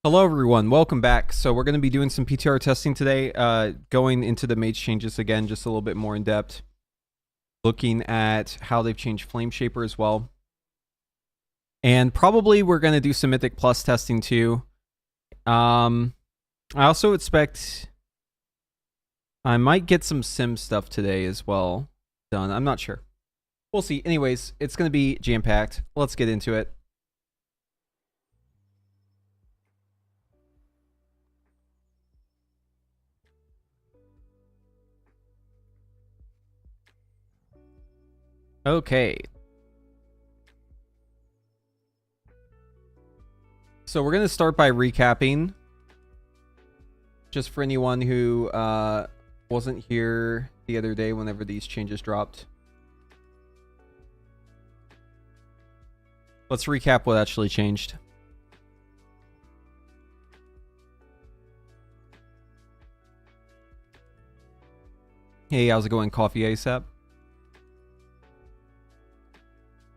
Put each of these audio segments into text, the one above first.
Hello everyone, welcome back. So we're going to be doing some PTR testing today, going into the mage changes again, just a little bit more in depth, looking at how they've changed Flame Shaper as well. And probably we're going to do some Mythic Plus testing too. I also expect I might get some sim stuff today as well done. I'm not sure. We'll see. Anyways, it's going to be jam-packed. Let's get into it. Okay. So we're going to start by recapping. Just for anyone who wasn't here the other day whenever these changes dropped. Let's recap what actually changed. Hey, how's it going, Coffee ASAP?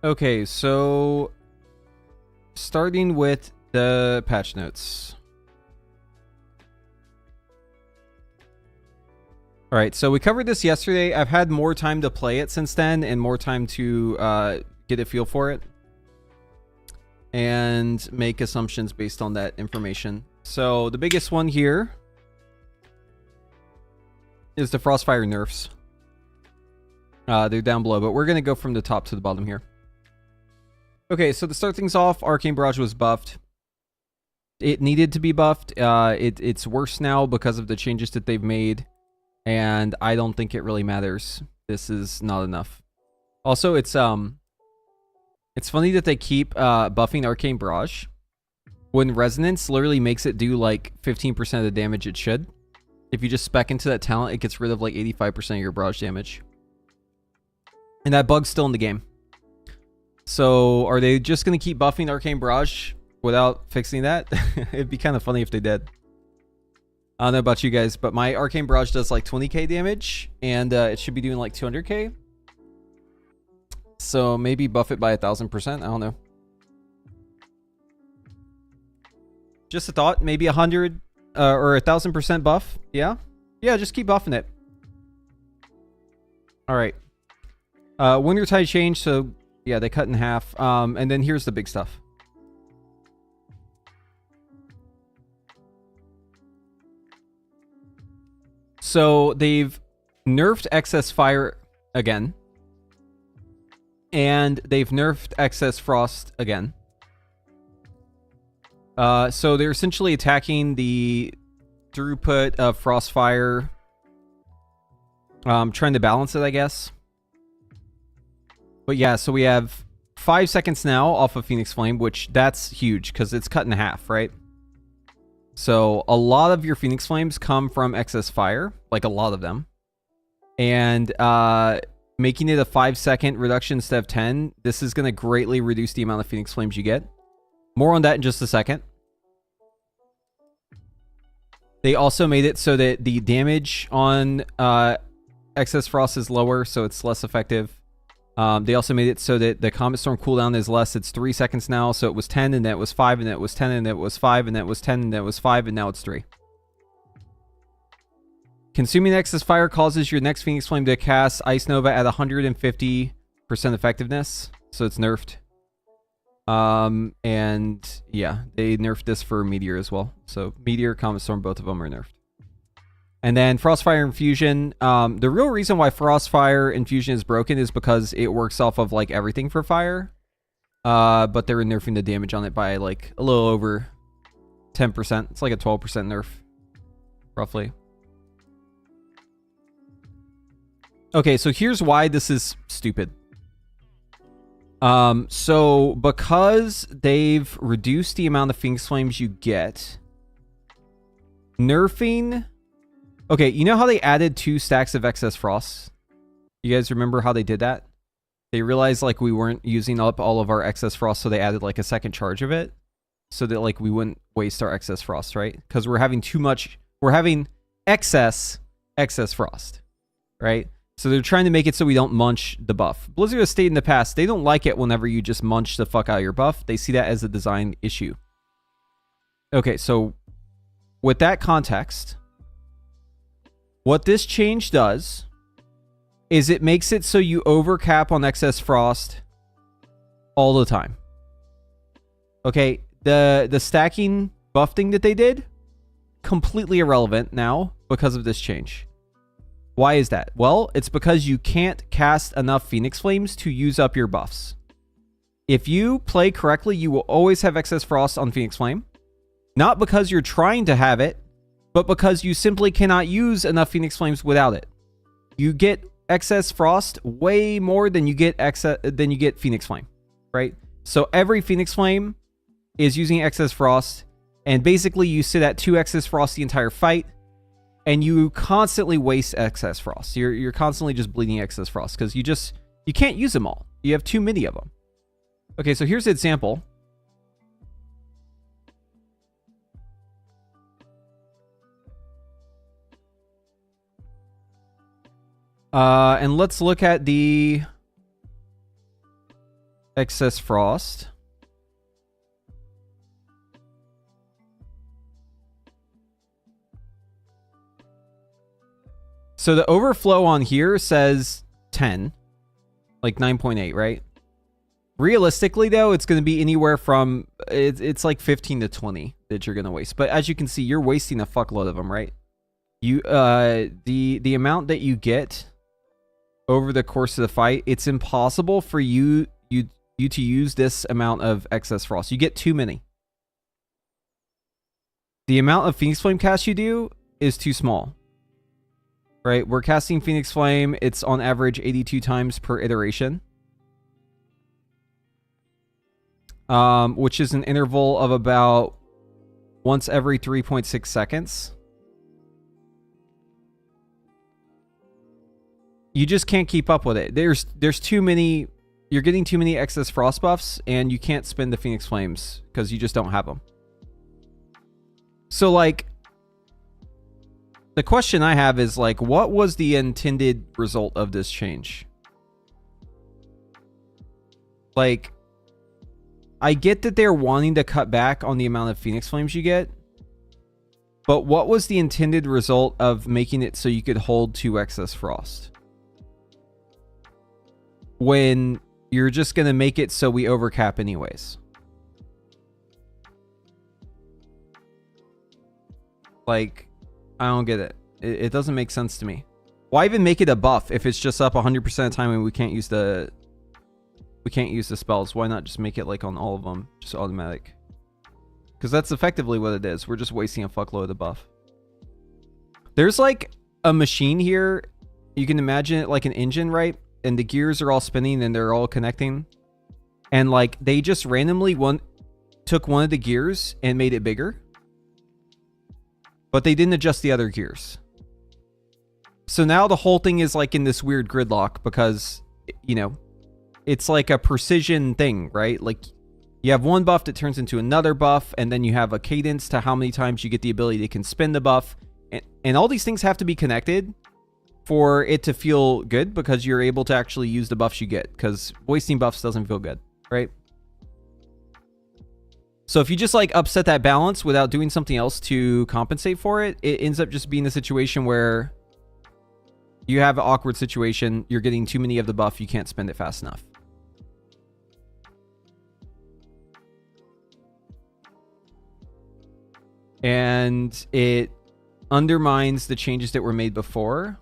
Okay, so starting with the patch notes. All right, so we covered this yesterday. I've had more time to play it since then and more time to get a feel for it and make assumptions based on that information. So the biggest one here is the Frostfire nerfs. They're down below, but we're going to go from the top to the bottom here. Okay, so to start things off, Arcane Barrage was buffed. It needed to be buffed. It's worse now because of the changes that they've made, and I don't think it really matters. This is not enough. Also, it's funny that they keep buffing Arcane Barrage when Resonance literally makes it do like 15% of the damage it should. If you just spec into that talent, it gets rid of like 85% of your barrage damage. And that bug's still in the game. So are they just going to keep buffing Arcane Barrage without fixing that? It'd be kind of funny if they did. I don't know about you guys, but my Arcane Barrage does like 20k damage, and it should be doing like 200k. So maybe buff it by 1000%. I don't know. Just a thought. Maybe 100 or 1000% buff. Yeah? Yeah, just keep buffing it. All right. Wintertide change, so yeah, they cut in half. And then here's the big stuff. So they've nerfed excess fire again. And they've nerfed excess frost again. So they're essentially attacking the throughput of Frostfire. Trying to balance it, I guess. But yeah, so we have 5 seconds now off of Phoenix Flame, which that's huge because it's cut in half, right? So a lot of your Phoenix Flames come from excess fire, like a lot of them. And making it a 5-second reduction instead of 10, this is going to greatly reduce the amount of Phoenix Flames you get. More on that in just a second. They also made it so that the damage on excess frost is lower, so it's less effective. They also made it so that the Comet Storm cooldown is less. It's 3 seconds now, so it was 10, and then it was 5, and then it was 10, and then it was 5, and then it was 10, and then it was 5, and now it's 3. Consuming excess fire causes your next Phoenix Flame to cast Ice Nova at 150% effectiveness, so it's nerfed. And yeah, they nerfed this for Meteor as well. So Meteor, Comet Storm, both of them are nerfed. And then Frostfire Infusion. The real reason why Frostfire Infusion is broken is because it works off of like everything for fire. But they were nerfing the damage on it by like a little over 10%. It's like a 12% nerf, roughly. Okay, so here's why this is stupid. So because they've reduced the amount of Phoenix Flames you get, nerfing... Okay, you know how they added 2 stacks of excess frost? You guys remember how they did that? They realized like we weren't using up all of our excess frost, so they added like a second charge of it so that like we wouldn't waste our excess frost, right? Because we're having too much, we're having excess frost, right? So they're trying to make it so we don't munch the buff. Blizzard has stated in the past, they don't like it whenever you just munch the fuck out of your buff. They see that as a design issue. Okay, so with that context, what this change does is it makes it so you overcap on excess frost all the time. Okay, the stacking buff thing that they did, completely irrelevant now because of this change. Why is that? Well, it's because you can't cast enough Phoenix Flames to use up your buffs. If you play correctly, you will always have excess frost on Phoenix Flame. Not because you're trying to have it, but because you simply cannot use enough Phoenix Flames without it. You get excess frost way more than you get Phoenix Flame, right? So every Phoenix Flame is using excess frost, and basically you sit at 2 excess frost the entire fight, and you constantly waste excess frost. You're constantly just bleeding excess frost because you can't use them all. You have too many of them. Okay, so here's the example. And let's look at the excess frost. So the overflow on here says 10, like 9.8, right? Realistically, though, it's going to be anywhere from, it's like 15 to 20 that you're going to waste. But as you can see, you're wasting a fuckload of them, right? The amount that you get over the course of the fight, it's impossible for you to use this amount of excess frost. You get too many. The amount of Phoenix Flame cast you do is too small. Right? We're casting Phoenix Flame. It's on average 82 times per iteration. Which is an interval of about once every 3.6 seconds. You just can't keep up with it. There's too many. You're getting too many excess frost buffs, and you can't spend the Phoenix Flames because you just don't have them. So, like, the question I have is, like, what was the intended result of this change? Like, I get that they're wanting to cut back on the amount of Phoenix Flames you get, but what was the intended result of making it so you could hold 2 excess frost? When you're just going to make it so we overcap anyways. Like, I don't get it. It doesn't make sense to me. Why even make it a buff if it's just up 100% of the time and we can't use the spells? Why not just make it like on all of them, just automatic? Because that's effectively what it is. We're just wasting a fuckload of the buff. There's like a machine here. You can imagine it like an engine, right? And the gears are all spinning and they're all connecting. And like they just randomly took one of the gears and made it bigger. But they didn't adjust the other gears. So now the whole thing is like in this weird gridlock because, you know, it's like a precision thing, right? Like you have one buff that turns into another buff, and then you have a cadence to how many times you get the ability to can spin the buff. And all these things have to be connected for it to feel good because you're able to actually use the buffs you get, because wasting buffs doesn't feel good, right? So if you just like upset that balance without doing something else to compensate for it, it ends up just being a situation where you have an awkward situation. You're getting too many of the buff. You can't spend it fast enough. And it undermines the changes that were made before.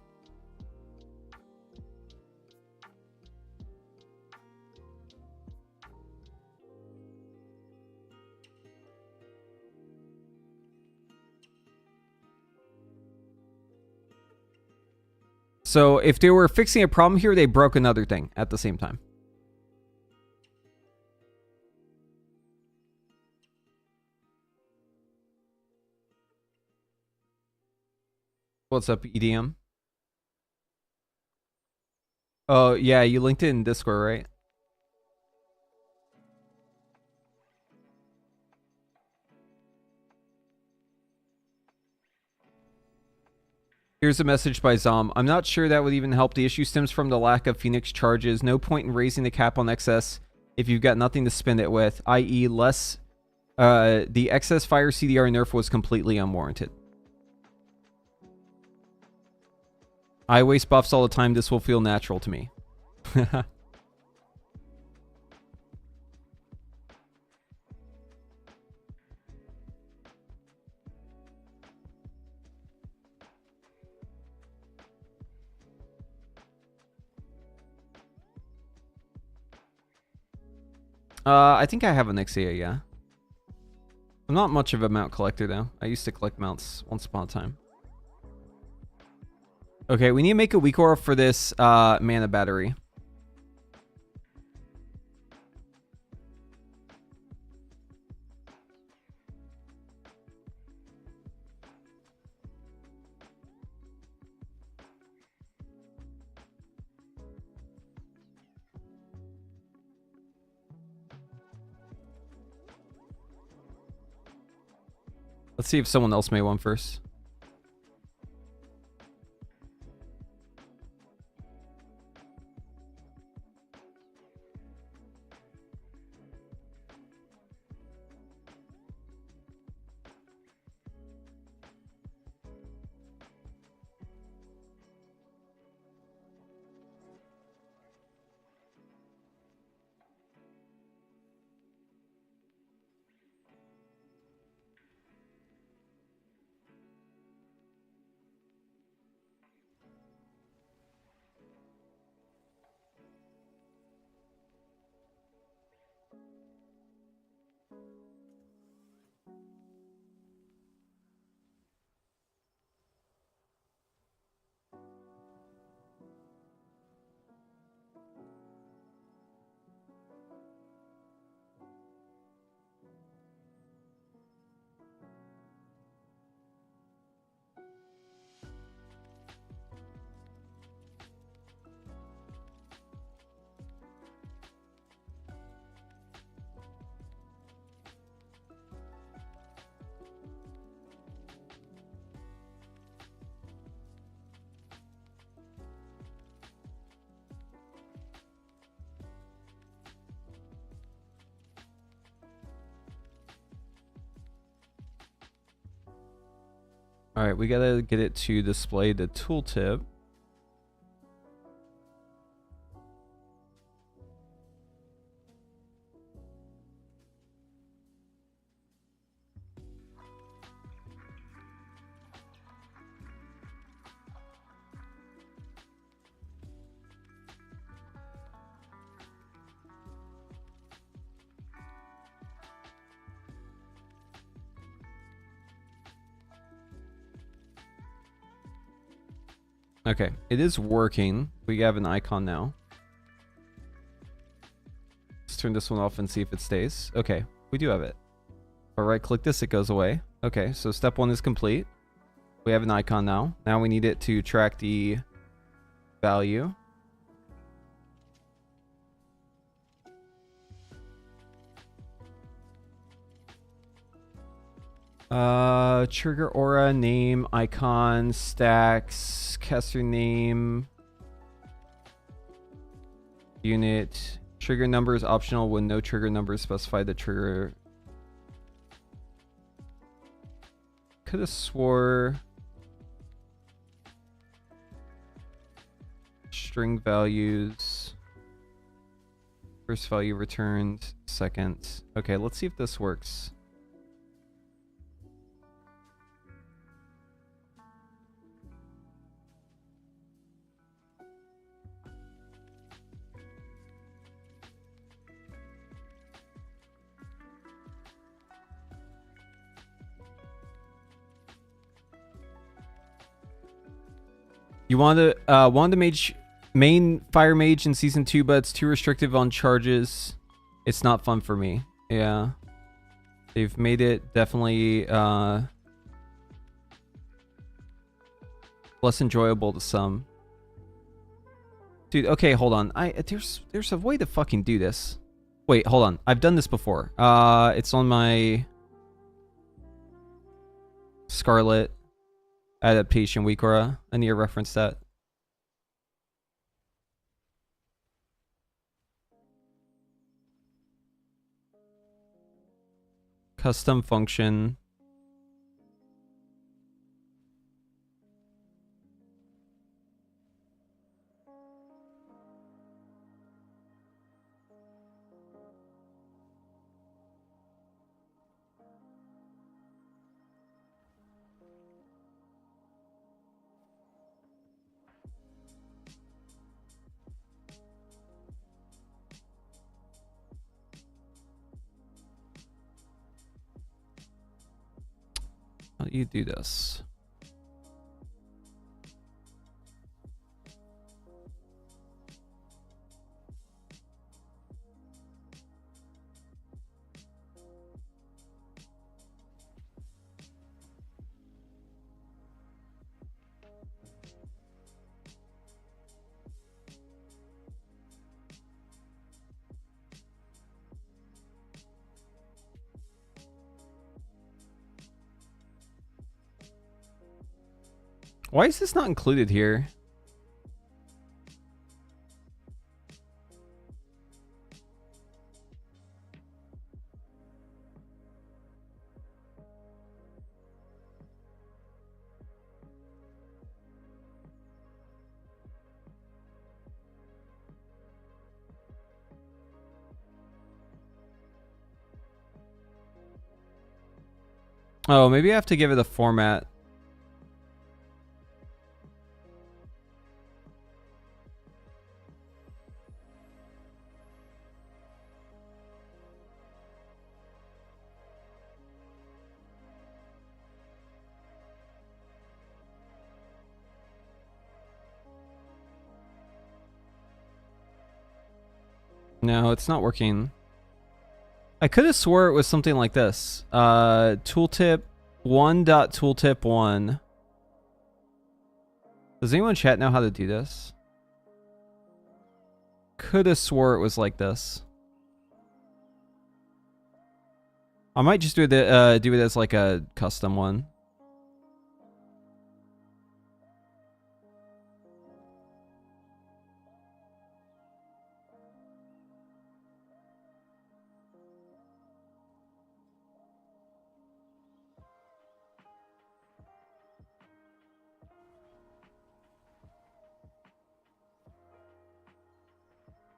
So if they were fixing a problem here, they broke another thing at the same time. What's up, EDM? Oh, yeah, you linked it in Discord, right? Here's a message by Zom. I'm not sure that would even help. The issue stems from the lack of Phoenix charges. No point in raising the cap on excess if you've got nothing to spend it with, i.e. less The excess fire CDR nerf was completely unwarranted. I waste buffs all the time. This will feel natural to me. I think I have an Xia, yeah. I'm not much of a mount collector, though. I used to collect mounts once upon a time. Okay, we need to make a weak aura for this mana battery. Let's see if someone else made one first. All right, we gotta get it to display the tooltip. Okay, it is working. We have an icon now. Let's turn this one off and see if it stays. Okay, we do have it. All right, click this, it goes away. Okay, so step one is complete. We have an icon now. Now we need it to track the value. Trigger aura, name, icon, stacks, caster name, unit, trigger number is optional when no trigger number is specified. The trigger. Could have swore string values. First value returned, second. Okay, let's see if this works. You want to mage main fire mage in season 2, but it's too restrictive on charges. It's not fun for me. Yeah, they've made it definitely less enjoyable to some. Dude, okay, hold on. There's a way to fucking do this. Wait, hold on. I've done this before. It's on my Scarlet adaptation weak aura. I need to reference that. Custom function. How do you do this? Why is this not included here? Oh, maybe I have to give it a format. No, it's not working. I could have swore it was something like this. Tooltip 1.tooltip1. Does anyone in chat know how to do this? Could have swore it was like this. I might just do it as like a custom one.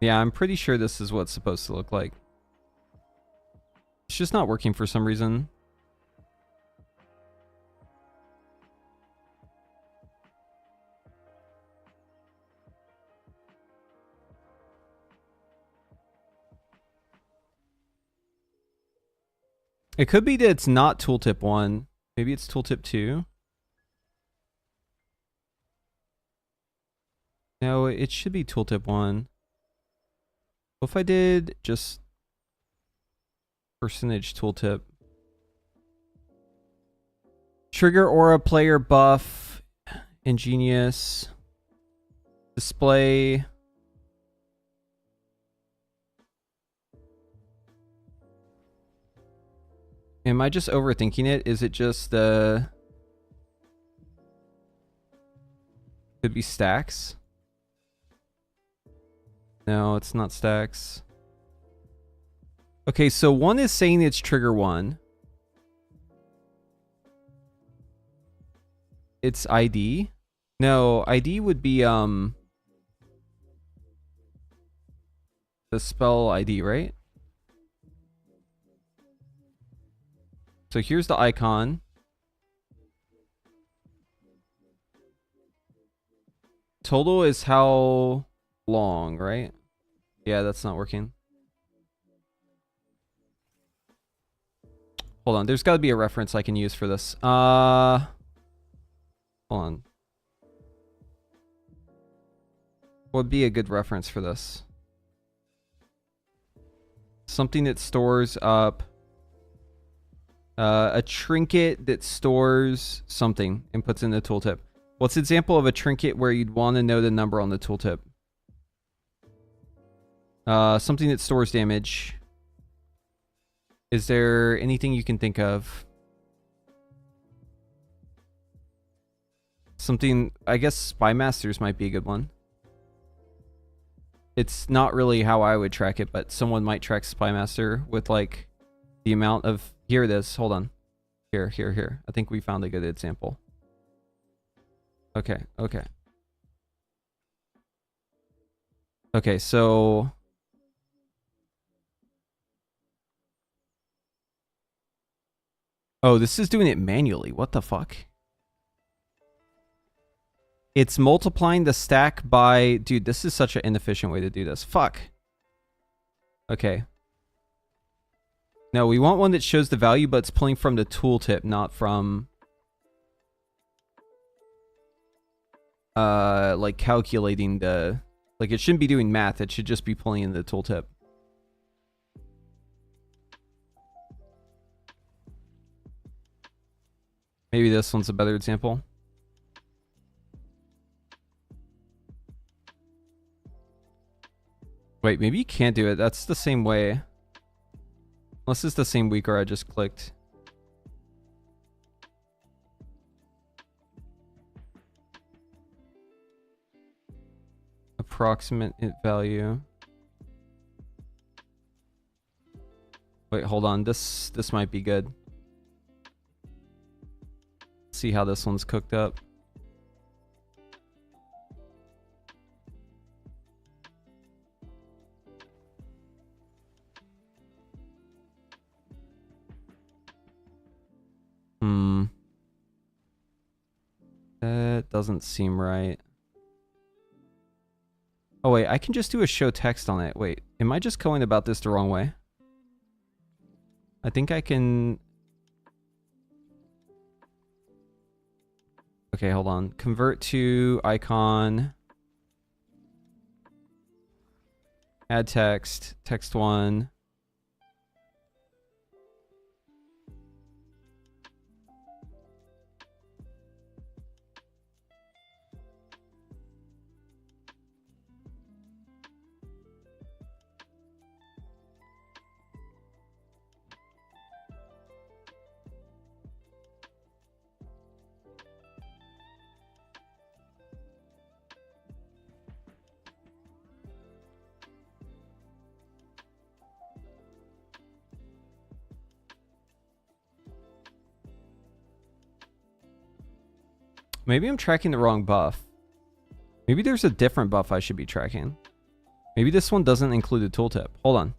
Yeah, I'm pretty sure this is what it's supposed to look like. It's just not working for some reason. It could be that it's not tooltip 1. Maybe it's tooltip 2. No, it should be tooltip 1. What if I did just percentage tooltip? Trigger aura player buff. Ingenious. Display. Am I just overthinking it? Is it just could be stacks? No, it's not stacks. Okay, so one is saying it's trigger 1. It's ID. No, ID would be the spell ID, right? So here's the icon. Total is how long, right? Yeah, that's not working. Hold on, there's got to be a reference I can use for this. Hold on. What would be a good reference for this? Something that stores up. A trinket that stores something and puts in the tooltip. What's an example of a trinket where you'd want to know the number on the tooltip? Something that stores damage. Is there anything you can think of? Something, I guess Spy Masters might be a good one. It's not really how I would track it, but someone might track Spy Master with like the amount of, here it is, hold on. Here. I think we found a good example. Okay. Okay, so oh, this is doing it manually. What the fuck? It's multiplying the stack by... Dude, this is such an inefficient way to do this. Fuck. Okay. No, we want one that shows the value, but it's pulling from the tooltip, not from... like calculating the... Like, it shouldn't be doing math. It should just be pulling in the tooltip. Maybe this one's a better example. Wait, maybe you can't do it. That's the same way. Unless it's the same weaker I just clicked. Approximate value. Wait, hold on. This might be good. See how this one's cooked up. That doesn't seem right. Oh wait, I can just do a show text on it. Wait, am I just going about this the wrong way? I think I can... Okay, hold on. Convert to icon. Add text. Text 1. Maybe I'm tracking the wrong buff. Maybe there's a different buff I should be tracking. Maybe this one doesn't include a tooltip. Hold on.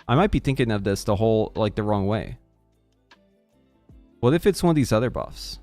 I might be thinking of this the wrong way. What if it's one of these other buffs?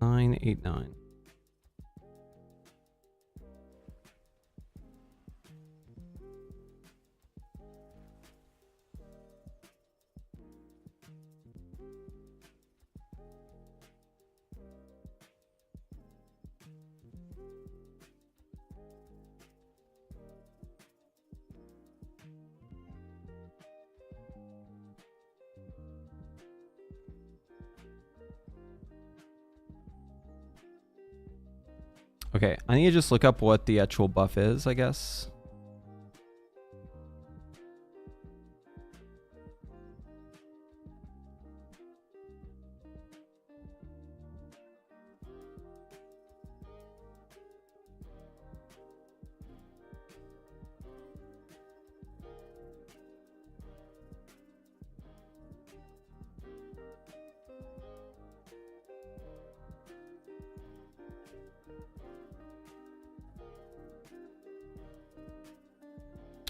Nine, 8, 9. Okay, I need to just look up what the actual buff is, I guess.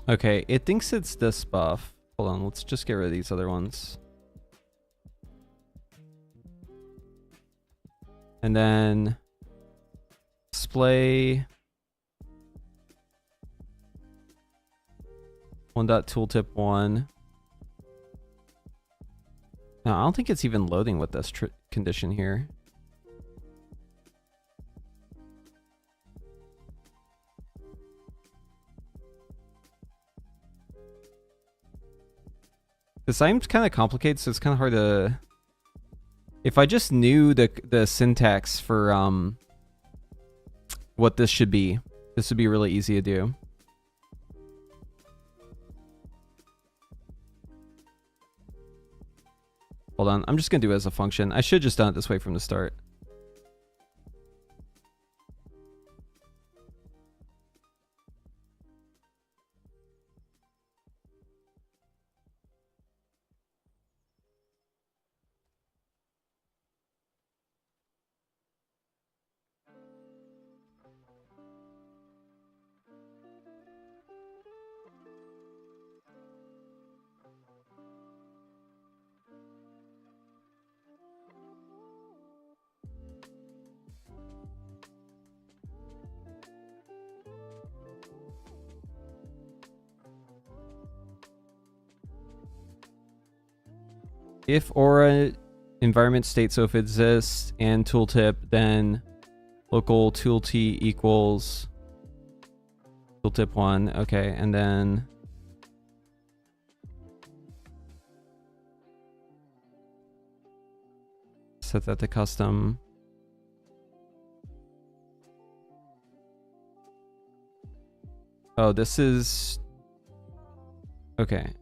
Okay, it thinks it's this buff. Hold on, let's just get rid of these other ones. And then display 1.tooltip1. No, I don't think it's even loading with this condition here. This item's kind of complicated, so it's kind of hard to... If I just knew the syntax for what this should be, this would be really easy to do. Hold on, I'm just gonna do it as a function. I should have just done it this way from the start. If aura environment state, so if it exists, and tooltip, then local toolT equals tooltip 1. Okay, and then set that to custom. Oh, this is okay.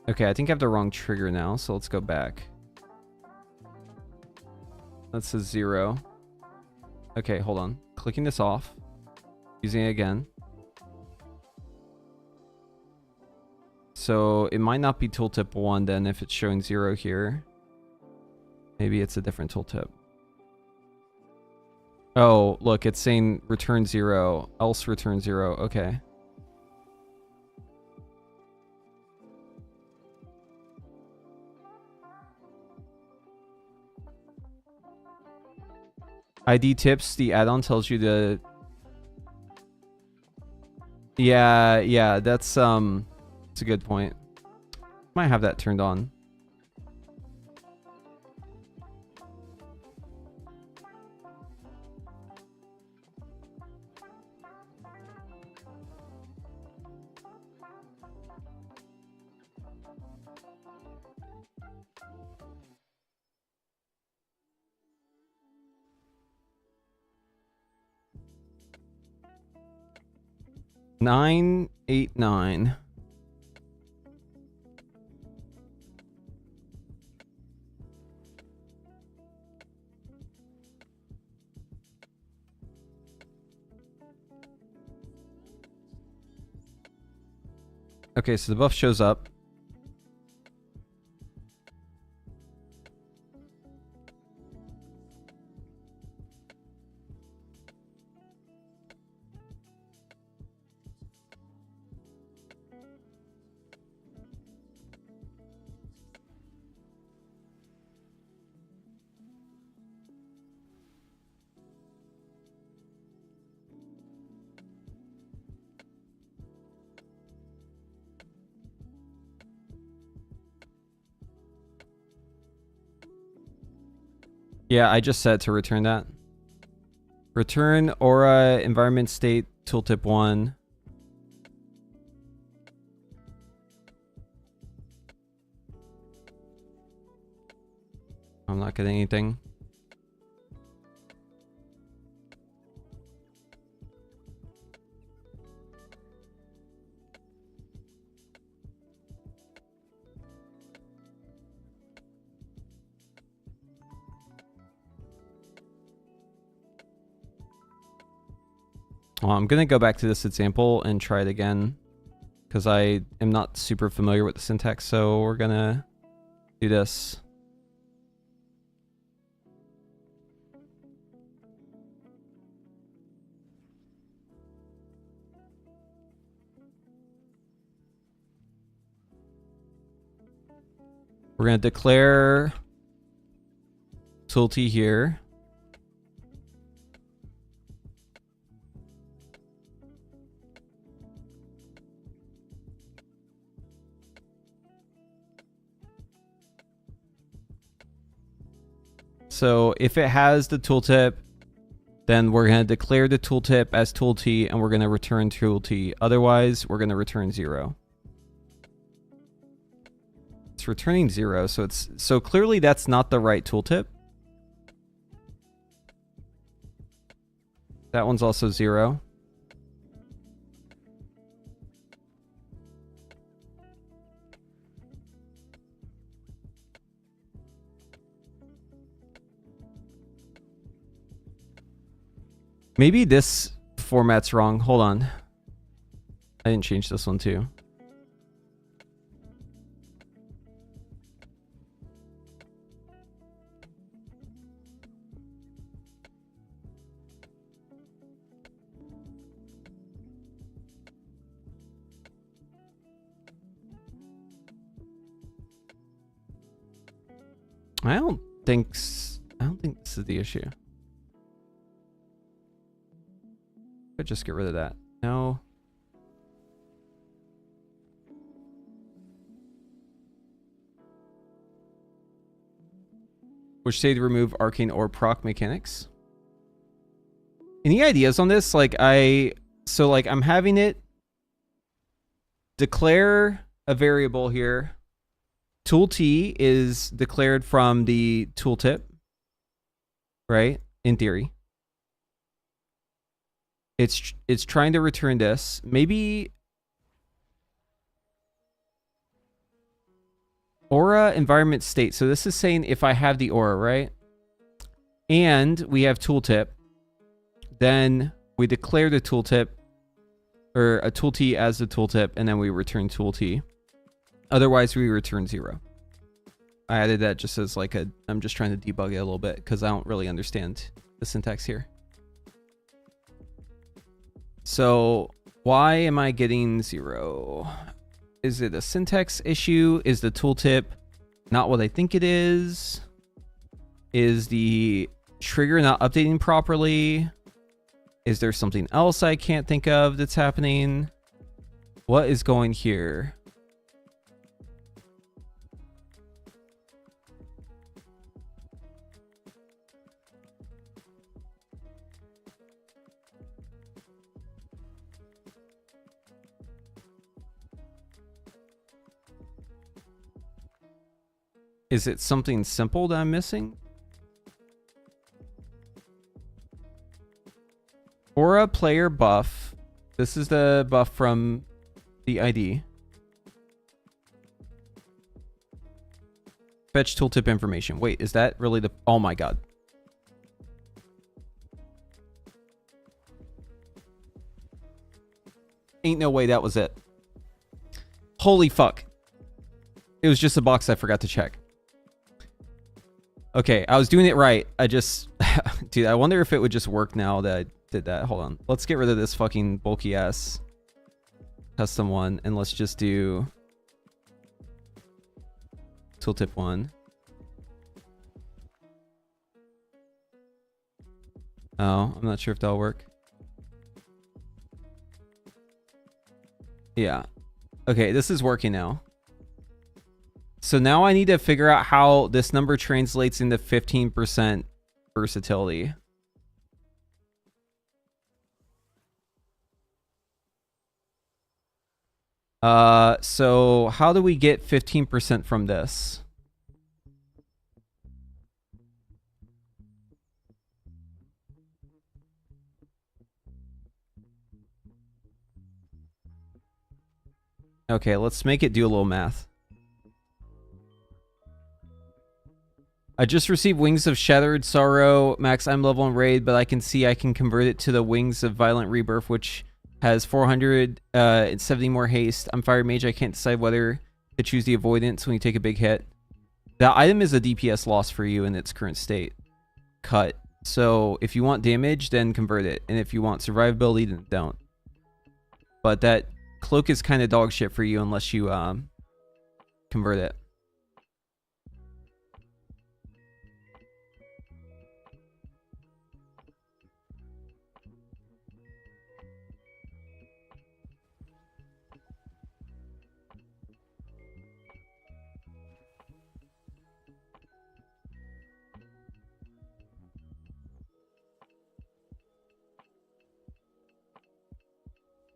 Okay, I think I have the wrong trigger now, so let's go back. That's a 0. Okay, hold on. Clicking this off. Using it again. So it might not be tooltip 1 then if it's showing 0 here. Maybe it's a different tooltip. Oh, look, it's saying return 0, else return 0. Okay. ID tips, the add-on tells you to... Yeah, that's a good point. Might have that turned on. Nine, 8, 9. Okay, so the buff shows up. Yeah, I just set to return that. Return aura environment state tooltip 1. I'm not getting anything. Well, I'm going to go back to this example and try it again because I am not super familiar with the syntax, so we're going to do this. We're going to declare toolT here. So if it has the tooltip, then we're going to declare the tooltip as toolT and we're going to return toolT. Otherwise, we're going to return 0. It's returning 0, so clearly that's not the right tooltip. That one's also 0. Maybe this format's wrong. Hold on. I didn't change this one too. I don't think this is the issue. Could just get rid of that. No. Which say to remove arcane or proc mechanics. Any ideas on this? Like I'm having it declare a variable here. Tool T is declared from the tooltip, right? In theory. It's trying to return this. Maybe aura environment state. So this is saying if I have the aura, right? And we have tooltip, then we declare the tooltip or a tool T as the tooltip, and then we return tool T. Otherwise, we return 0. I added that just as like I'm just trying to debug it a little bit because I don't really understand the syntax here. So why am I getting 0? Is it a syntax issue? Is the tooltip not what I think it is? Is the trigger not updating properly? Is there something else I can't think of that's happening? What is going here? Is it something simple that I'm missing? Aura player buff. This is the buff from the ID. Fetch tooltip information. Wait, is that really the... Oh my god. Ain't no way that was it. Holy fuck. It was just a box I forgot to check. Okay, I was doing it right. I just... Dude, I wonder if it would just work now that I did that. Hold on. Let's get rid of this fucking bulky ass custom one, and let's just do tooltip 1. Oh, I'm not sure if that'll work. Yeah. Okay, this is working now. So now I need to figure out how this number translates into 15% versatility. So how do we get 15% from this? Okay, let's make it do a little math. I just received Wings of Shattered Sorrow, max I'm level in Raid, but I can see I can convert it to the Wings of Violent Rebirth, which has 470 more haste. I'm Fire Mage, I can't decide whether to choose the Avoidance when you take a big hit. That item is a DPS loss for you in its current state. Cut. So if you want damage, then convert it. And if you want survivability, then don't. But that cloak is kind of dog shit for you unless you convert it.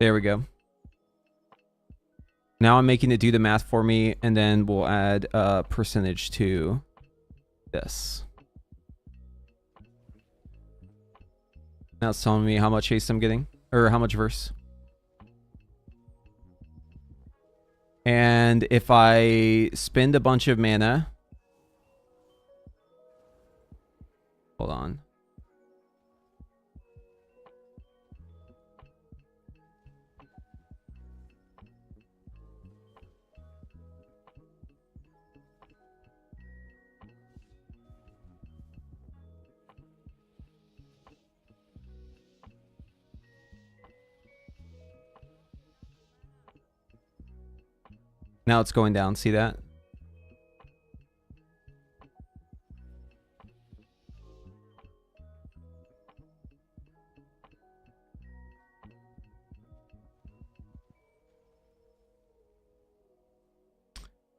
There we go. Now I'm making it do the math for me, and then we'll add a percentage to this. Now it's telling me how much haste I'm getting, or how much verse. And if I spend a bunch of mana, hold on. Now it's going down. See that?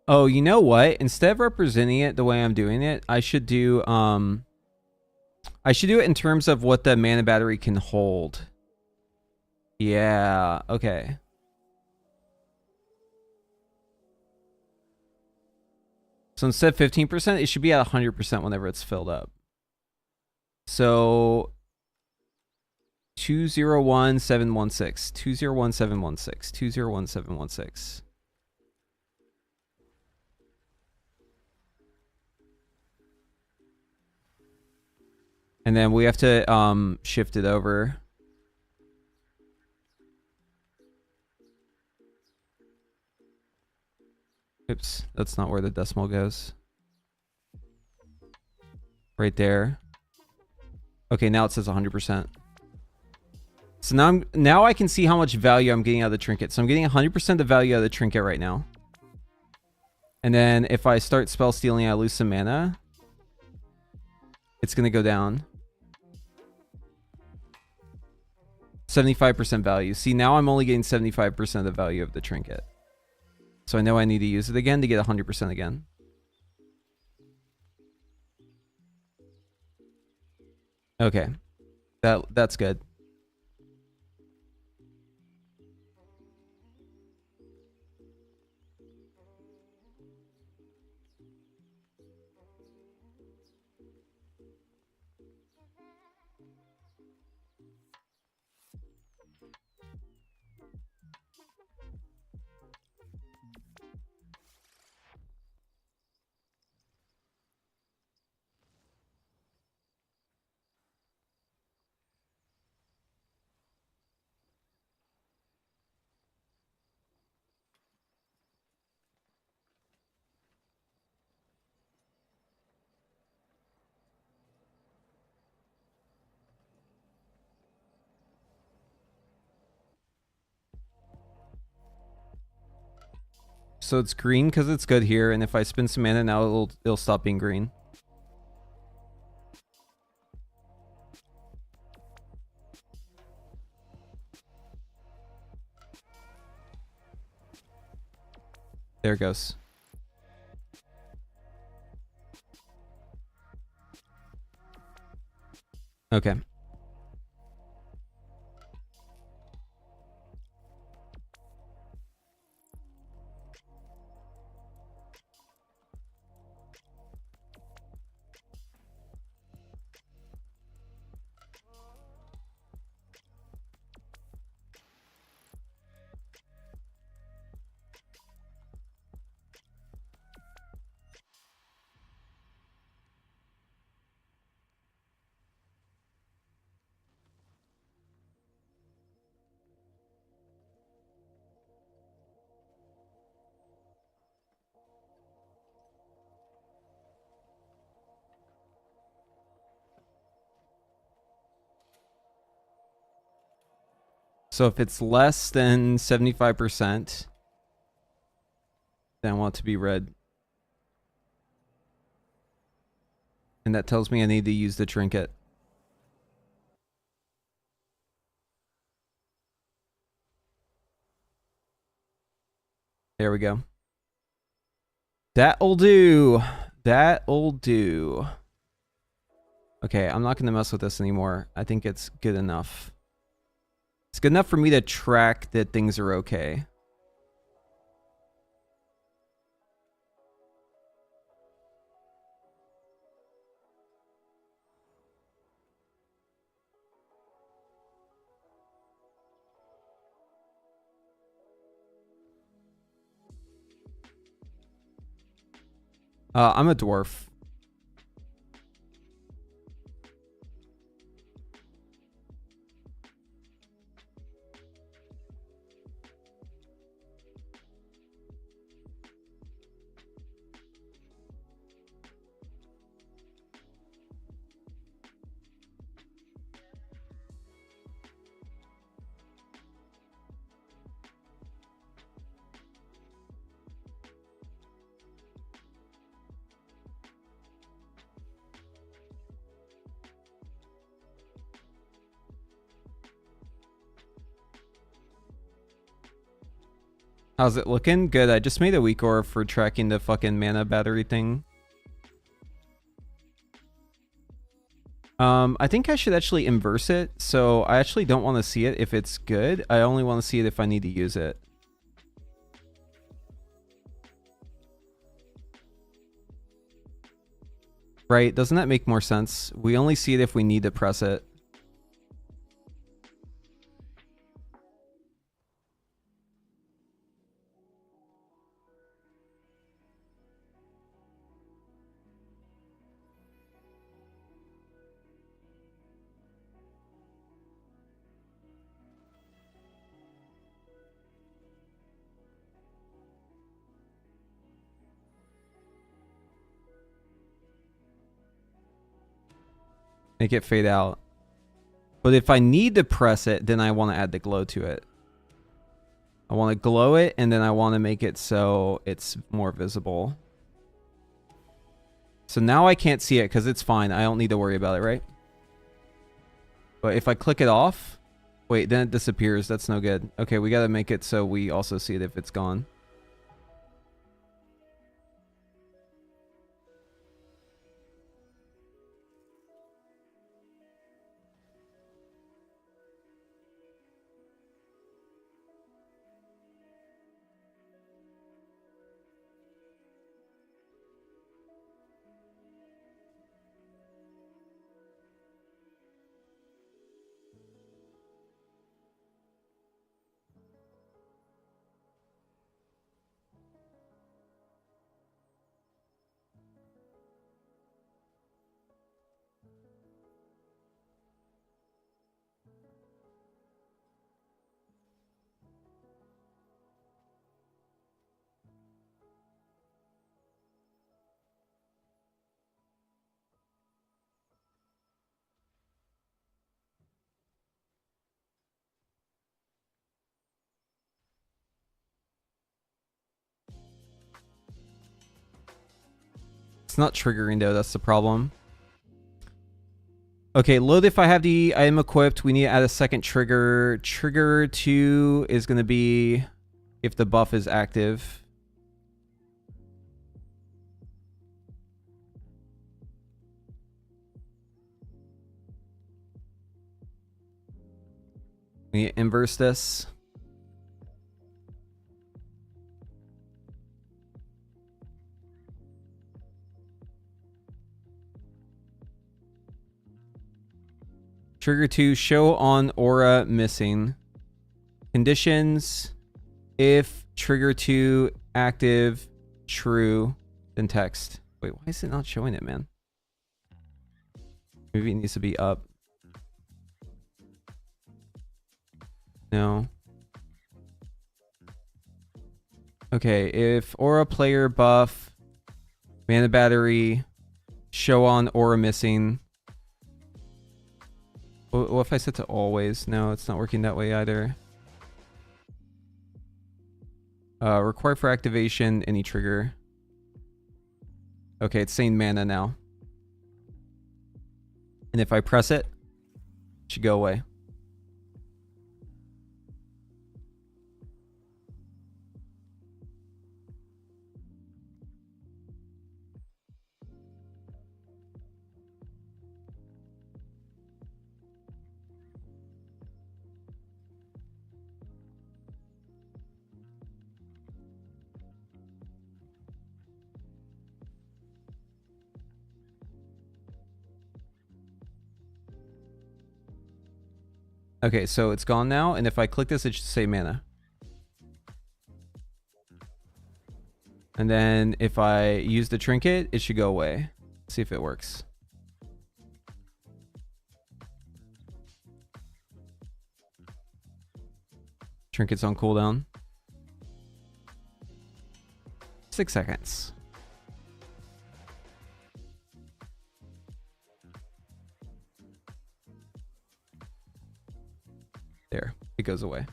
Oh, you know what? Instead of representing it the way I'm doing it, I should do it in terms of what the mana battery can hold. Yeah, okay. So instead of 15%, it should be at 100% whenever it's filled up. So 201716, 201716, 201716. And then we have to shift it over. Oops, that's not where the decimal goes. Right there. Okay, now it says 100%. So now I can see how much value I'm getting out of the trinket. So I'm getting 100% the value out of the trinket right now. And then if I start spell stealing, I lose some mana. It's going to go down. 75% value. See, now I'm only getting 75% of the value of the trinket. So I know I need to use it again to get 100% again. Okay. That's good. So it's green because it's good here, and if I spend some mana now, it'll stop being green. There it goes. Okay. So if it's less than 75%, then I want it to be red. And that tells me I need to use the trinket. There we go. That'll do. That'll do. Okay, I'm not going to mess with this anymore. I think it's good enough. It's good enough for me to track that things are okay. I'm a dwarf. How's it looking? Good. I just made a weak aura for tracking the fucking mana battery thing. I think I should actually inverse it. So I actually don't want to see it if it's good. I only want to see it if I need to use it. Right? Doesn't that make more sense? We only see it if we need to press it. Make it fade out. But if I need to press it, then I want to add the glow to it. I want to glow it, and then I want to make it so it's more visible. So now I can't see it because it's fine. I don't need to worry about it, right? But if I click it off... Wait, then it disappears. That's no good. Okay, we got to make it so we also see it if it's gone. It's not triggering though, that's the problem. Okay, load if I have the item equipped. We need to add a second trigger. Trigger 2 is going to be if the buff is active. We need to inverse this. Trigger 2, show on aura missing. Conditions, if trigger 2 active, true, then text. Wait, why is it not showing it, man? Maybe it needs to be up. No. Okay, if aura player buff, mana battery, show on aura missing. What if I set to always? No, it's not working that way either. Required for activation, any trigger. Okay, it's saying mana now. And if I press it, it should go away. Okay, so it's gone now, and if I click this, it should say mana. And then if I use the trinket, it should go away. Let's see if it works. Trinket's on cooldown. 6 seconds. There, it goes away.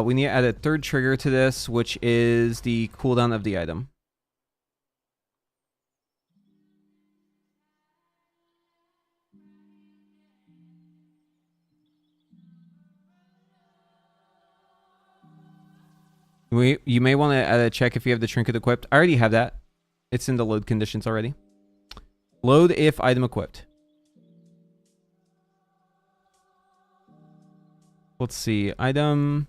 We need to add a third trigger to this, which is the cooldown of the item. You may want to add a check if you have the trinket equipped. I already have that. It's in the load conditions already. Load if item equipped. Let's see. Item.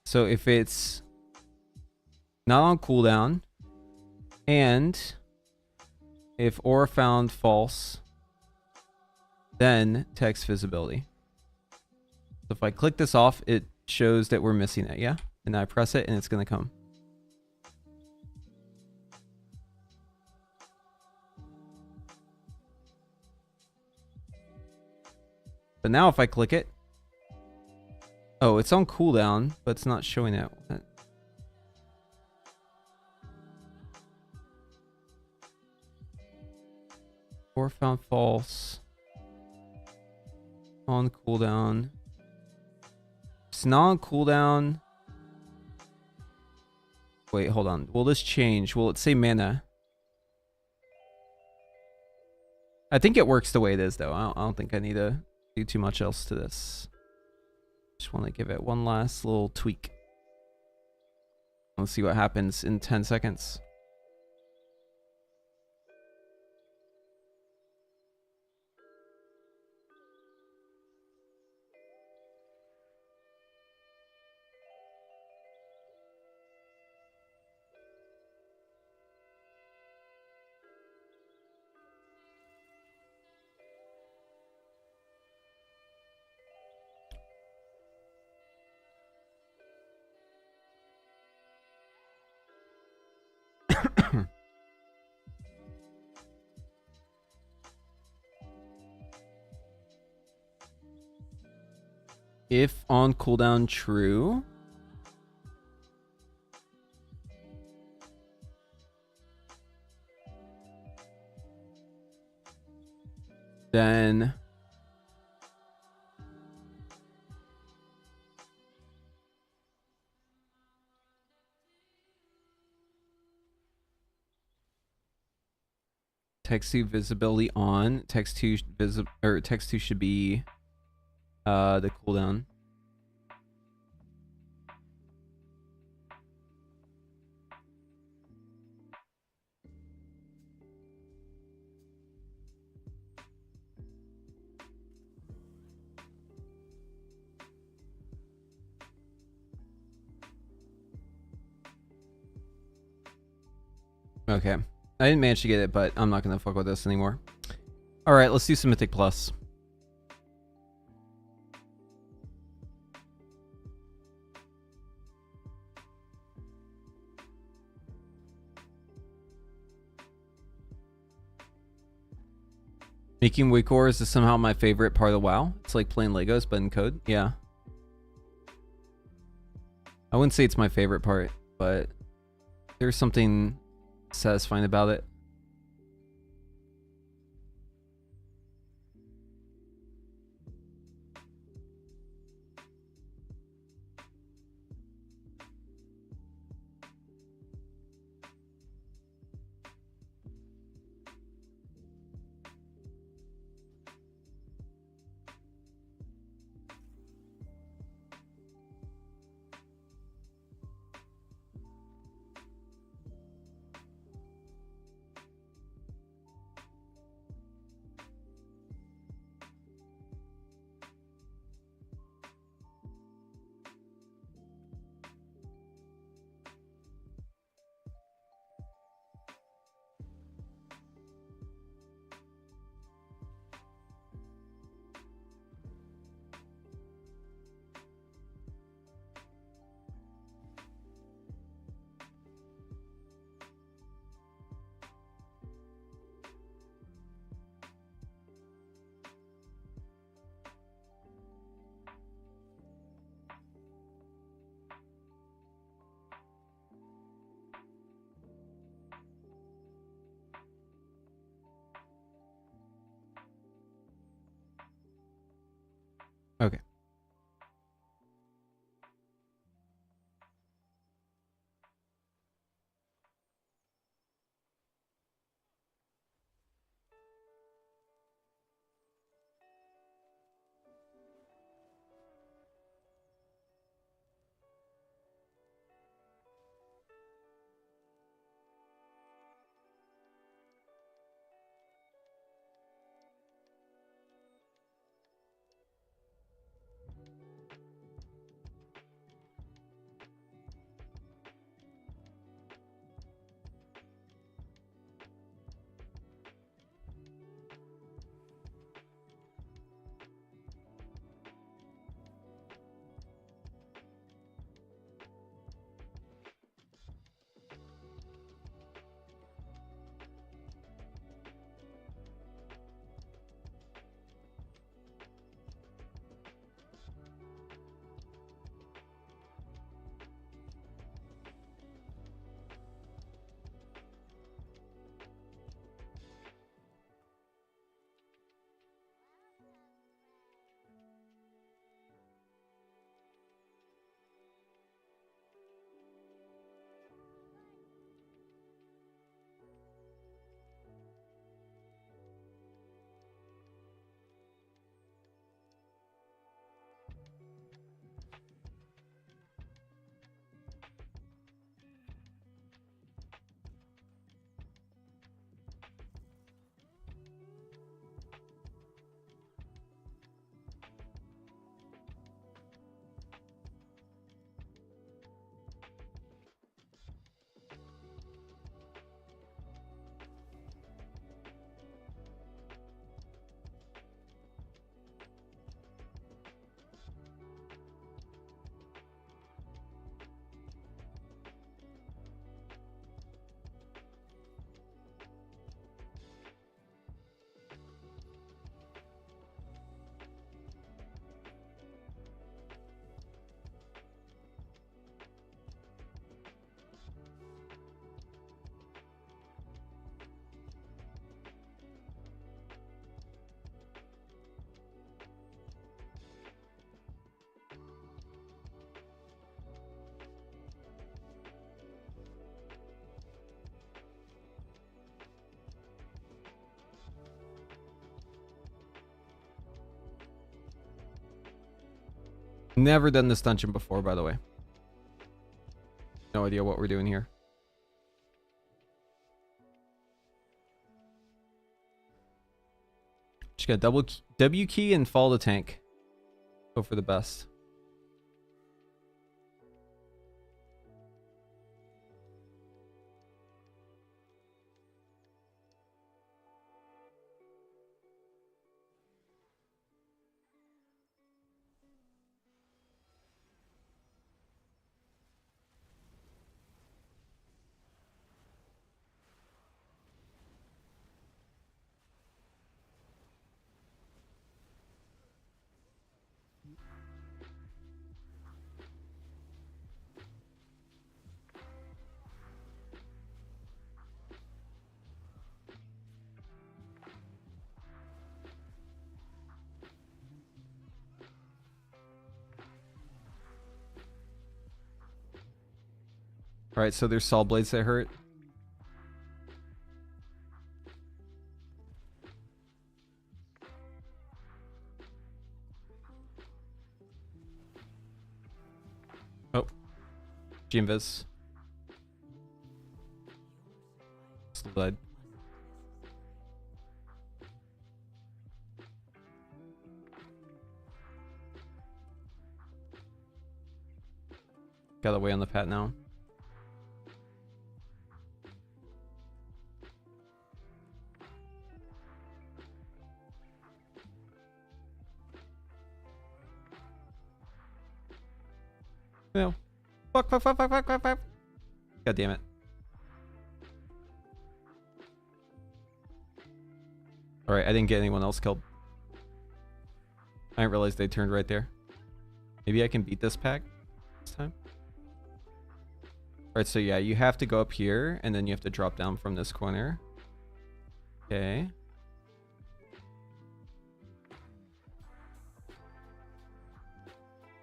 So if it's not on cooldown, and if aura found false, then text visibility. So if I click this off, it shows that we're missing it, yeah? And I press it and it's gonna come. But now if I click it, oh, it's on cooldown, but it's not showing it. Or found false. On cooldown. It's not on cooldown. Wait, hold on. Will this change? Will it say mana? I think it works the way it is, though. I don't think I need to do too much else to this. Just want to give it one last little tweak. Let's see what happens in 10 seconds. If on cooldown true, then text 2 visibility on, text 2 text 2 should be the cooldown. Okay. I didn't manage to get it, but I'm not going to fuck with this anymore. Alright, let's do some Mythic Plus. Making Wikors is somehow my favorite part of WoW. It's like playing Legos, but in code. Yeah. I wouldn't say it's my favorite part, but there's something satisfying about it. Okay. Never done this dungeon before, by the way. No idea what we're doing here. Just got W key and follow the tank. Hope for the best. Alright, so there's saw blades that hurt. Oh. G-invis. Slide. Got away on the pat now. No. Fuck. God damn it. Alright, I didn't get anyone else killed. I didn't realize they turned right there. Maybe I can beat this pack this time. Alright, so yeah, you have to go up here, and then you have to drop down from this corner. Okay.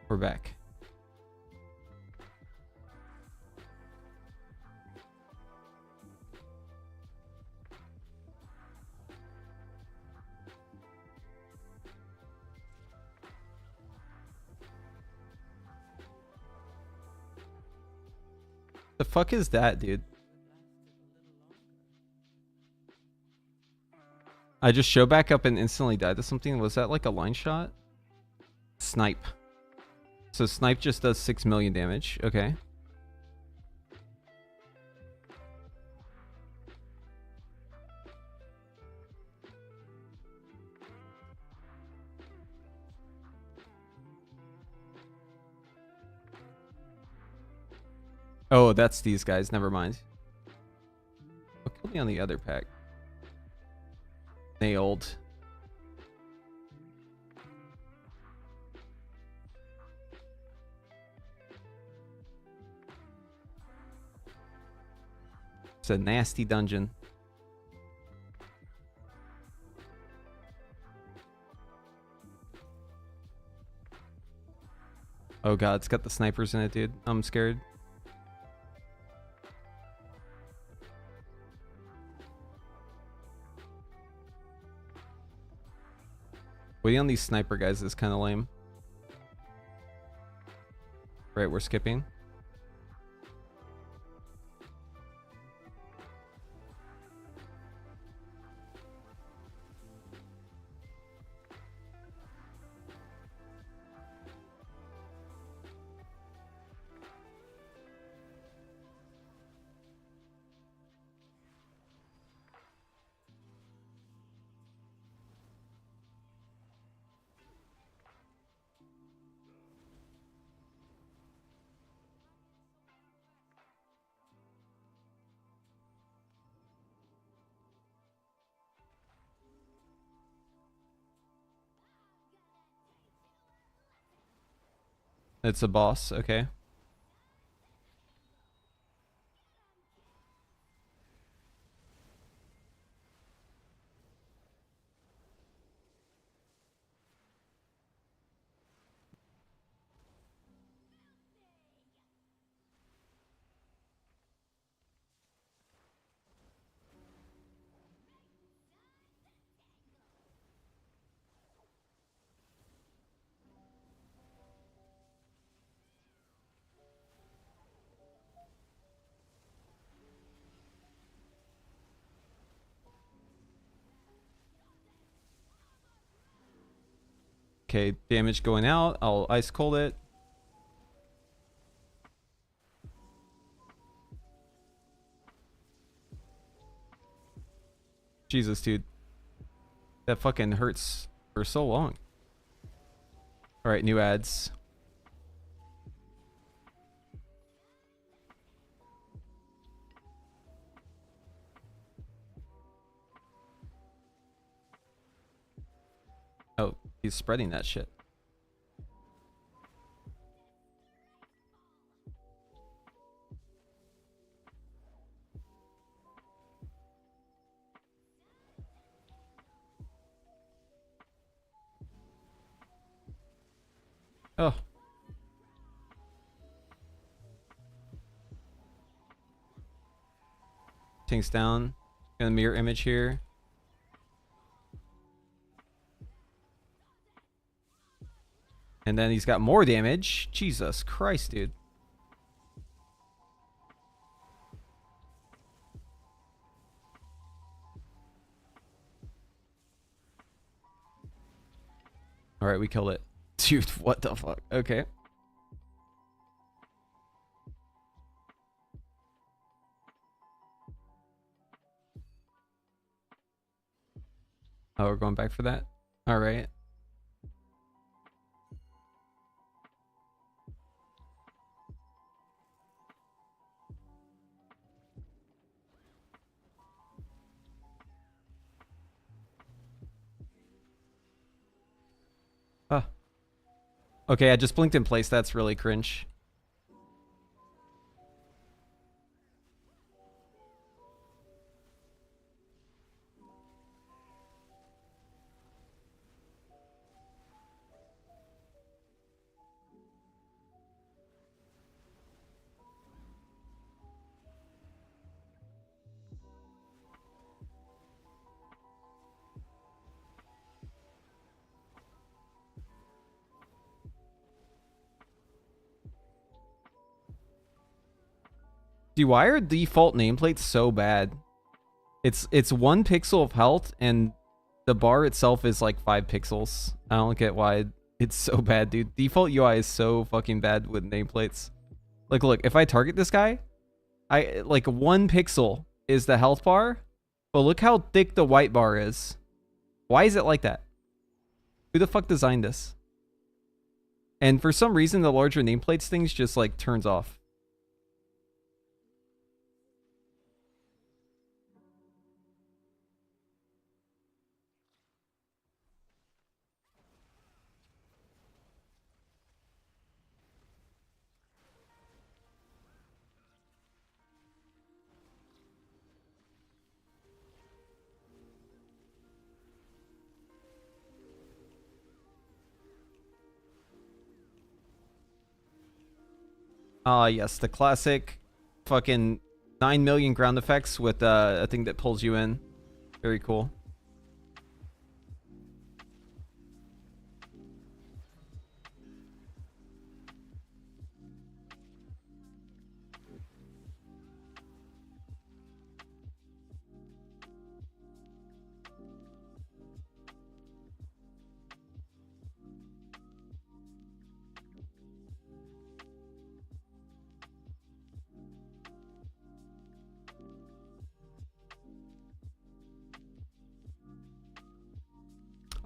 We're back. The fuck is that, dude? I just show back up and instantly died to something. Was that like a line shot? Snipe. So snipe just does 6 million damage. Okay. Oh, that's these guys. Never mind. What killed me on the other pack? Nailed. It's a nasty dungeon. Oh god, it's got the snipers in it, dude. I'm scared. Waiting on these sniper guys is kind of lame. Right, we're skipping. It's a boss, okay. Okay, damage going out. I'll ice cold it. Jesus, dude. That fucking hurts for so long. Alright, new ads. Oh, he's spreading that shit. Oh. Tank's down. Gonna mirror image here. And then he's got more damage. Jesus Christ, dude. Alright, we killed it. Dude, what the fuck? Okay. Oh, we're going back for that? Alright. Ah. Okay, I just blinked in place. That's really cringe. Dude, why are default nameplates so bad? It's 1 pixel of health and the bar itself is like 5 pixels. I don't get why it's so bad, dude. Default UI is so fucking bad with nameplates. Like, look, if I target this guy, I like 1 pixel is the health bar, but look how thick the white bar is. Why is it like that? Who the fuck designed this? And for some reason, the larger nameplates things just like turns off. Yes, the classic fucking 9 million ground effects with a thing that pulls you in. Very cool.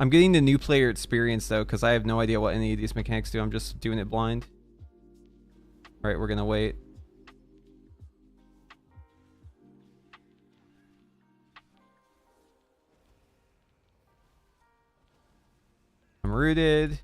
I'm getting the new player experience though, because I have no idea what any of these mechanics do. I'm just doing it blind. All right, we're gonna wait. I'm rooted.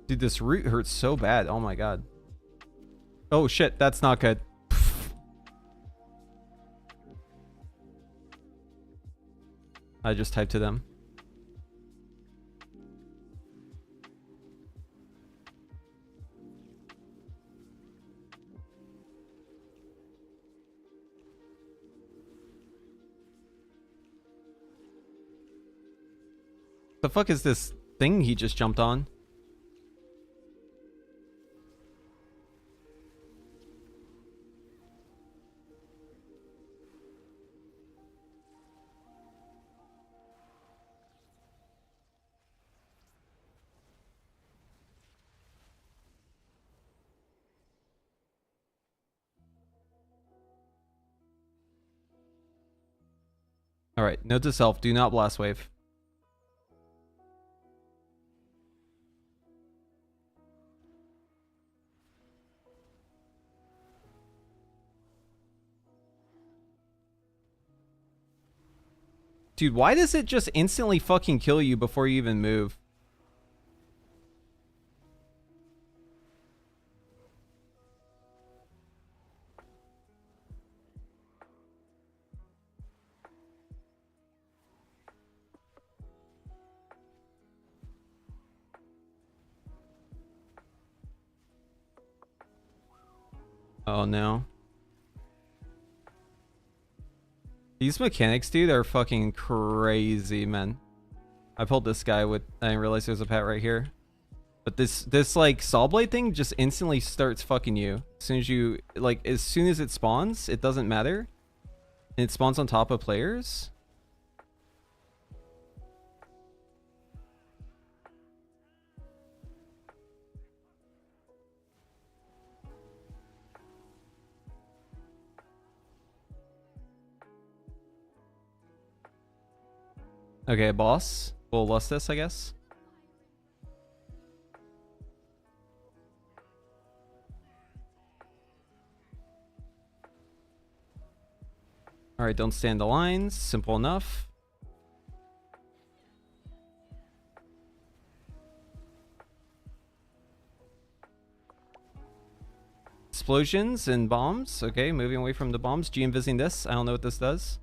Dude, this root hurts so bad. Oh my god. Oh shit, that's not good. I just typed to them. The fuck is this thing he just jumped on? Alright, note to self, do not blast wave. Dude, why does it just instantly fucking kill you before you even move? Oh no. These mechanics, dude, are fucking crazy, man. I pulled this guy with... I didn't realize there's a pet right here. But this like saw blade thing just instantly starts fucking you. As soon as you... Like, as soon as it spawns, it doesn't matter. And it spawns on top of players. Okay, boss. We'll lust this, I guess. Alright, don't stand the lines. Simple enough. explosions and bombs. Okay, moving away from the bombs. G-invising this. I don't know what this does.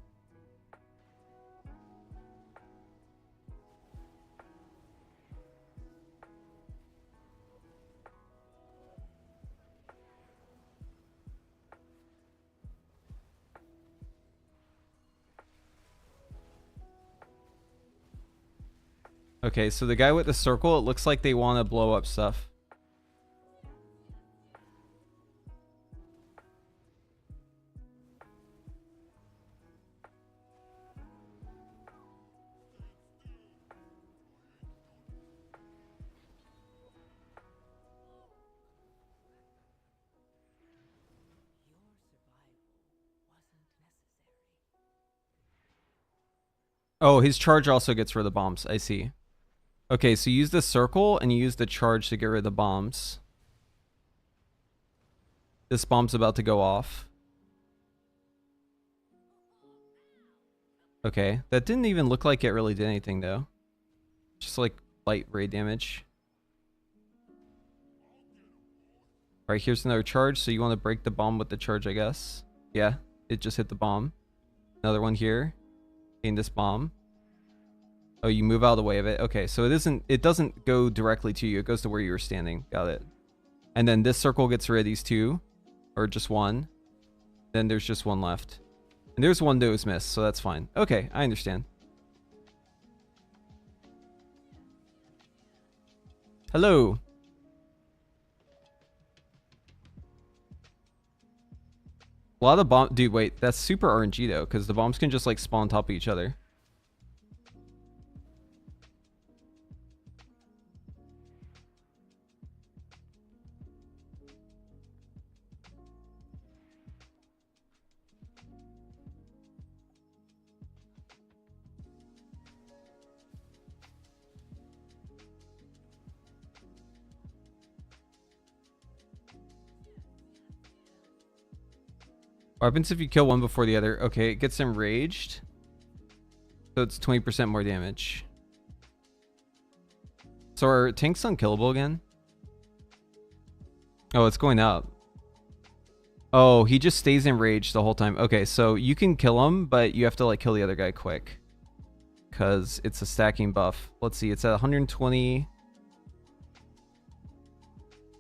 Okay, so the guy with the circle, it looks like they want to blow up stuff. Oh, his charge also gets rid of the bombs. I see. Okay, so you use the circle and you use the charge to get rid of the bombs. This bomb's about to go off. Okay, that didn't even look like it really did anything though. Just like light ray damage. Alright, here's another charge. So you want to break the bomb with the charge, I guess. Yeah, it just hit the bomb. Another one here. Gain this bomb. Oh, you move out of the way of it. Okay, so it doesn't go directly to you. It goes to where you were standing. Got it. And then this circle gets rid of these two. Or just one. Then there's just one left. And there's one that was missed, so that's fine. Okay, I understand. Hello. A lot of bomb... Dude, wait. That's super RNG, though, because the bombs can just, like, spawn on top of each other. What happens if you kill one before the other? Okay, it gets enraged. So it's 20% more damage. So are tanks unkillable again? Oh, it's going up. Oh, he just stays enraged the whole time. Okay, so you can kill him, but you have to like kill the other guy quick. Because it's a stacking buff. Let's see, it's at 120.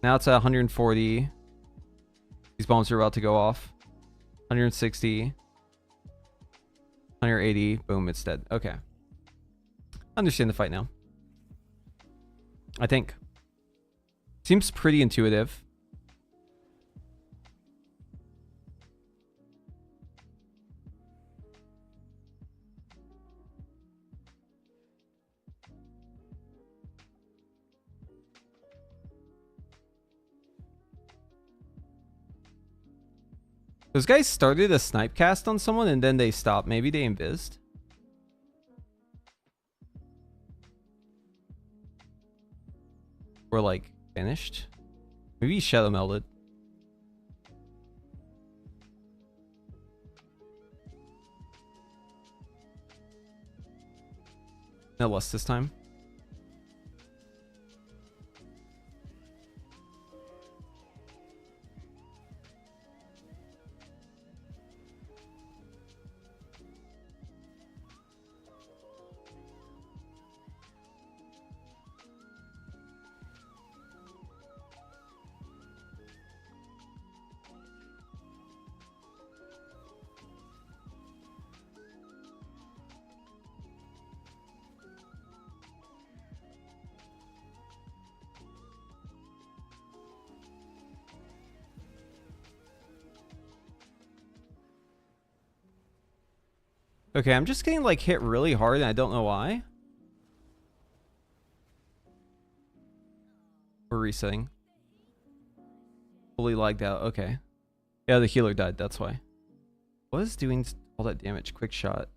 Now it's at 140. These bombs are about to go off. 160. 180. Boom, it's dead. Okay. Understand the fight now. I think. Seems pretty intuitive. Those guys started a snipe cast on someone and then they stopped. Maybe they invised. Or like finished. Maybe he shadow melded. No less this time. Okay, I'm just getting like hit really hard and I don't know why. We're resetting. Fully lagged out. Okay. Yeah, the healer died. That's why. What is doing all that damage? Quick shot.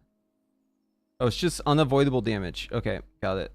Oh, it's just unavoidable damage. Okay, got it.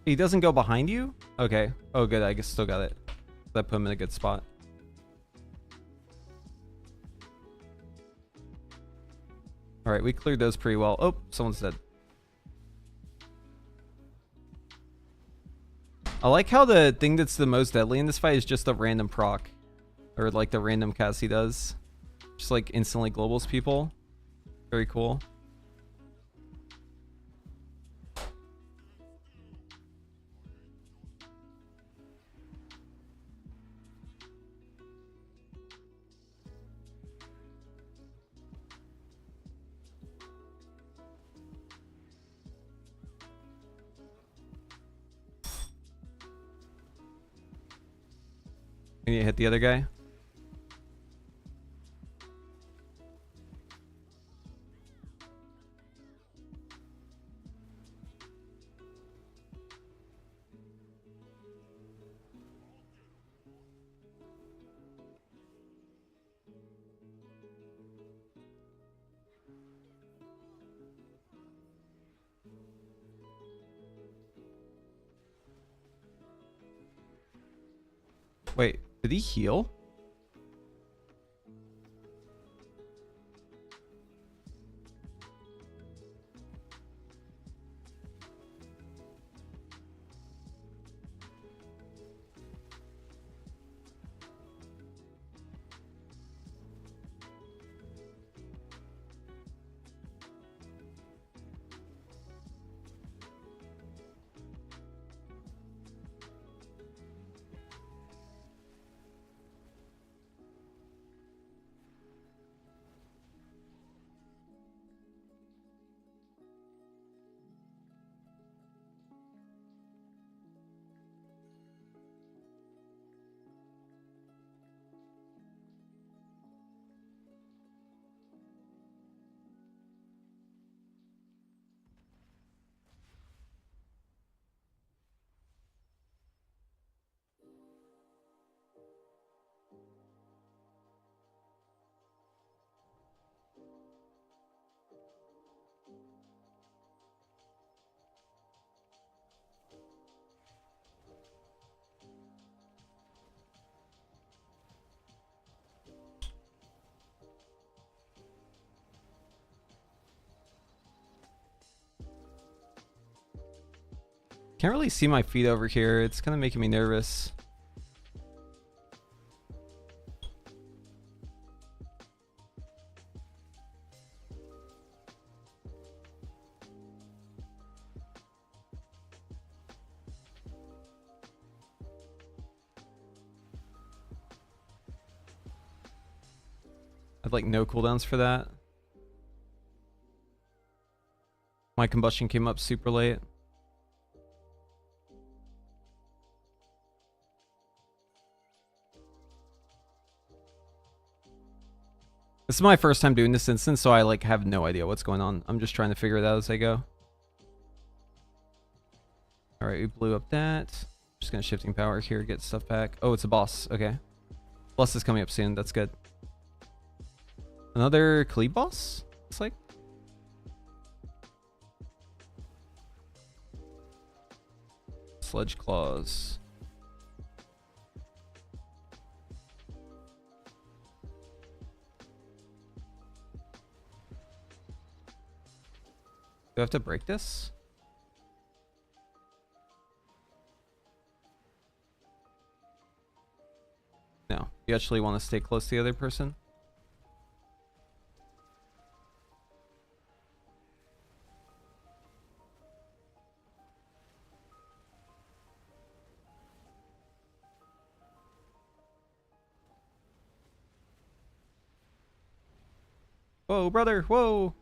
He doesn't go behind you? Okay. Oh, good. I guess still got it. That put him in a good spot. All right, we cleared those pretty well. Oh, someone's dead. I like how the thing that's the most deadly in this fight is just the random proc. Or like the random cast he does. Just like instantly globals people. Very cool. Can you hit the other guy? Wait, did he heal? Can't really see my feet over here. It's kind of making me nervous. I'd like no cooldowns for that. My combustion came up super late. This is my first time doing this instance, so I like have no idea what's going on. I'm just trying to figure it out as I go. All right, we blew up that. Just gonna shifting power here, get stuff back. Oh, it's a boss. Okay. Boss is coming up soon. That's good. Another Khalid boss? It's like. Sledge claws. Do I have to break this? No. You actually want to stay close to the other person? Whoa, brother! Whoa!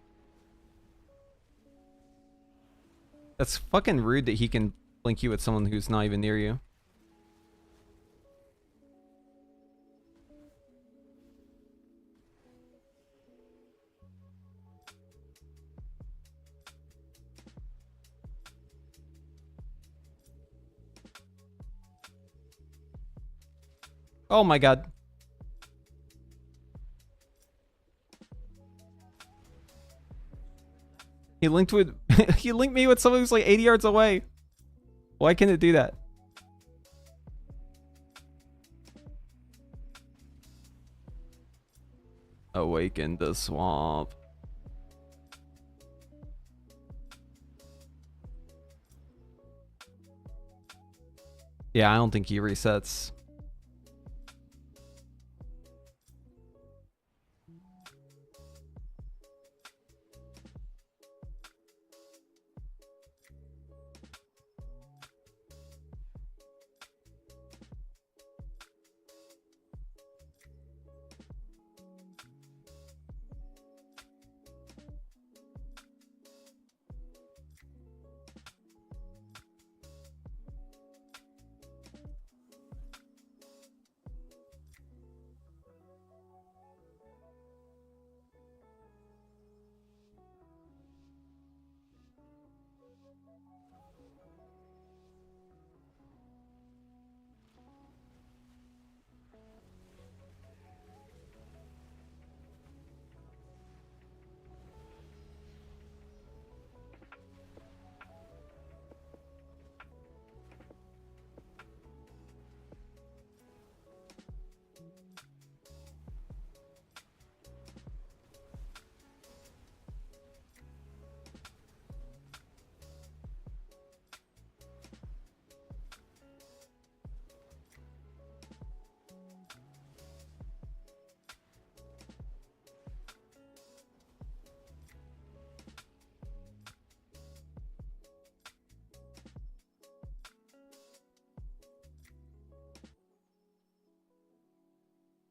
That's fucking rude that he can blink you at someone who's not even near you. Oh my god. He linked with he linked me with someone who's like 80 yards away. What? Why can't it do that? Awaken the swamp. Yeah, I don't think he resets.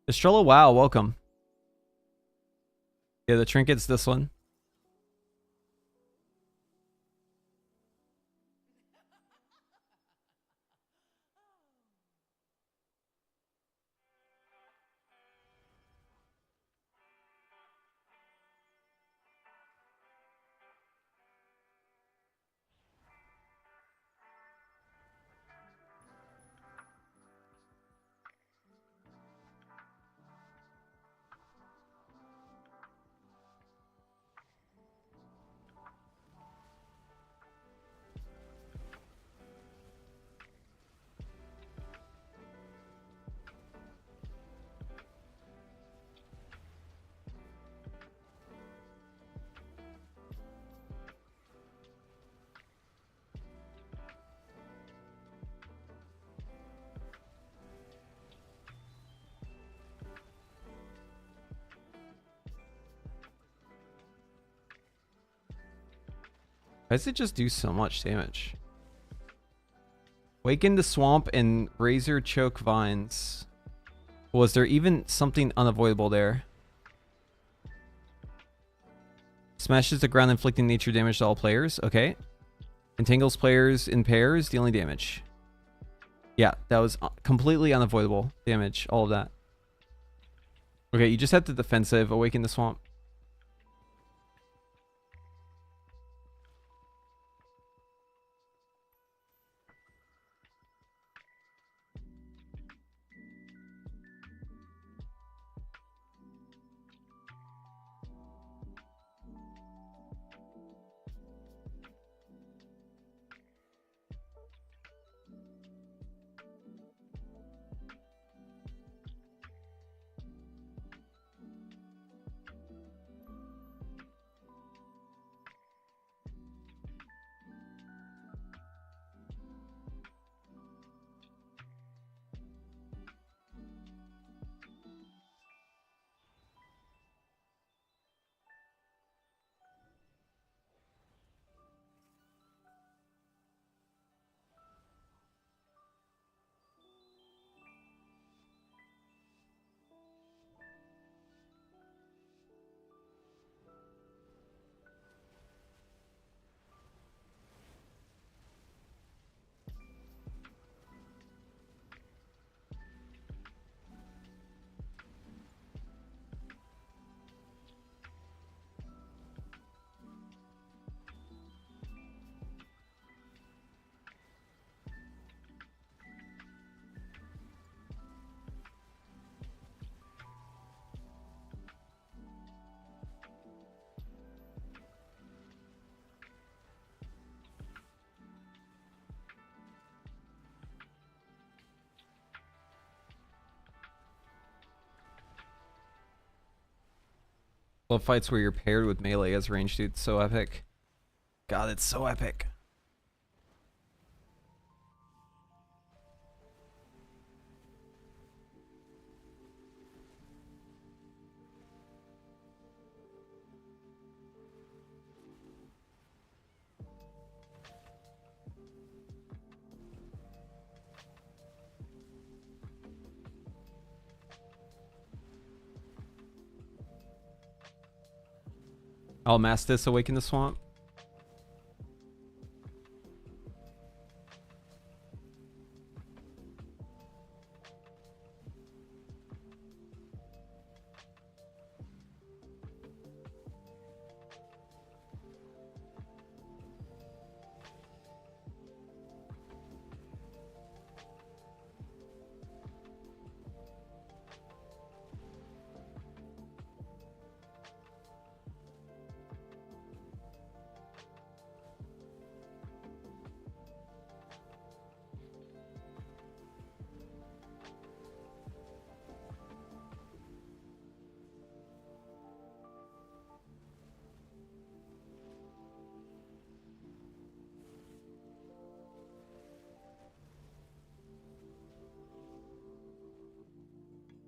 Estrella, wow, welcome. Yeah, the trinket's this one. Why does it just do so much damage? Waken the swamp and razor choke vines. Was there even something unavoidable there? Smashes the ground, inflicting nature damage to all players. Okay. Entangles players in pairs, dealing damage. Yeah, that was completely unavoidable damage. All of that. Okay, you just had the defensive. Awaken the swamp. Love fights where you're paired with melee as range, dude. So epic. God, it's so epic. I'll mass this Awaken the Swamp.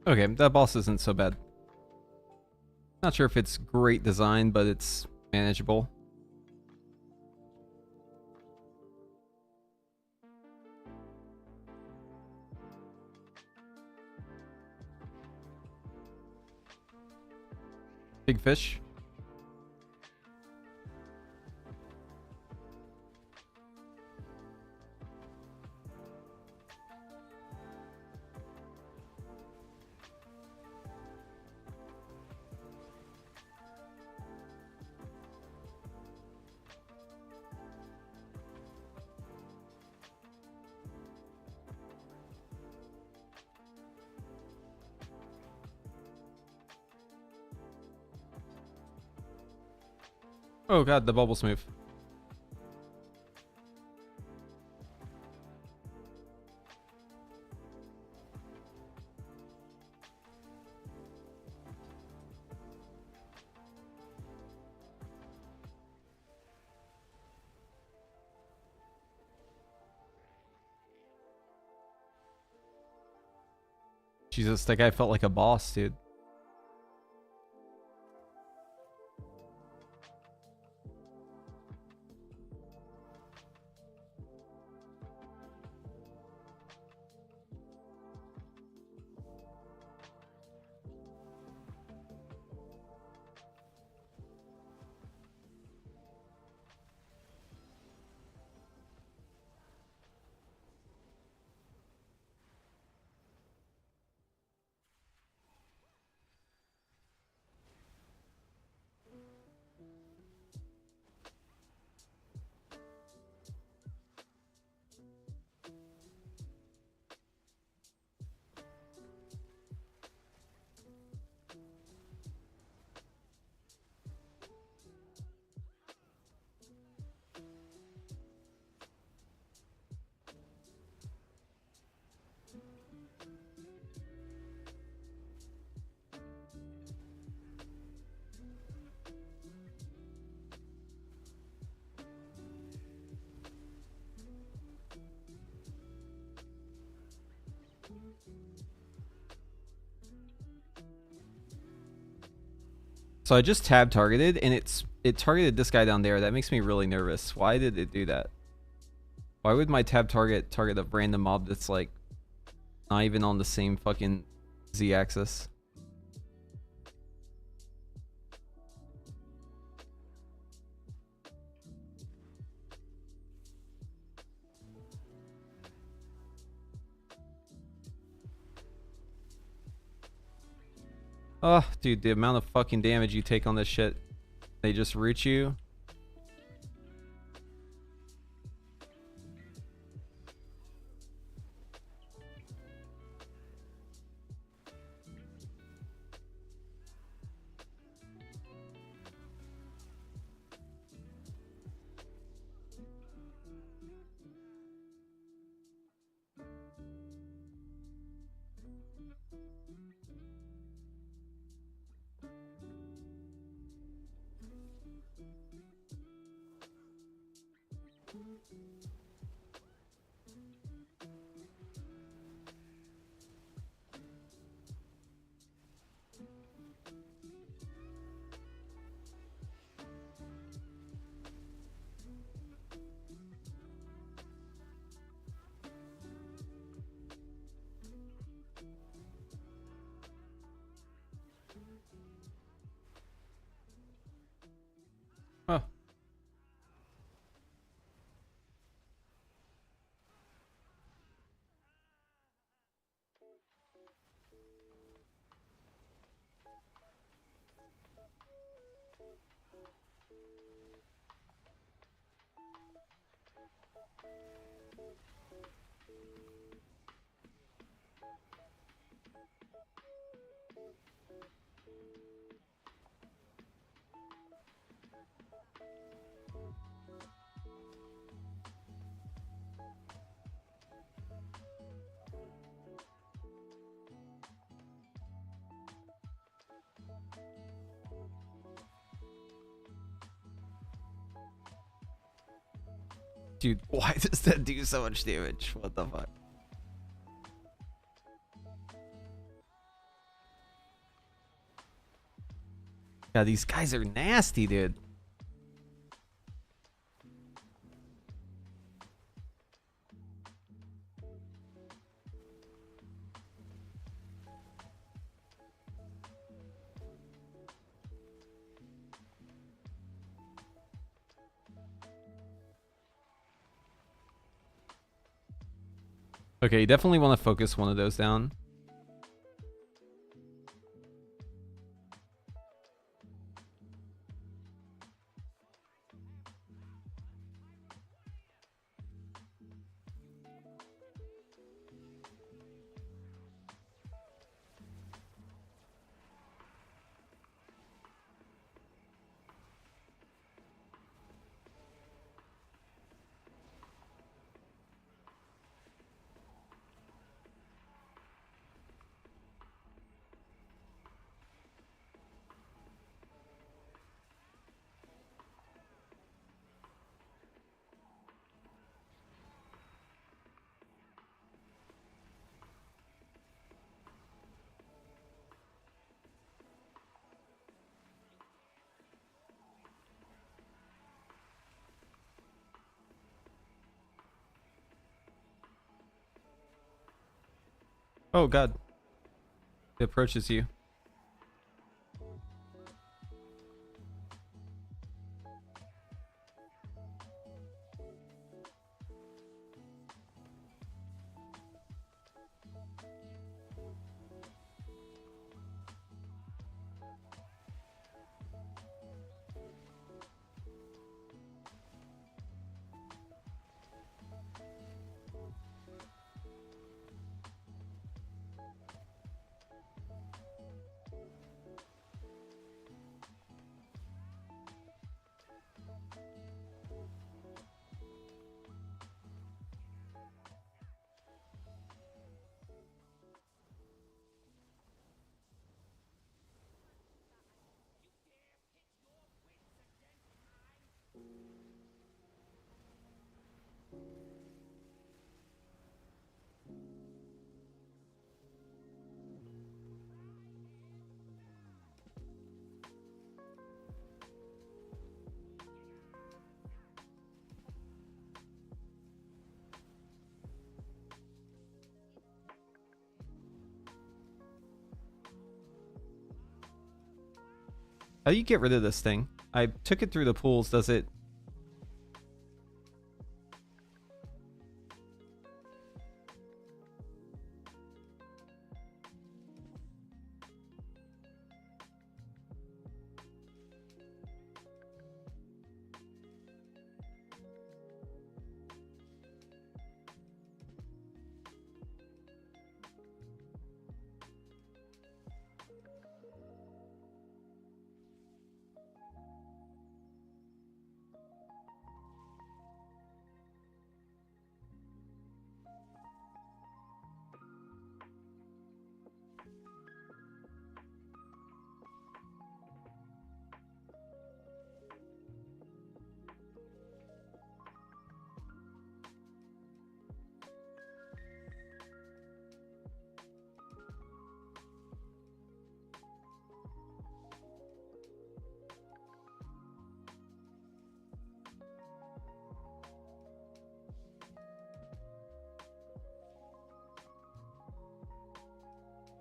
Okay, that boss isn't so bad. Not sure if it's great design, but it's manageable. Big fish. Oh god, the bubbles move. Jesus, that guy felt like a boss, dude. So I just tab targeted and it targeted this guy down there. That makes me really nervous. Why did it do that? Why would my tab target a random mob that's like not even on the same fucking Z axis? Oh, dude, the amount of fucking damage you take on this shit. They just root you. Dude, why does that do so much damage? What the fuck? Yeah, these guys are nasty, dude. Okay, you definitely want to focus one of those down. Oh god. It approaches you. How do you get rid of this thing? I took it through the pools. Does it?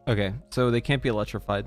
Okay, so they can't be electrified.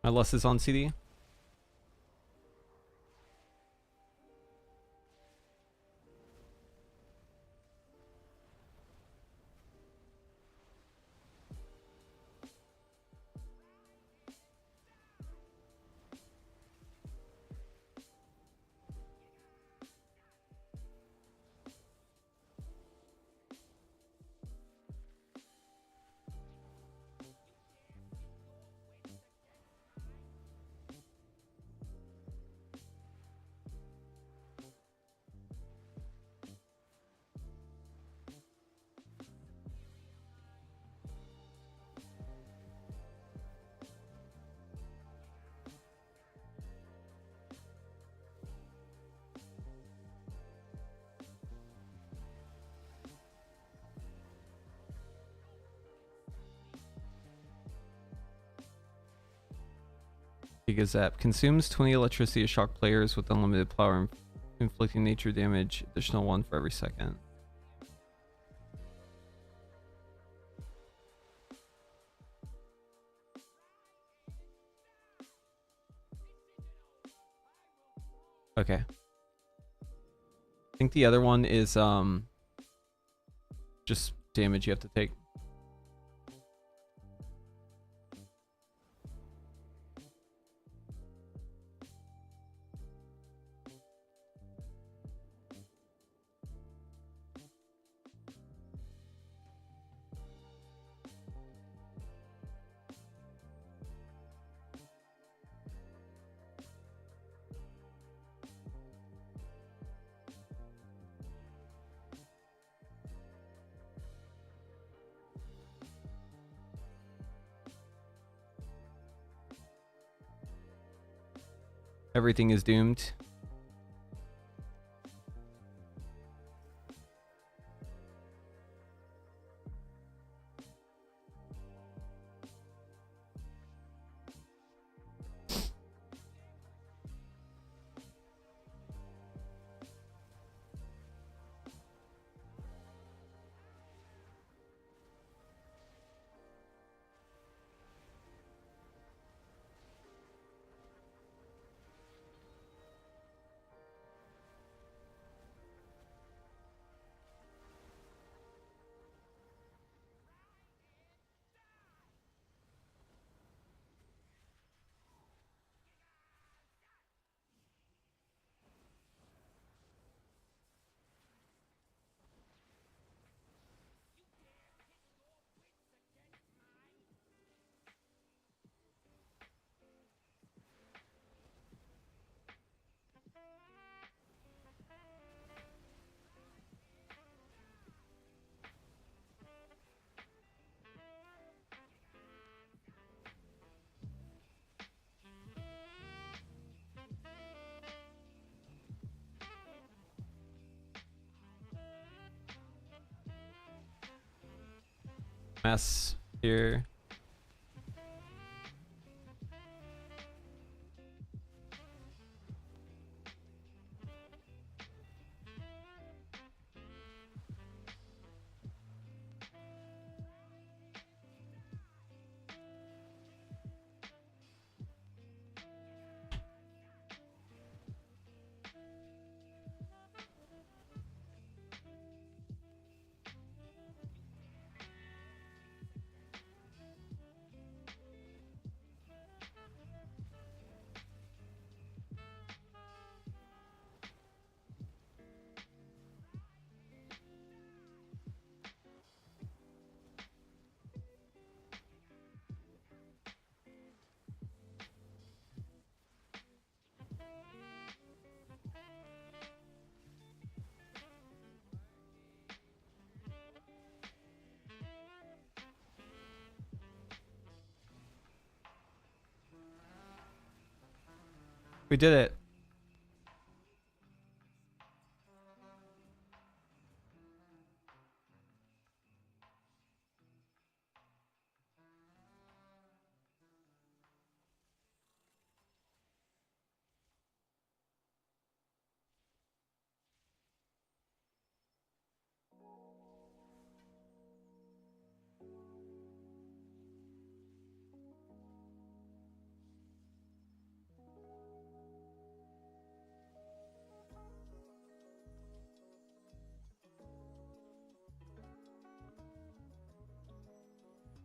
My less is on CD. Gigazap consumes 20 electricity to shock players with unlimited power, inflicting nature damage, additional 1 for every second. Okay. I think the other one is just damage you have to take. Everything is doomed. Mess here. We did it.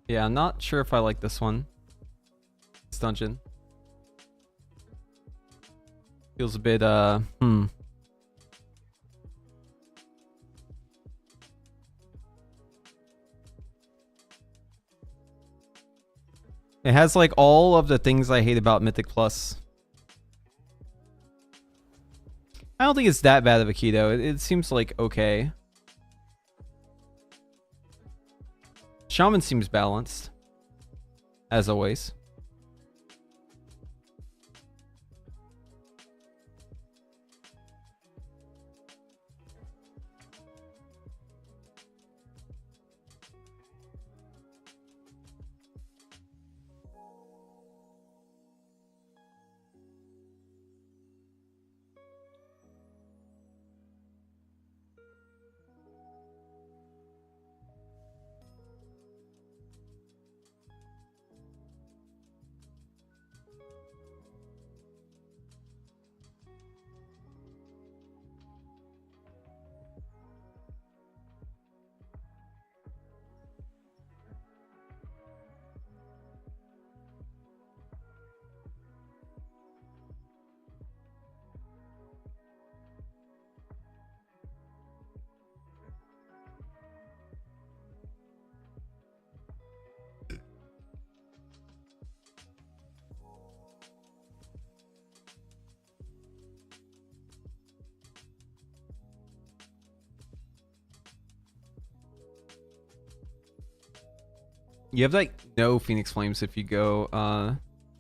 Yeah, I'm not sure if I like this one. This dungeon. Feels a bit, It has like all of the things I hate about Mythic Plus. I don't think it's that bad of a key though. It seems like okay. Shaman seems balanced. As always. You have like no Phoenix Flames if you go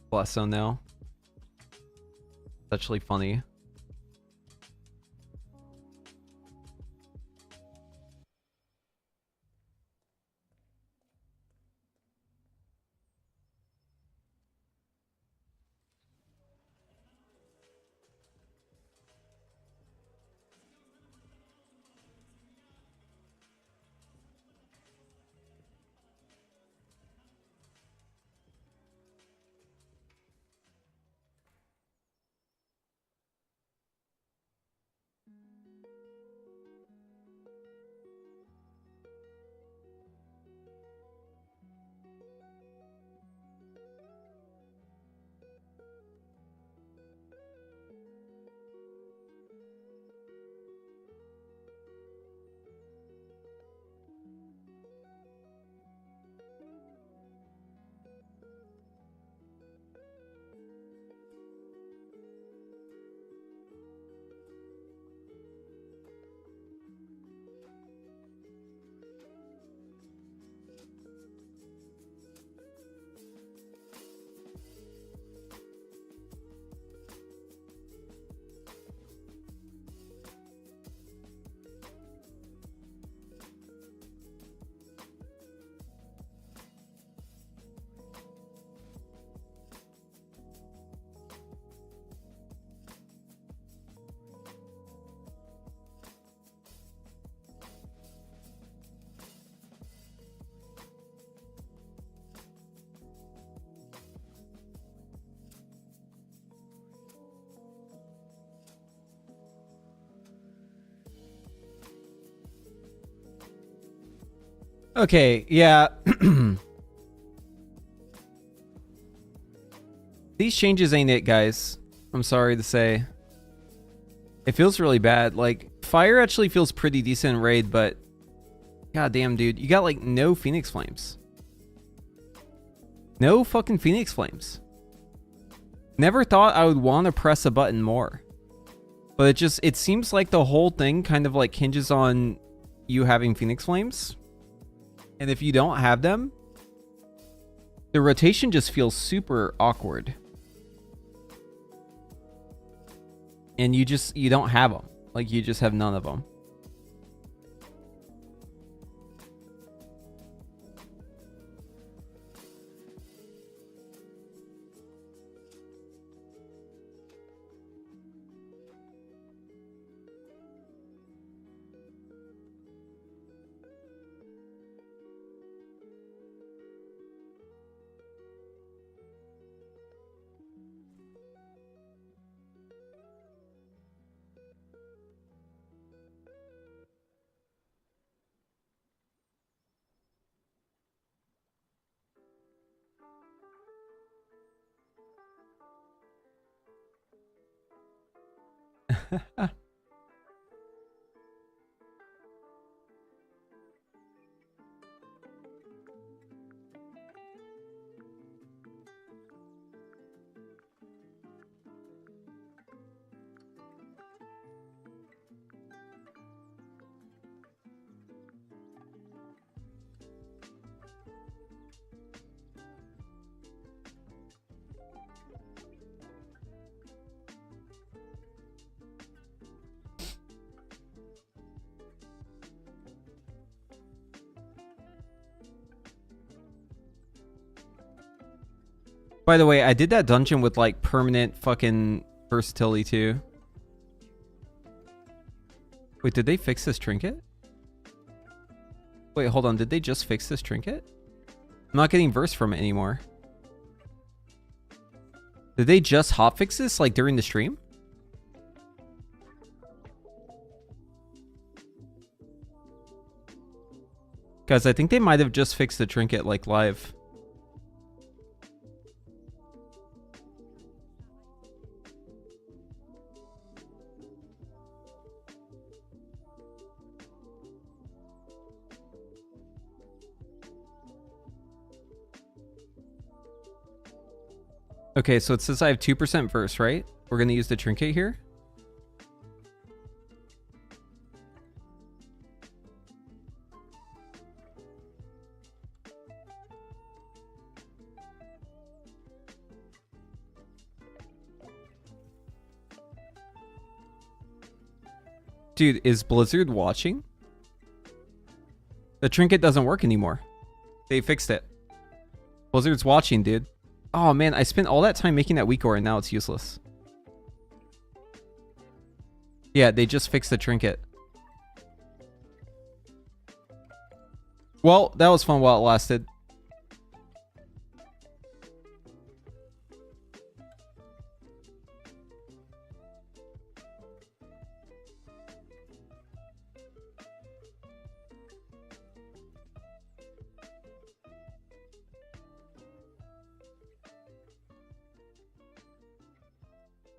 Blast Zone now. It's actually funny. Okay, yeah. These changes ain't it, guys. I'm sorry to say. It feels really bad. Like, fire actually feels pretty decent in raid, but goddamn, dude, you got like no Phoenix Flames. No fucking Phoenix Flames. Never thought I would want to press a button more. But it seems like the whole thing kind of like hinges on you having Phoenix Flames. And if you don't have them, the rotation just feels super awkward. And you don't have them. Like, you just have none of them. By the way, I did that dungeon with like permanent fucking versatility too. Wait, did they fix this trinket? Wait, hold on. Did they just fix this trinket? I'm not getting verse from it anymore. Did they just hotfix this like during the stream? Guys, I think they might have just fixed the trinket like live. Okay, so it says I have 2% verse, right? We're going to use the trinket here. Dude, is Blizzard watching? The trinket doesn't work anymore. They fixed it. Blizzard's watching, dude. Oh man, I spent all that time making that weak ore and now it's useless. Yeah, they just fixed the trinket. Well, that was fun while it lasted.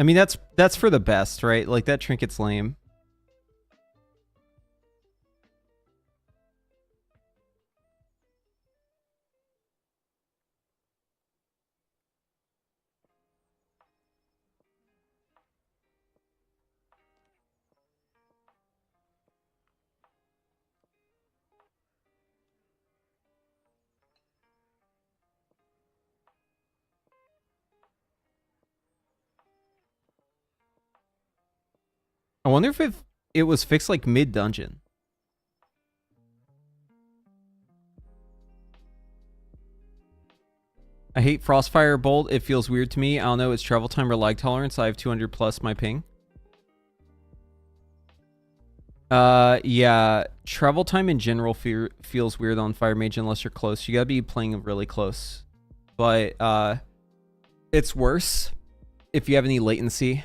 I mean, that's for the best, right? Like, that trinket's lame. I wonder if it was fixed like mid-dungeon. I hate Frostfire Bolt. It feels weird to me. I don't know. It's travel time or lag tolerance. I have 200 plus my ping. Yeah. Travel time in general feels weird on Fire Mage unless you're close. You gotta be playing really close. But, it's worse if you have any latency.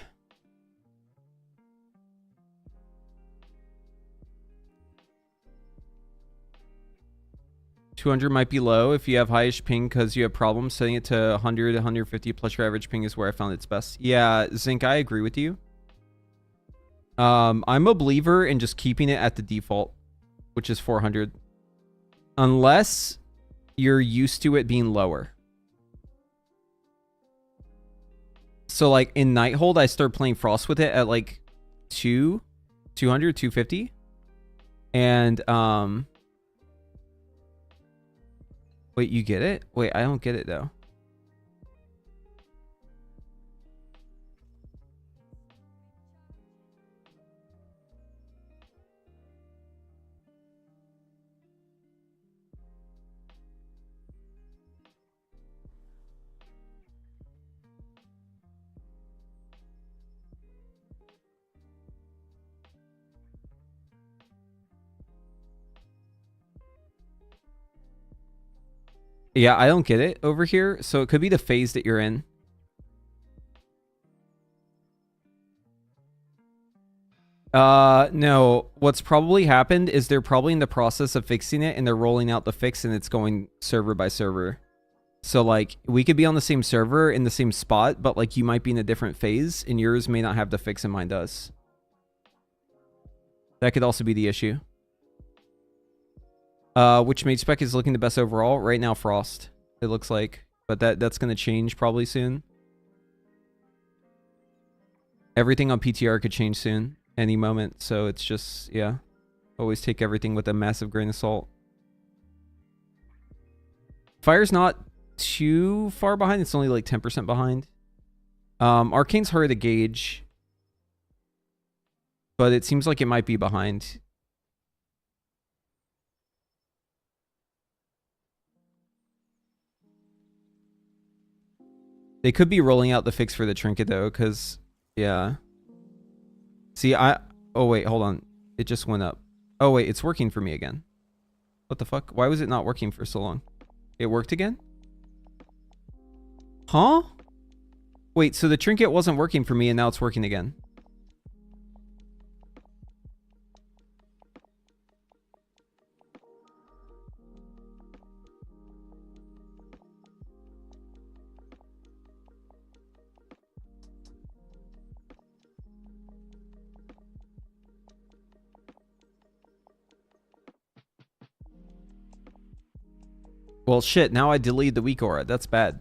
$200 might be low if you have highest ping because you have problems. Setting it to 100, 150 plus your average ping is where I found it's best. Yeah, Zinc, I agree with you. I'm a believer in just keeping it at the default, which is 400. Unless you're used to it being lower. So like in Nighthold, I started playing Frost with it at like 200, 250. And wait, you get it? Wait, I don't get it though. Yeah, I don't get it over here. So it could be the phase that you're in. No. What's probably happened is they're probably in the process of fixing it and they're rolling out the fix and it's going server by server. So like we could be on the same server in the same spot, but like you might be in a different phase and yours may not have the fix and mine does. That could also be the issue. Which mage spec is looking the best overall? Right now, Frost, it looks like. But that's going to change probably soon. Everything on PTR could change soon. Any moment. So it's just, yeah. Always take everything with a massive grain of salt. Fire's not too far behind. It's only like 10% behind. Arcane's hard to gauge. But it seems like it might be behind. They could be rolling out the fix for the trinket though, because, yeah. See, oh wait, hold on. It just went up. Oh wait, it's working for me again. What the fuck? Why was it not working for so long? It worked again? Huh? Wait, so the trinket wasn't working for me and now it's working again. Well, shit, now I deleted the weak aura. That's bad.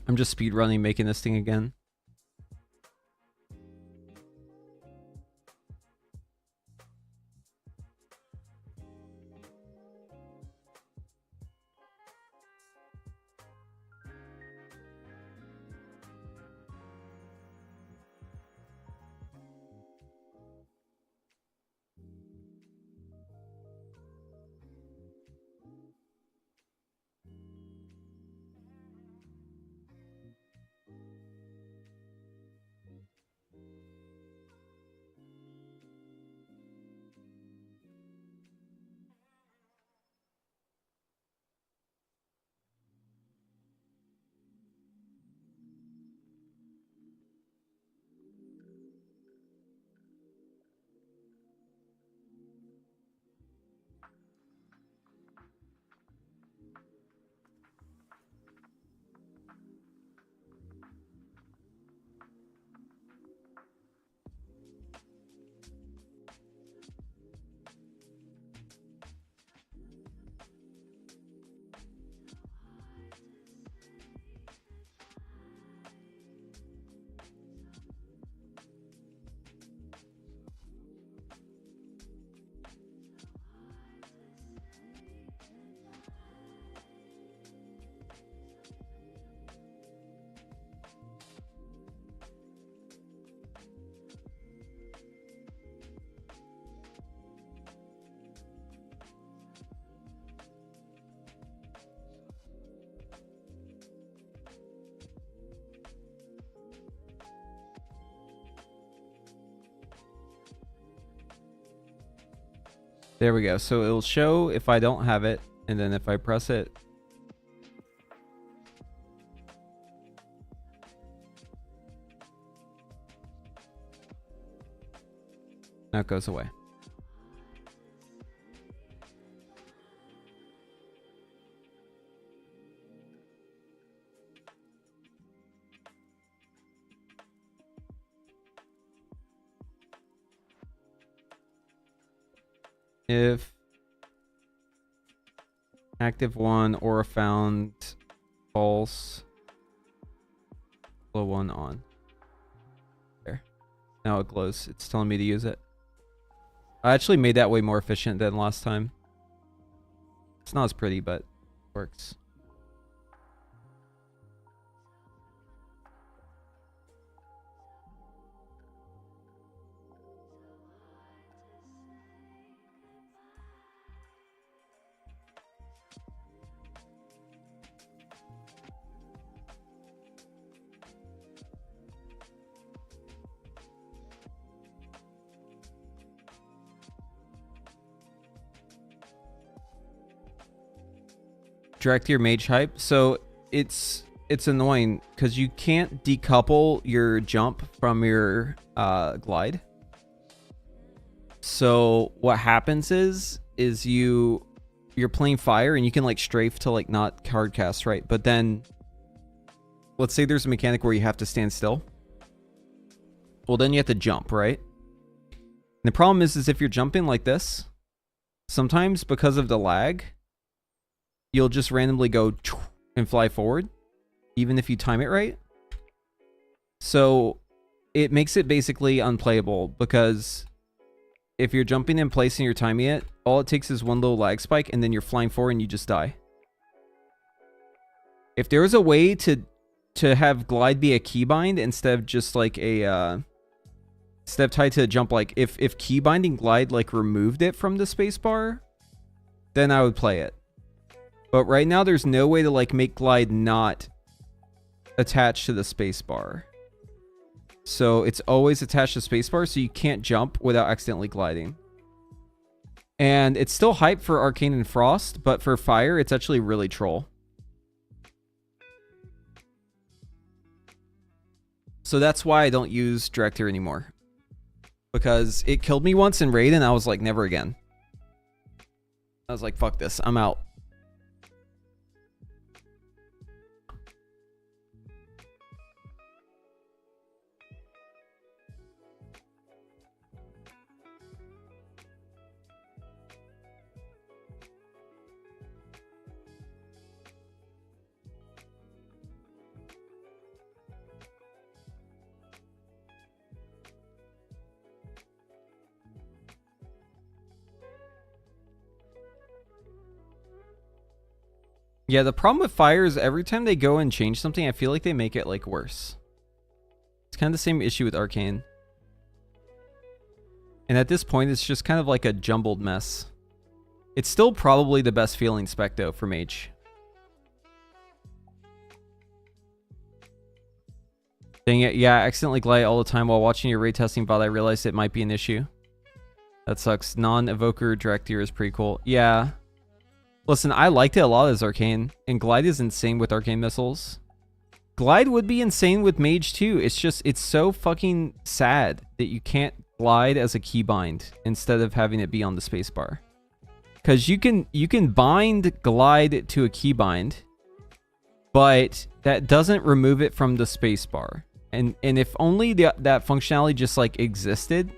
I'm just speedrunning making this thing again. There we go. So it'll show if I don't have it, and then if I press it, now it goes away. If active 1 aura found false, glow 1 on. There. Now it glows. It's telling me to use it. I actually made that way more efficient than last time. It's not as pretty, but it works. Direct your mage hype. So it's annoying because you can't decouple your jump from your glide. So what happens is you're playing fire and you can like strafe to like not hard cast, right? But then let's say there's a mechanic where you have to stand still. Well, then you have to jump, right? And the problem is if you're jumping like this, sometimes because of the lag, you'll just randomly go and fly forward, even if you time it right. So it makes it basically unplayable because if you're jumping in place and you're timing it, all it takes is one little lag spike and then you're flying forward and you just die. If there was a way to have glide be a keybind instead of just like a step tied to a jump, like if keybinding glide like removed it from the spacebar, then I would play it. But right now, there's no way to like make glide not attached to the spacebar. So it's always attached to spacebar, so you can't jump without accidentally gliding. And it's still hype for Arcane and Frost, but for Fire, it's actually really troll. So that's why I don't use Director anymore. Because it killed me once in Raid, and I was like, never again. I was like, fuck this, I'm out. Yeah, the problem with Fire is every time they go and change something, I feel like they make it like worse. It's kind of the same issue with Arcane. And at this point, it's just kind of like a jumbled mess. It's still probably the best feeling spec though for Mage. Dang it, yeah, I accidentally glide all the time while watching your raid testing VOD. I realized it might be an issue. That sucks. Non-evoker direct ear is pretty cool. Yeah. Listen, I liked it a lot as Arcane, and Glide is insane with Arcane missiles. Glide would be insane with Mage too. It's just, it's so fucking sad that you can't glide as a keybind instead of having it be on the spacebar. Because you can bind Glide to a keybind, but that doesn't remove it from the spacebar. And if only that functionality just like existed,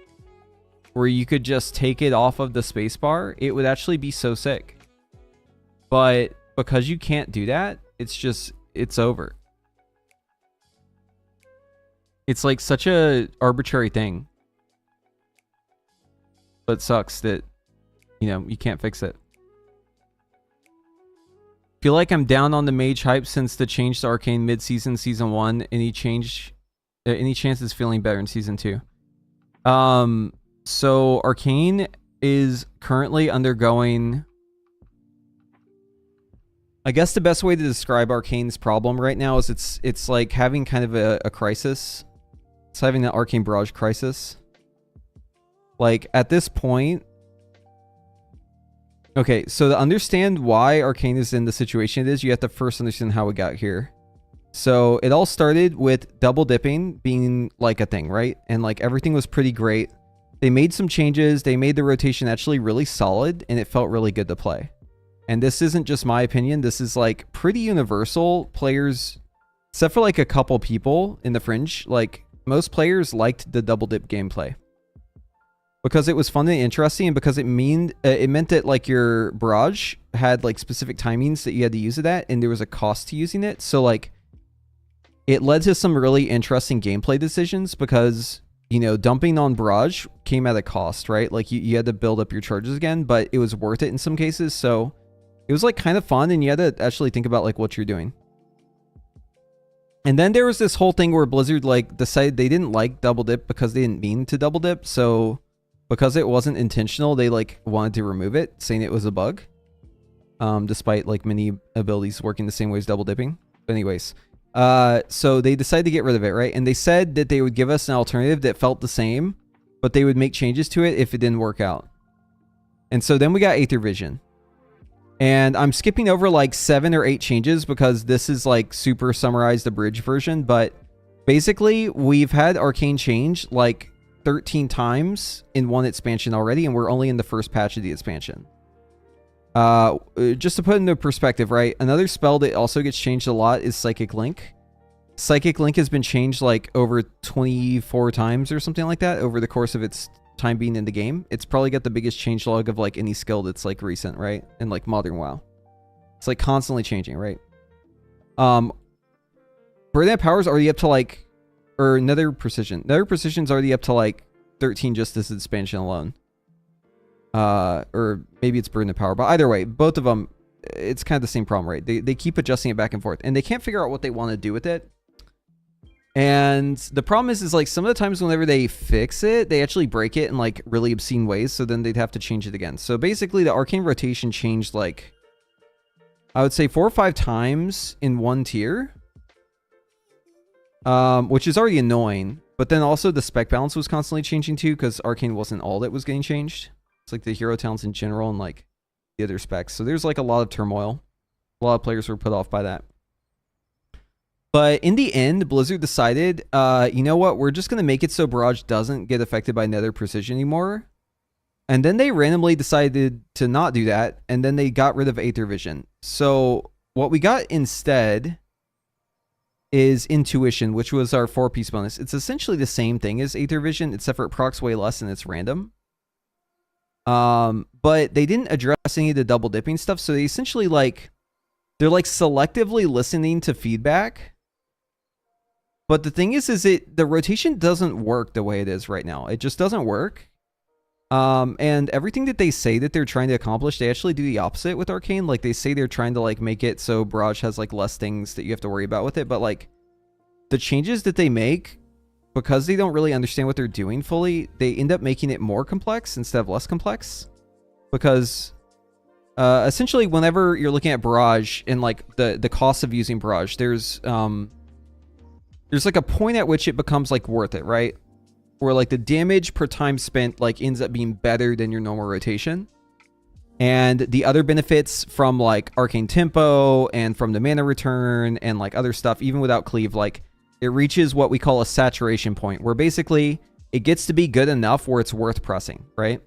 where you could just take it off of the spacebar, it would actually be so sick. But because you can't do that, it's just, it's over. It's like such a arbitrary thing. But it sucks that, you know, you can't fix it. Feel like I'm down on the Mage hype since the change to Arcane mid-season, Season 1. Any chances feeling better in Season 2? So Arcane is currently undergoing... I guess the best way to describe Arcane's problem right now is it's like having kind of a crisis. It's having an Arcane Barrage crisis. Like, at this point, Okay, so to understand why Arcane is in the situation it is, you have to first understand how we got here. So it all started with double dipping being like a thing, right? And like everything was pretty great. They made some changes. They made the rotation actually really solid and it felt really good to play. And this isn't just my opinion. This is like pretty universal. Players, except for like a couple people in the fringe, like most players liked the double dip gameplay. Because it was fun and interesting, and because it meant that like your barrage had like specific timings that you had to use it at, and there was a cost to using it. So like it led to some really interesting gameplay decisions because, you know, dumping on barrage came at a cost, right? Like you had to build up your charges again, but it was worth it in some cases. So it was like kind of fun, and you had to actually think about like what you're doing. And then there was this whole thing where Blizzard like decided they didn't like double dip because they didn't mean to double dip. So because it wasn't intentional, they like wanted to remove it, saying it was a bug. Despite like many abilities working the same way as double dipping. But anyways, so they decided to get rid of it, right? And they said that they would give us an alternative that felt the same, but they would make changes to it if it didn't work out. And so then we got Aether Vision. And I'm skipping over like 7 or 8 changes because this is like super summarized abridged version. But basically, we've had Arcane change like 13 times in one expansion already, and we're only in the first patch of the expansion. Just to put into perspective, right? Another spell that also gets changed a lot is Psychic Link. Psychic Link has been changed like over 24 times or something like that over the course of its time being in the game. It's probably got the biggest change log of like any skill that's like recent, right? In like modern WoW. It's like constantly changing, right? Burden Power's already up to like, or Nether Precision. Nether Precision's already up to like 13 just this expansion alone. Or maybe it's Burden of Power, but either way, both of them, it's kind of the same problem, right? They keep adjusting it back and forth, and they can't figure out what they want to do with it. And the problem is like some of the times whenever they fix it, they actually break it in like really obscene ways, so then they'd have to change it again. So basically the Arcane rotation changed like, I would say 4 or 5 times in one tier. Which is already annoying, but then also the spec balance was constantly changing too, because Arcane wasn't all that was getting changed. It's like the hero talents in general and like the other specs. So there's like a lot of turmoil. A lot of players were put off by that. But in the end, Blizzard decided, you know what? We're just going to make it so Barrage doesn't get affected by Nether Precision anymore. And then they randomly decided to not do that. And then they got rid of Aether Vision. So what we got instead is Intuition, which was our 4-piece bonus. It's essentially the same thing as Aether Vision, except for it procs way less and it's random. But they didn't address any of the double dipping stuff, so they essentially like, they're like selectively listening to feedback. But the thing is the rotation doesn't work the way it is right now. It just doesn't work. And everything that they say that they're trying to accomplish, they actually do the opposite with Arcane. Like they say they're trying to like make it so Barrage has like less things that you have to worry about with it. But like the changes that they make, because they don't really understand what they're doing fully, they end up making it more complex instead of less complex. Because essentially whenever you're looking at Barrage and like the cost of using Barrage, there's like a point at which it becomes like worth it, right? Where like the damage per time spent like ends up being better than your normal rotation. And the other benefits from like Arcane Tempo and from the mana return and like other stuff, even without Cleave, like it reaches what we call a saturation point, where basically it gets to be good enough where it's worth pressing, right?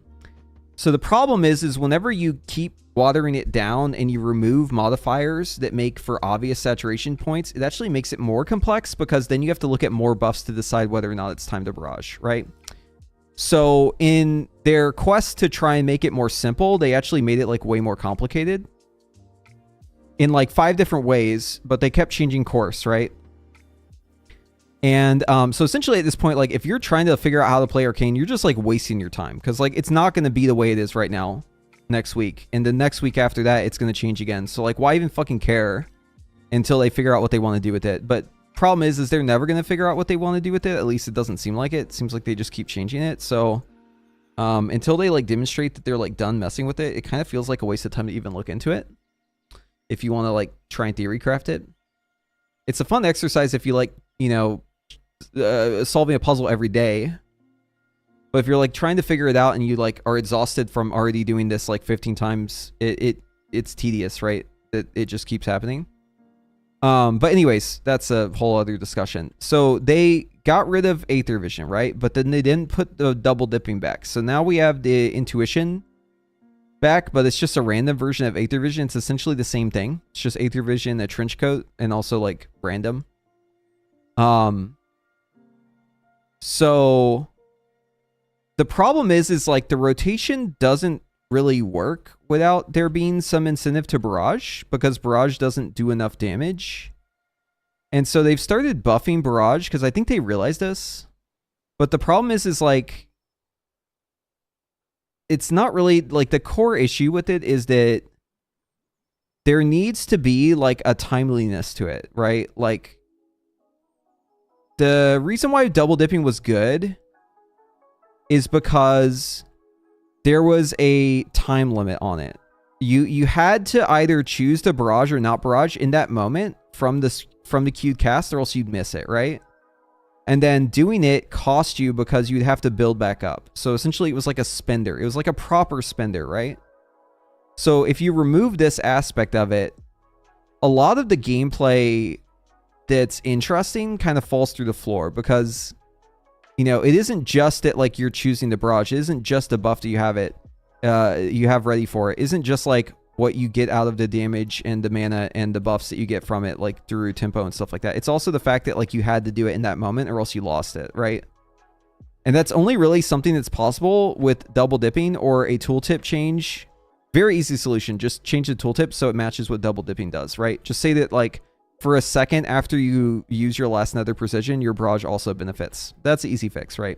So the problem is whenever you keep watering it down and you remove modifiers that make for obvious saturation points, it actually makes it more complex, because then you have to look at more buffs to decide whether or not it's time to Barrage, right? So in their quest to try and make it more simple, they actually made it like way more complicated in like 5 different ways, but they kept changing course, right? And so essentially at this point, like if you're trying to figure out how to play Arcane, you're just like wasting your time, because like it's not going to be the way it is right now next week, and the next week after that it's going to change again. So like why even fucking care until they figure out what they want to do with it? But problem is they're never going to figure out what they want to do with it. At least it doesn't seem like it. It seems like they just keep changing it. So until they like demonstrate that they're like done messing with it, it kind of feels like a waste of time to even look into it if you want to like try and theory craft it. It's a fun exercise if you like, you know, solving a puzzle every day. But if you're like trying to figure it out and you like are exhausted from already doing this like 15 times, it's tedious, right? It just keeps happening. But anyways, that's a whole other discussion. So they got rid of Aether Vision, right? But then they didn't put the double dipping back. So now we have the Intuition back, but it's just a random version of Aether Vision. It's essentially the same thing. It's just Aether Vision, a trench coat, and also like random. So the problem is like the rotation doesn't really work without there being some incentive to barrage, because barrage doesn't do enough damage. And so they've started buffing barrage because I think they realized this. But the problem is like it's not really like the core issue with it is that there needs to be like a timeliness to it, right? Like the reason why double dipping was good is because there was a time limit on it. You had to either choose to barrage or not barrage in that moment from the queued cast, or else you'd miss it, right? And then doing it cost you because you'd have to build back up. So essentially it was like a spender. It was like a proper spender, right? So if you remove this aspect of it, a lot of the gameplay that's interesting kind of falls through the floor, because you know, it isn't just that like you're choosing the barrage. It isn't just a buff that you have ready for it. It isn't just like what you get out of the damage and the mana and the buffs that you get from it, like through tempo and stuff like that. It's also the fact that like you had to do it in that moment or else you lost it, right? And that's only really something that's possible with double dipping or a tooltip change. Very easy solution. Just change the tooltip so it matches what double dipping does, right? Just say that like for a second after you use your last nether precision, your barrage also benefits. That's an easy fix, right?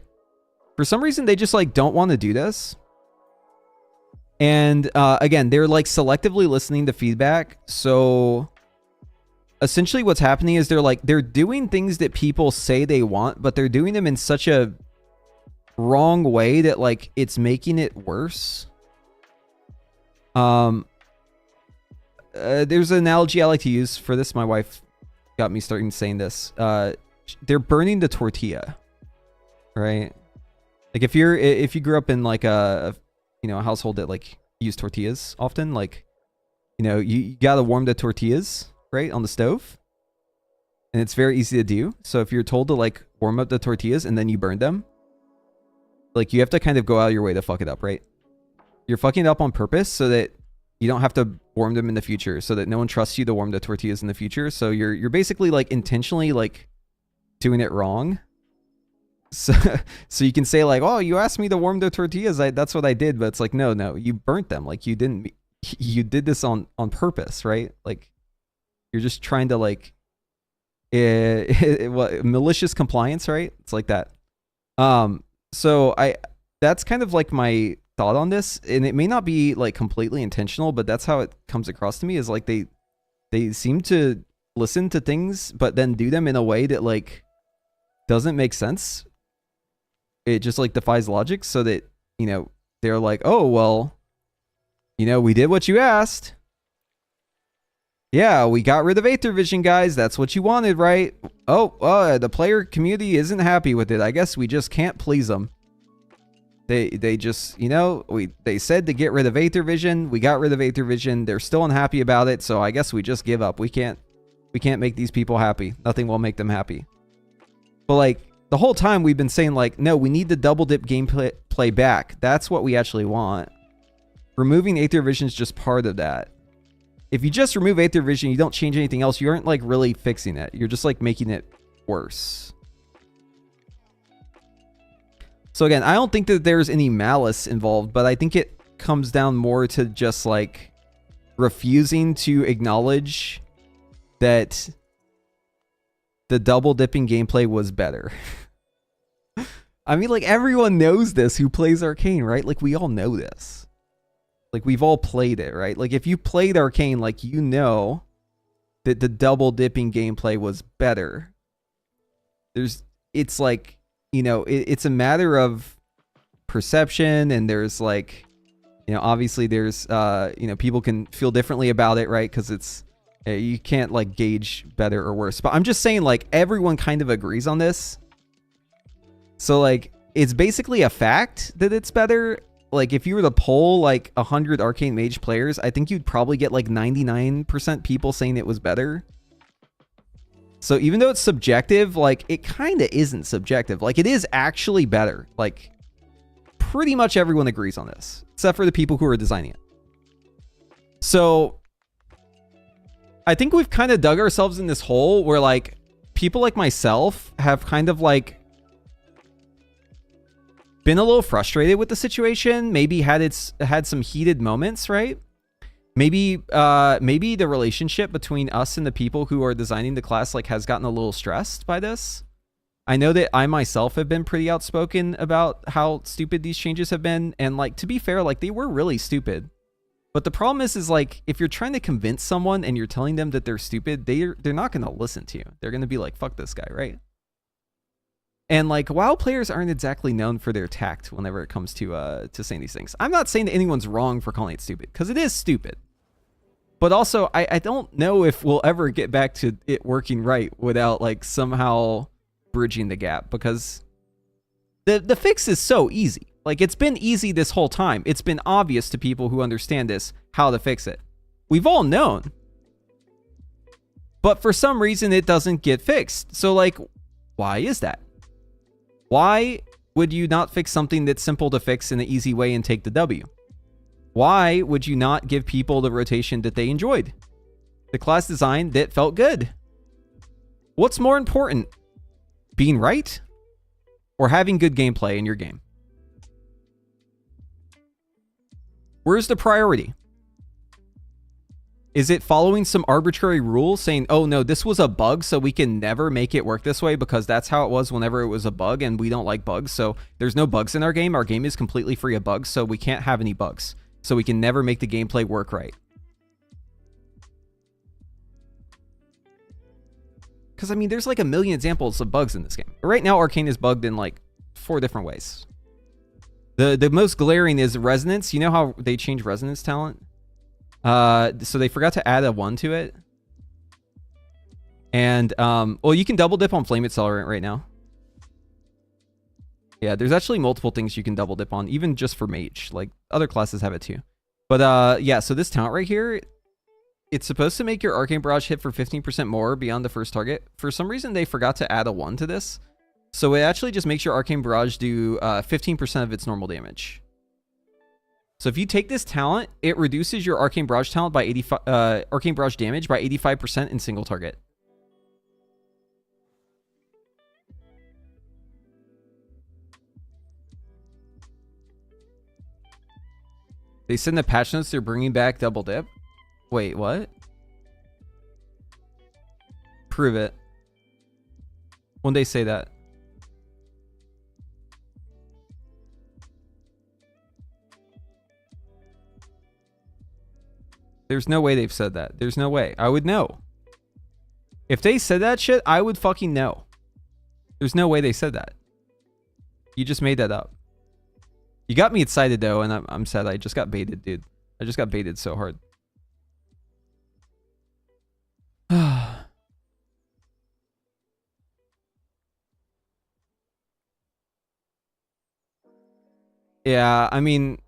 For some reason, they just like don't want to do this. And again, they're like selectively listening to feedback. So essentially what's happening is they're doing things that people say they want, but they're doing them in such a wrong way that like it's making it worse. There's an analogy I like to use for this. My wife got me starting saying this. They're burning the tortilla, right? Like if you grew up in like a household that like use tortillas often, like you gotta warm the tortillas right on the stove, and it's very easy to do. So if you're told to like warm up the tortillas and then you burn them, like you have to kind of go out of your way to fuck it up, right? You're fucking it up on purpose so that you don't have to warm them in the future, so that no one trusts you to warm the tortillas in the future. So you're basically like intentionally like doing it wrong. So you can say like, oh, you asked me to warm the tortillas. That's what I did. But it's like, no, you burnt them. Like you did this on purpose, right? Like you're just trying to like, malicious compliance, right? It's like that. So that's kind of like my thought on this, and it may not be like completely intentional, but that's how it comes across to me, is like they seem to listen to things but then do them in a way that like doesn't make sense. It just like defies logic, so that they're like, oh well, we did what you asked. Yeah, we got rid of Aether Vision, guys. That's what you wanted, right? Oh, the player community isn't happy with it. I guess we just can't please them. They just, they said to get rid of Aether Vision. We got rid of Aether Vision. They're still unhappy about it, so I guess we just give up. We can't make these people happy. Nothing will make them happy. But like the whole time we've been saying like, no, we need the double dip gameplay back. That's what we actually want. Removing Aether Vision is just part of that. If you just remove Aether Vision, you don't change anything else, you aren't like really fixing it. You're just like making it worse. So again, I don't think that there's any malice involved, but I think it comes down more to just like refusing to acknowledge that the double dipping gameplay was better. I mean, like everyone knows this who plays Arcane, right? Like we all know this. Like we've all played it, right? Like if you played Arcane, like you know that the double dipping gameplay was better. It's like, it's a matter of perception, and there's like, obviously there's, people can feel differently about it, right? Because it's, you can't like gauge better or worse. But I'm just saying like everyone kind of agrees on this. So like it's basically a fact that it's better. Like, if you were to poll, like, 100 Arcane Mage players, I think you'd probably get, like, 99% people saying it was better. So even though it's subjective, like, it kind of isn't subjective. Like, it is actually better. Like, pretty much everyone agrees on this, except for the people who are designing it. So I think we've kind of dug ourselves in this hole where, like, people like myself have kind of, like, been a little frustrated with the situation. Maybe had some heated moments, right? Maybe the relationship between us and the people who are designing the class, like, has gotten a little stressed by this. I know that I myself have been pretty outspoken about how stupid these changes have been, and, like, to be fair, like, they were really stupid. But the problem is like, if you're trying to convince someone and you're telling them that they're stupid, they're not going to listen to you. They're going to be like, fuck this guy, right? And, like, WoW players aren't exactly known for their tact whenever it comes to saying these things. I'm not saying that anyone's wrong for calling it stupid, because it is stupid. But also, I don't know if we'll ever get back to it working right without, like, somehow bridging the gap, because the fix is so easy. Like, it's been easy this whole time. It's been obvious to people who understand this how to fix it. We've all known. But for some reason, it doesn't get fixed. So, like, why is that? Why would you not fix something that's simple to fix in an easy way and take the W? Why would you not give people the rotation that they enjoyed? The class design that felt good? What's more important? Being right? Or having good gameplay in your game? Where's the priority? Is it following some arbitrary rule saying, oh no, this was a bug, so we can never make it work this way because that's how it was whenever it was a bug, and we don't like bugs, so there's no bugs in our game. Our game is completely free of bugs, so we can't have any bugs. So we can never make the gameplay work right. Because, I mean, there's like a million examples of bugs in this game. Right now, Arcane is bugged in like 4 different ways. The most glaring is resonance. You know how they change resonance talent? So they forgot to add a 1 to it. And, well, you can double dip on Flame Accelerant right now. Yeah, there's actually multiple things you can double dip on, even just for Mage. Like, other classes have it too. But, yeah, so this talent right here, it's supposed to make your Arcane Barrage hit for 15% more beyond the first target. For some reason, they forgot to add a 1 to this. So it actually just makes your Arcane Barrage do 15% of its normal damage. So if you take this talent, it reduces your Arcane Barrage talent by 85, Arcane Barrage damage by 85% in single target. They said in the patch notes they're bringing back double dip. Wait, what? Prove it. When they say that. There's no way they've said that. There's no way. I would know. If they said that shit, I would fucking know. There's no way they said that. You just made that up. You got me excited, though, and I'm sad. I just got baited, dude. I just got baited so hard. Yeah, I mean...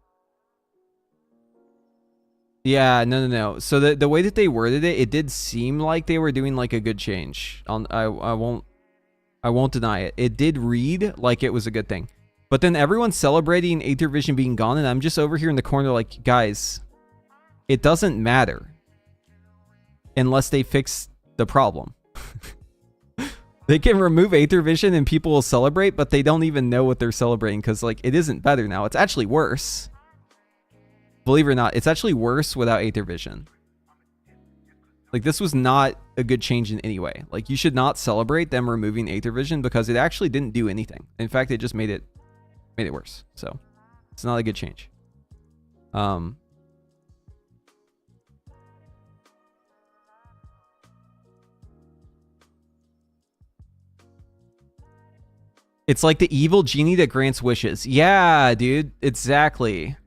Yeah, no. So the way that they worded it, it did seem like they were doing like a good change. I won't deny it. It did read like it was a good thing. But then everyone's celebrating Aether Vision being gone, and I'm just over here in the corner like, guys, it doesn't matter unless they fix the problem. They can remove Aether Vision and people will celebrate, but they don't even know what they're celebrating because, like, it isn't better now. It's actually worse. Believe it or not, it's actually worse without Aether Vision. Like, this was not a good change in any way. Like, you should not celebrate them removing Aether Vision because it actually didn't do anything. In fact, it just made it worse. So, it's not a good change. It's like the evil genie that grants wishes. Yeah, dude. Exactly.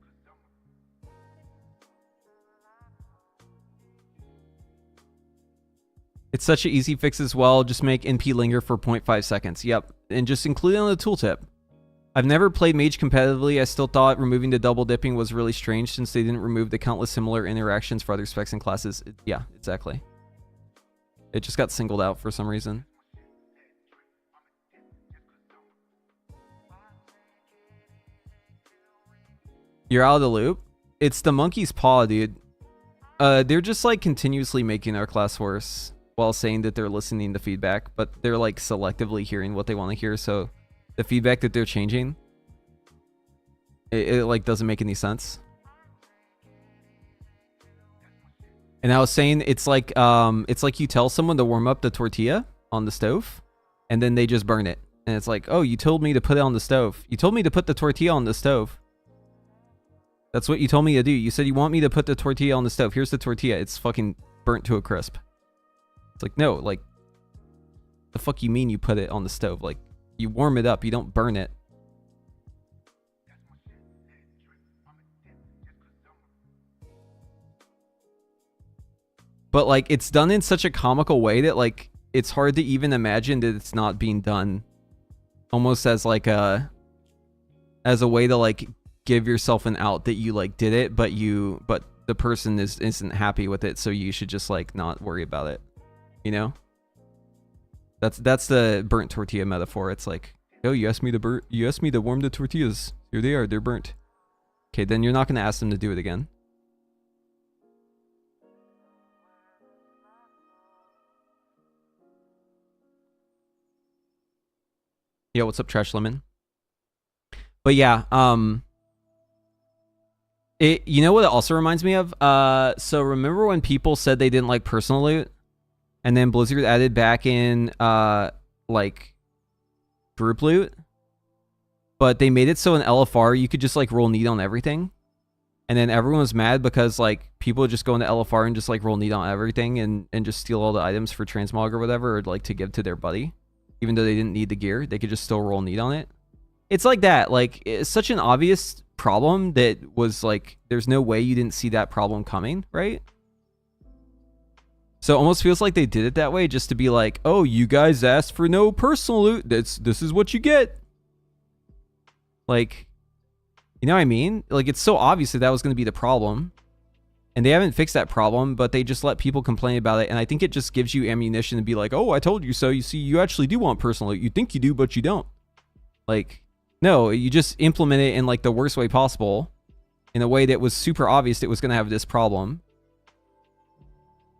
It's such an easy fix as well. Just make NP linger for 0.5 seconds. Yep. And just include it on the tooltip. I've never played Mage competitively. I still thought removing the double dipping was really strange since they didn't remove the countless similar interactions for other specs and classes. Yeah, exactly. It just got singled out for some reason. You're out of the loop? It's the monkey's paw, dude. They're just like continuously making our class worse while saying that they're listening to feedback, but they're like selectively hearing what they want to hear, so the feedback that they're changing, it like doesn't make any sense. And I was saying it's like you tell someone to warm up the tortilla on the stove and then they just burn it. And it's like, oh, you told me to put it on the stove. You told me to put the tortilla on the stove. That's what you told me to do. You said you want me to put the tortilla on the stove. Here's the tortilla. It's fucking burnt to a crisp. It's like, no, like, the fuck you mean you put it on the stove? Like, you warm it up. You don't burn it. But, like, it's done in such a comical way that, like, it's hard to even imagine that it's not being done almost as, like, as a way to, like, give yourself an out that you, like, did it, but the person isn't happy with it, so you should just, like, not worry about it. You know? That's the burnt tortilla metaphor. It's like, oh, you asked me to warm the tortillas. Here they are, they're burnt. Okay, then you're not gonna ask them to do it again. Yeah, what's up, Trash Lemon? But yeah, you know what it also reminds me of? So remember when people said they didn't like personal loot? And then Blizzard added back in, like, group loot? But they made it so in LFR you could just, like, roll need on everything. And then everyone was mad because, like, people would just go into LFR and just, like, roll need on everything and just steal all the items for transmog or whatever, or, like, to give to their buddy. Even though they didn't need the gear, they could just still roll need on it. It's like that. Like, it's such an obvious problem that was, like, there's no way you didn't see that problem coming, right? So it almost feels like they did it that way just to be like, oh, you guys asked for no personal loot. This is what you get. Like, you know what I mean? Like, it's so obvious that was going to be the problem. And they haven't fixed that problem, but they just let people complain about it. And I think it just gives you ammunition to be like, oh, I told you so. You see, you actually do want personal loot. You think you do, but you don't. Like, no, you just implement it in, like, the worst way possible. In a way that was super obvious it was going to have this problem.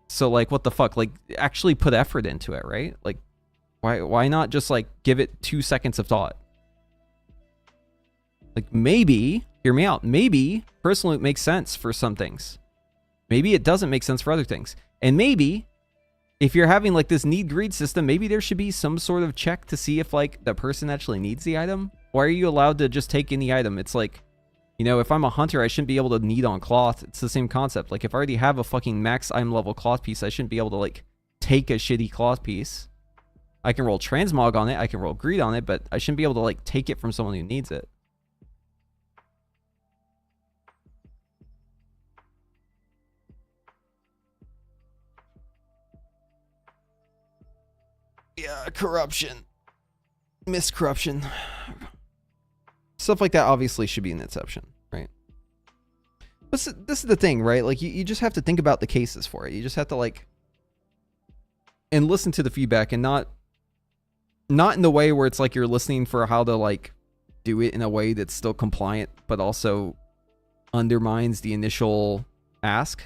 So, like, what the fuck? Like, actually put effort into it, right? Like, why not just, like, give it 2 seconds of thought? Like, maybe, hear me out, maybe personal loot makes sense for some things. Maybe it doesn't make sense for other things. And maybe, if you're having, like, this need-greed system, maybe there should be some sort of check to see if, like, the person actually needs the item. Why are you allowed to just take any item? It's like, you know, if I'm a hunter, I shouldn't be able to need on cloth. It's the same concept. Like, if I already have a fucking max item level cloth piece, I shouldn't be able to, like, take a shitty cloth piece. I can roll transmog on it, I can roll greed on it, but I shouldn't be able to, like, take it from someone who needs it. Yeah, corruption. Miscorruption. Stuff like that obviously should be an exception, right? But this is the thing, right? Like, you just have to think about the cases for it. You just have to, like, and listen to the feedback, and not in the way where it's like you're listening for how to, like, do it in a way that's still compliant, but also undermines the initial ask.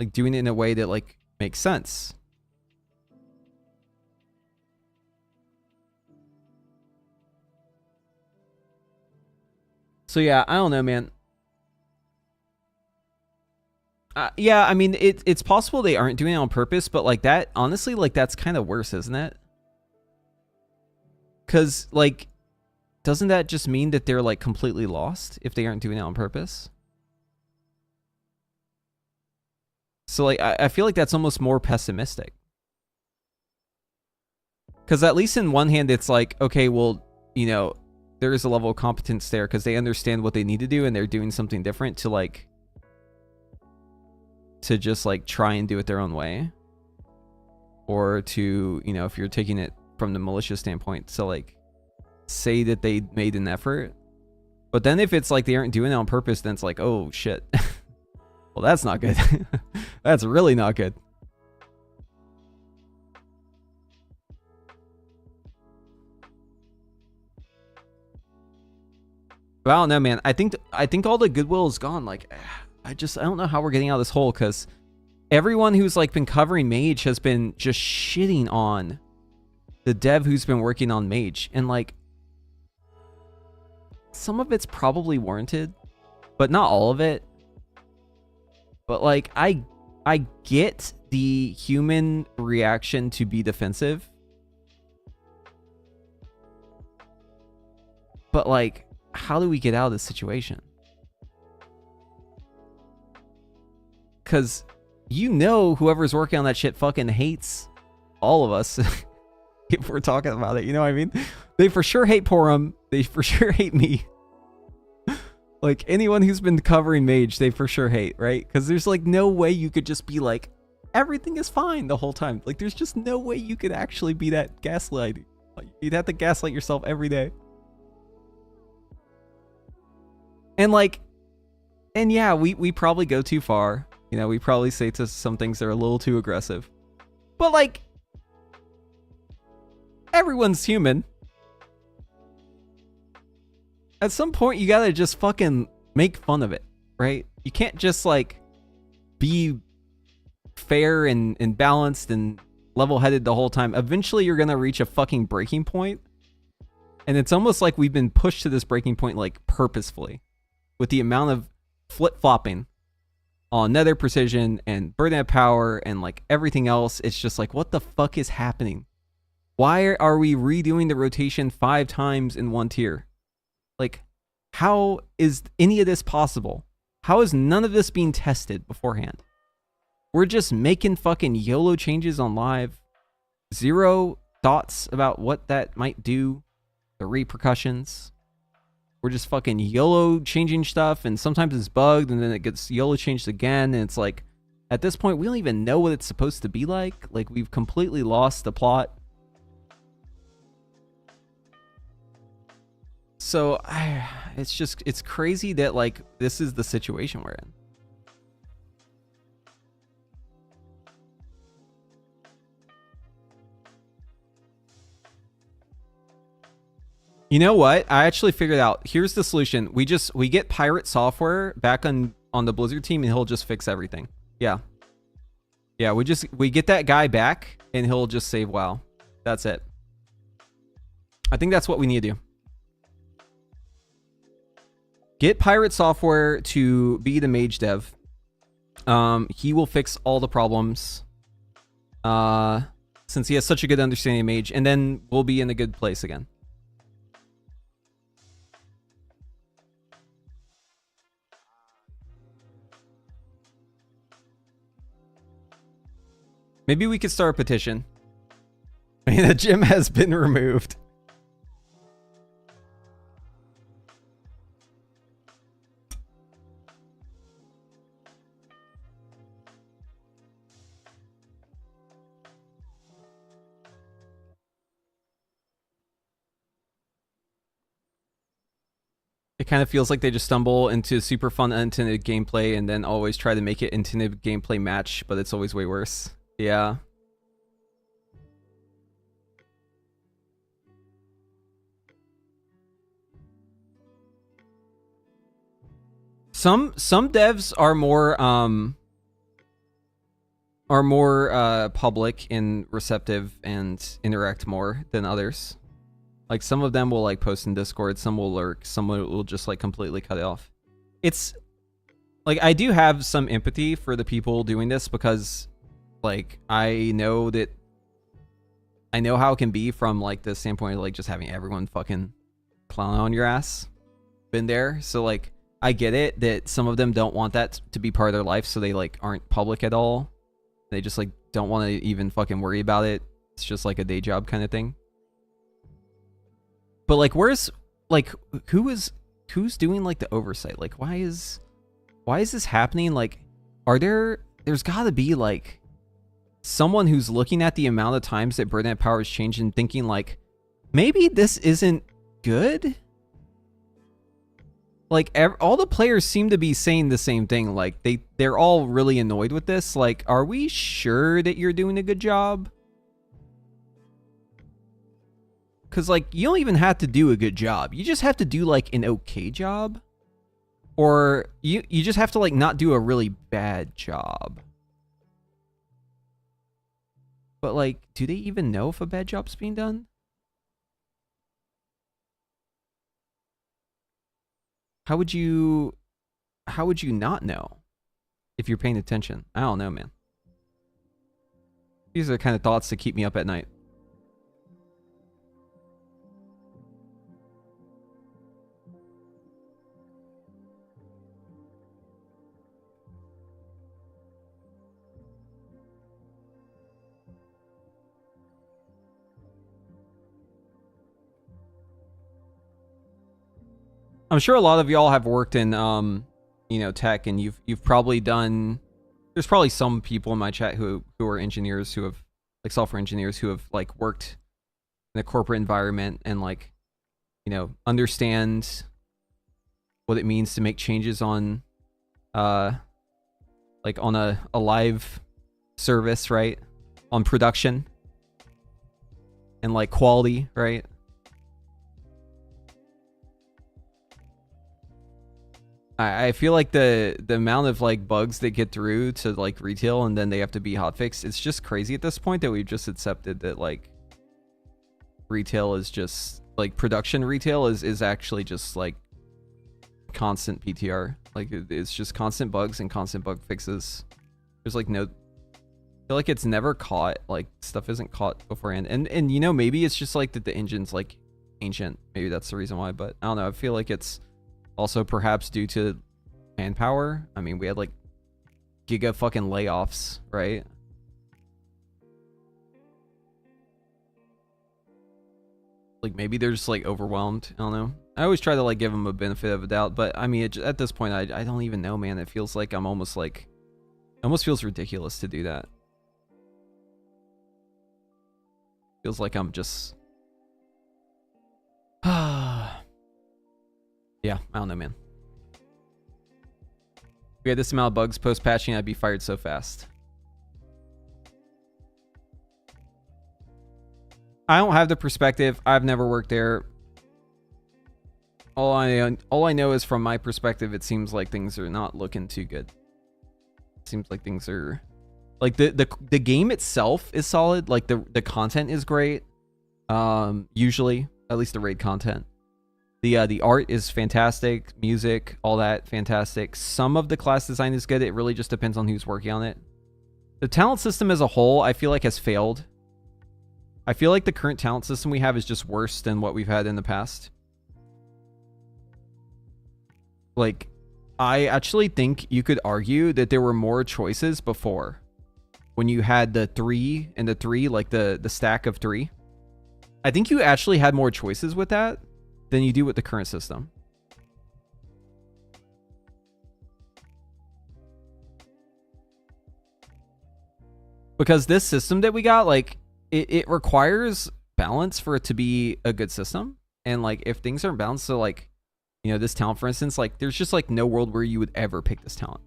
Like, doing it in a way that, like, makes sense. So yeah, I don't know, man. Yeah, I mean, it's possible they aren't doing it on purpose, but, like, that, honestly, like, that's kind of worse, isn't it? Because, like, doesn't that just mean that they're, like, completely lost if they aren't doing it on purpose? So, like, I feel like that's almost more pessimistic. Because at least in one hand, it's like, okay, well, you know, there is a level of competence there because they understand what they need to do and they're doing something different to, like, to just, like, try and do it their own way. Or to, you know, if you're taking it from the malicious standpoint, so, like, say that they made an effort. But then if it's like they aren't doing it on purpose, then it's like, oh shit. Well, that's not good. That's really not good. But I don't know, man. I think all the goodwill is gone. Like, I don't know how we're getting out of this hole, because everyone who's like been covering Mage has been just shitting on the dev who's been working on Mage, and like some of it's probably warranted, but not all of it. But like I get the human reaction to be defensive, but like, how do we get out of this situation? Because you know whoever's working on that shit fucking hates all of us. If we're talking about it, you know what I mean? They for sure hate Porum. They for sure hate me. Like, anyone who's been covering Mage, they for sure hate, right? Because there's like no way you could just be like, everything is fine the whole time. Like, there's just no way you could actually be that gaslighting. Like, you'd have to gaslight yourself every day. And like, and yeah, we probably go too far. You know, we probably say to some things that are a little too aggressive. But like, everyone's human. At some point, you gotta just fucking make fun of it, right? You can't just like be fair and balanced and level-headed the whole time. Eventually, you're gonna reach a fucking breaking point. And it's almost like we've been pushed to this breaking point like purposefully, with the amount of flip-flopping on nether precision and burden of power and like everything else. It's just like, what the fuck is happening? Why are we redoing the rotation 5 times in one tier? Like, how is any of this possible? How is none of this being tested beforehand? We're just making fucking YOLO changes on live. 0 thoughts about what that might do, the repercussions. We're just fucking YOLO changing stuff, and sometimes it's bugged, and then it gets YOLO changed again, and it's like, at this point, we don't even know what it's supposed to be like. Like, we've completely lost the plot. So, it's crazy that, like, this is the situation we're in. You know what? I actually figured out. Here's the solution. We get pirate software back on the Blizzard team, and he'll just fix everything. Yeah. Yeah, we get that guy back, and he'll just save WoW. That's it. I think that's what we need to do. Get pirate software to be the Mage dev. He will fix all the problems. Since he has such a good understanding of Mage, and then we'll be in a good place again. Maybe we could start a petition. I mean, the gym has been removed. It kind of feels like they just stumble into super fun unintended gameplay and then always try to make it intended gameplay match, but it's always way worse. Yeah. Some devs are more public and receptive and interact more than others. Like, some of them will like post in Discord, some will lurk, some will just like completely cut it off. It's like, I do have some empathy for the people doing this, because like, I know how it can be from like the standpoint of like just having everyone fucking clown on your ass. Been there. So like, I get it that some of them don't want that to be part of their life, so they like aren't public at all. They just like don't want to even fucking worry about it. It's just like a day job kind of thing. But like, where's like, who's doing like the oversight? Like, why is this happening? Like, there's gotta be like someone who's looking at the amount of times that burden power has changed and thinking like, maybe this isn't good? Like, all the players seem to be saying the same thing. Like, they're all really annoyed with this. Like, are we sure that you're doing a good job? Because, like, you don't even have to do a good job. You just have to do, like, an okay job. Or you just have to, like, not do a really bad job. But, like, do they even know if a bad job's being done? How would you not know if you're paying attention? I don't know, man. These are the kind of thoughts that keep me up at night. I'm sure a lot of y'all have worked in, you know, tech, and you've probably done. There's probably some people in my chat who are engineers, who have, like, software engineers who have, like, worked in a corporate environment and, like, you know, understand what it means to make changes on, like, on a live service, right? On production and, like, quality, right? I feel like the amount of, like, bugs that get through to, like, retail and then they have to be hotfixed, it's just crazy at this point that we've just accepted that, like, retail is just, like, production retail is actually just, like, constant PTR. Like, it's just constant bugs and constant bug fixes. There's, like, no... I feel like it's never caught. Like, stuff isn't caught beforehand. And you know, maybe it's just, like, that the engine's, like, ancient. Maybe that's the reason why, but I don't know. I feel like it's also perhaps due to manpower. I mean, we had, like, giga fucking layoffs, right? Like, maybe they're just, like, overwhelmed. I don't know. I always try to, like, give them a benefit of a doubt, but I mean, at this point, I don't even know, man. It feels like I'm almost, like, it almost feels ridiculous to do that. Feels like I'm just... Yeah, I don't know, man. If we had this amount of bugs post-patching, I'd be fired so fast. I don't have the perspective. I've never worked there. All I know is, from my perspective, it seems like things are not looking too good. It seems like things are... Like, the game itself is solid. Like, the content is great. Usually. At least the raid content. The art is fantastic, music, all that, fantastic. Some of the class design is good. It really just depends on who's working on it. The talent system as a whole, I feel like, has failed. I feel like the current talent system we have is just worse than what we've had in the past. Like, I actually think you could argue that there were more choices before. When you had the 3 and the 3, like the stack of 3. I think you actually had more choices with that than you do with the current system. Because this system that we got, like, it requires balance for it to be a good system. And, like, if things aren't balanced, so, like, you know, this talent, for instance, like, there's just, like, no world where you would ever pick this talent.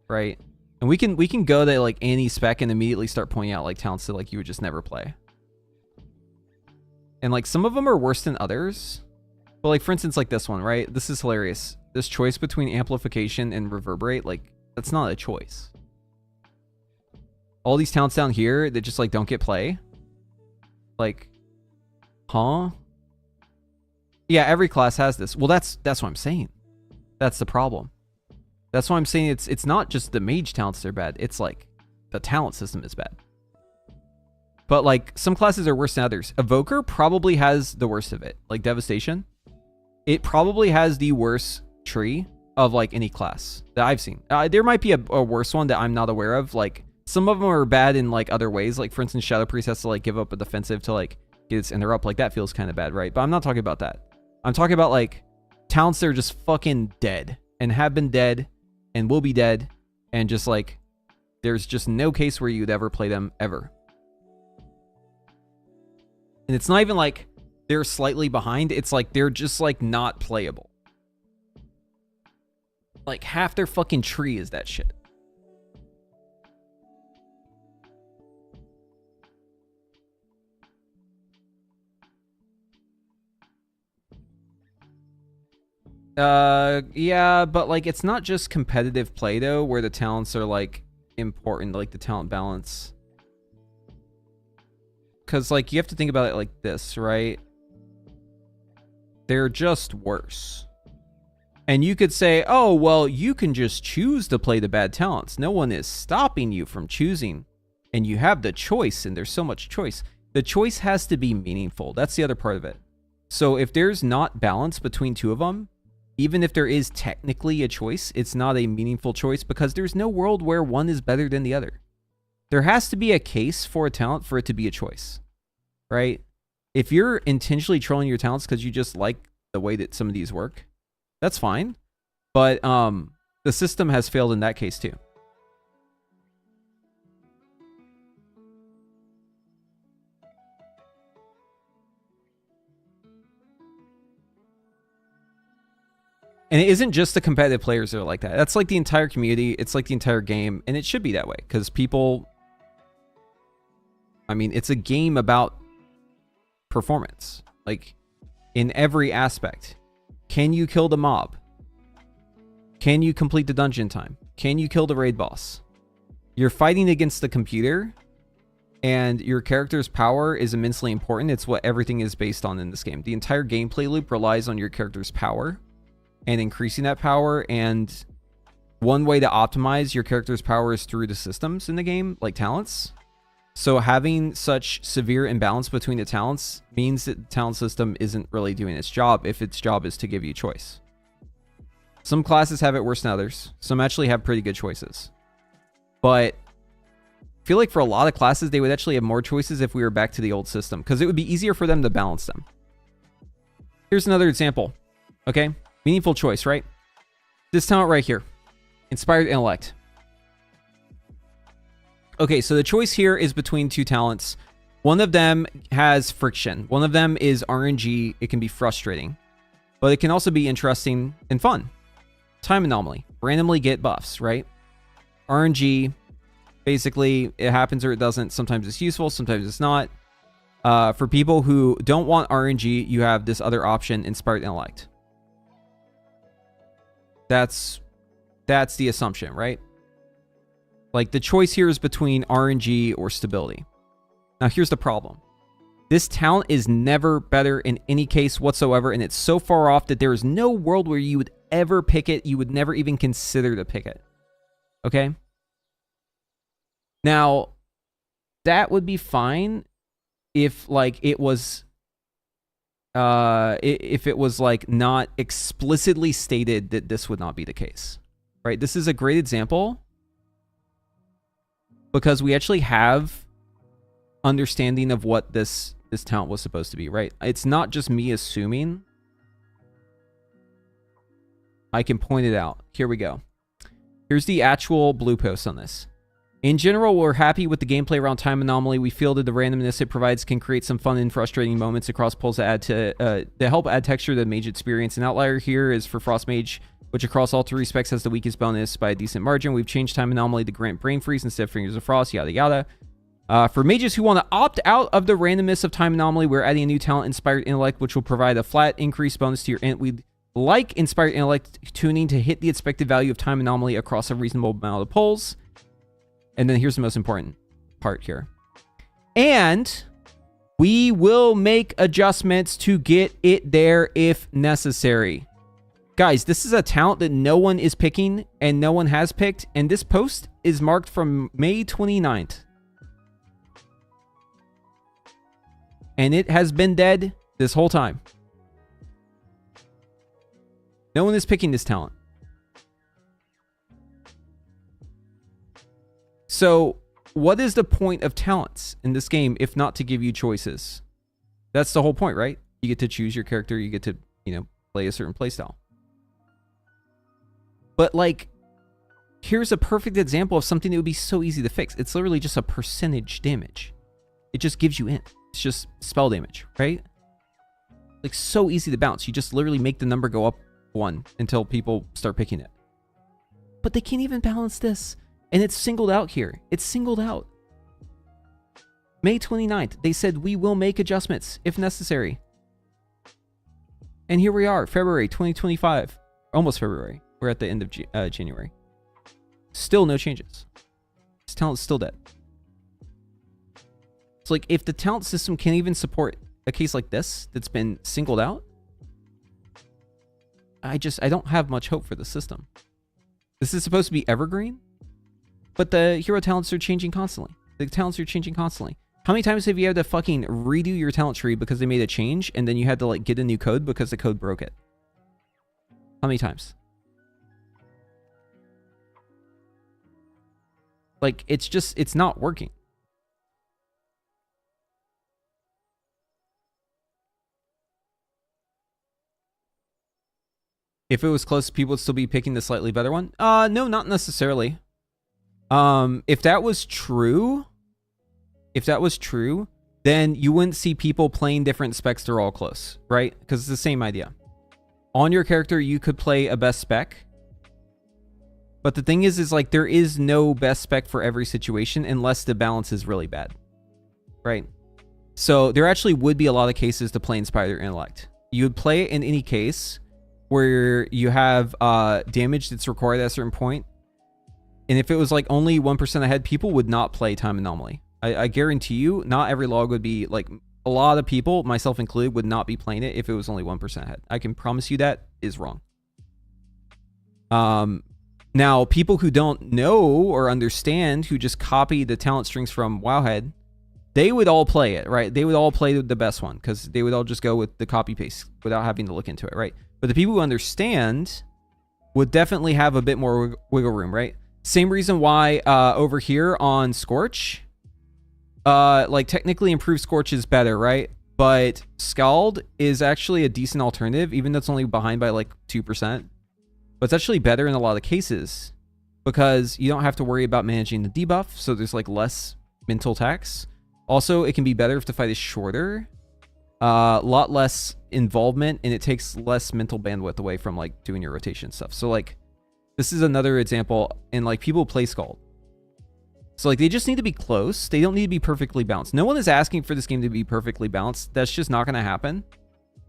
Right? And we can go to, like, any spec and immediately start pointing out, like, talents that, like, you would just never play. And, like, some of them are worse than others. But, like, for instance, like this one, right? This is hilarious. This choice between amplification and reverberate, like, that's not a choice. All these talents down here that just, like, don't get play. Like, huh? Yeah, every class has this. Well, that's what I'm saying. That's the problem. That's why I'm saying it's not just the mage talents that are bad. It's, like, the talent system is bad. But, like, some classes are worse than others. Evoker probably has the worst of it. Like, Devastation. It probably has the worst tree of, like, any class that I've seen. There might be a worse one that I'm not aware of. Like, some of them are bad in, like, other ways. Like, for instance, Shadow Priest has to, like, give up a defensive to, like, get its interrupt. Like, that feels kind of bad, right? But I'm not talking about that. I'm talking about, like, talents that are just fucking dead. And have been dead. And will be dead. And just, like, there's just no case where you'd ever play them, ever. And it's not even like they're slightly behind, it's like they're just like not playable. Like half their fucking tree is that shit. Yeah, but like it's not just competitive play though, where the talents are like important, like the talent balance. Because like you have to think about it like this, right? They're just worse. And you could say, oh, well, you can just choose to play the bad talents. No one is stopping you from choosing. And you have the choice, and there's so much choice. The choice has to be meaningful. That's the other part of it. So if there's not balance between two of them, even if there is technically a choice, it's not a meaningful choice because there's no world where one is better than the other. There has to be a case for a talent for it to be a choice, right? If you're intentionally trolling your talents because you just like the way that some of these work, that's fine. But the system has failed in that case too. And it isn't just the competitive players that are like that. That's like the entire community. It's like the entire game. And it should be that way. Because people... I mean, it's a game about performance. Like, in every aspect. Can you kill the mob? Can you complete the dungeon time? Can you kill the raid boss? You're fighting against the computer. And your character's power is immensely important. It's what everything is based on in this game. The entire gameplay loop relies on your character's power. And increasing that power, and one way to optimize your character's power is through the systems in the game, like talents. So having such severe imbalance between the talents means that the talent system isn't really doing its job if its job is to give you choice. Some classes have it worse than others. Some actually have pretty good choices. But I feel like for a lot of classes, they would actually have more choices if we were back to the old system, because it would be easier for them to balance them. Here's another example, okay? Meaningful choice, right? This talent right here. Inspired intellect. Okay, so the choice here is between two talents. One of them has friction. One of them is RNG. It can be frustrating. But it can also be interesting and fun. Time anomaly. Randomly get buffs, right? RNG. Basically, it happens or it doesn't. Sometimes it's useful. Sometimes it's not. For people who don't want RNG, you have this other option, Inspired Intellect. That's the assumption, right? Like, the choice here is between RNG or stability. Now, here's the problem. This talent is never better in any case whatsoever, and it's so far off that there is no world where you would ever pick it. You would never even consider to pick it. Okay? Now, that would be fine if, like, it was... if it was like not explicitly stated that this would not be the case, right? This is a great example because we actually have understanding of what this talent was supposed to be, right? It's not just me assuming. I can point it out. Here we go. Here's the actual blue post on this. In general, we're happy with the gameplay around Time Anomaly. We feel that the randomness it provides can create some fun and frustrating moments across pulls to help add texture to the mage experience. An outlier here is for Frost Mage, which across all 3 respects has the weakest bonus by a decent margin. We've changed Time Anomaly to grant Brain Freeze instead of Fingers of Frost, yada yada. For mages who want to opt out of the randomness of Time Anomaly, we're adding a new talent, Inspired Intellect, which will provide a flat increase bonus to your int. We'd like Inspired Intellect tuning to hit the expected value of Time Anomaly across a reasonable amount of pulls. And then here's the most important part here. And we will make adjustments to get it there if necessary. Guys, this is a talent that no one is picking and no one has picked. And this post is marked from May 29th. And it has been dead this whole time. No one is picking this talent. So, what is the point of talents in this game if not to give you choices? That's the whole point, right? You get to choose your character, you get to, you know, play a certain playstyle. But, like, here's a perfect example of something that would be so easy to fix. It's literally just a percentage damage. It just gives you int. It's just spell damage, right? Like, so easy to bounce. You just literally make the number go up 1 until people start picking it. But they can't even balance this. And it's singled out here. It's singled out. May 29th, they said we will make adjustments if necessary. And here we are, February 2025. Almost February. We're at the end of January. Still no changes. This talent's still dead. So, like, if the talent system can't even support a case like this that's been singled out, I don't have much hope for the system. This is supposed to be evergreen, but the hero talents are changing constantly. The talents are changing constantly. How many times have you had to fucking redo your talent tree because they made a change and then you had to like get a new code because the code broke it? How many times? Like, it's not working. If it was close, people would still be picking the slightly better one? No, not necessarily. If that was true, then you wouldn't see people playing different specs that are all close, right? Because it's the same idea. On your character, you could play a best spec. But the thing is like, there is no best spec for every situation unless the balance is really bad, right? So there actually would be a lot of cases to play Inspired or Intellect. You would play it in any case where you have damage that's required at a certain point. And if it was like only 1% ahead, people would not play Time Anomaly. I guarantee you, not every log would be like, a lot of people, myself included, would not be playing it if it was only 1% ahead. I can promise you that is wrong. Now, people who don't know or understand, who just copy the talent strings from Wowhead, they would all play it, right? They would all play the best one because they would all just go with the copy paste without having to look into it, right? But the people who understand would definitely have a bit more wiggle room, right? Same reason why over here on Scorch, like technically improved Scorch is better, right? But Scald is actually a decent alternative, even though it's only behind by like 2%. But it's actually better in a lot of cases because you don't have to worry about managing the debuff, so there's like less mental tax. Also, it can be better if the fight is shorter, a lot less involvement, and it takes less mental bandwidth away from like doing your rotation stuff. So like, this is another example, and like people play Scald. So like, they just need to be close. They don't need to be perfectly balanced. No one is asking for this game to be perfectly balanced. That's just not going to happen.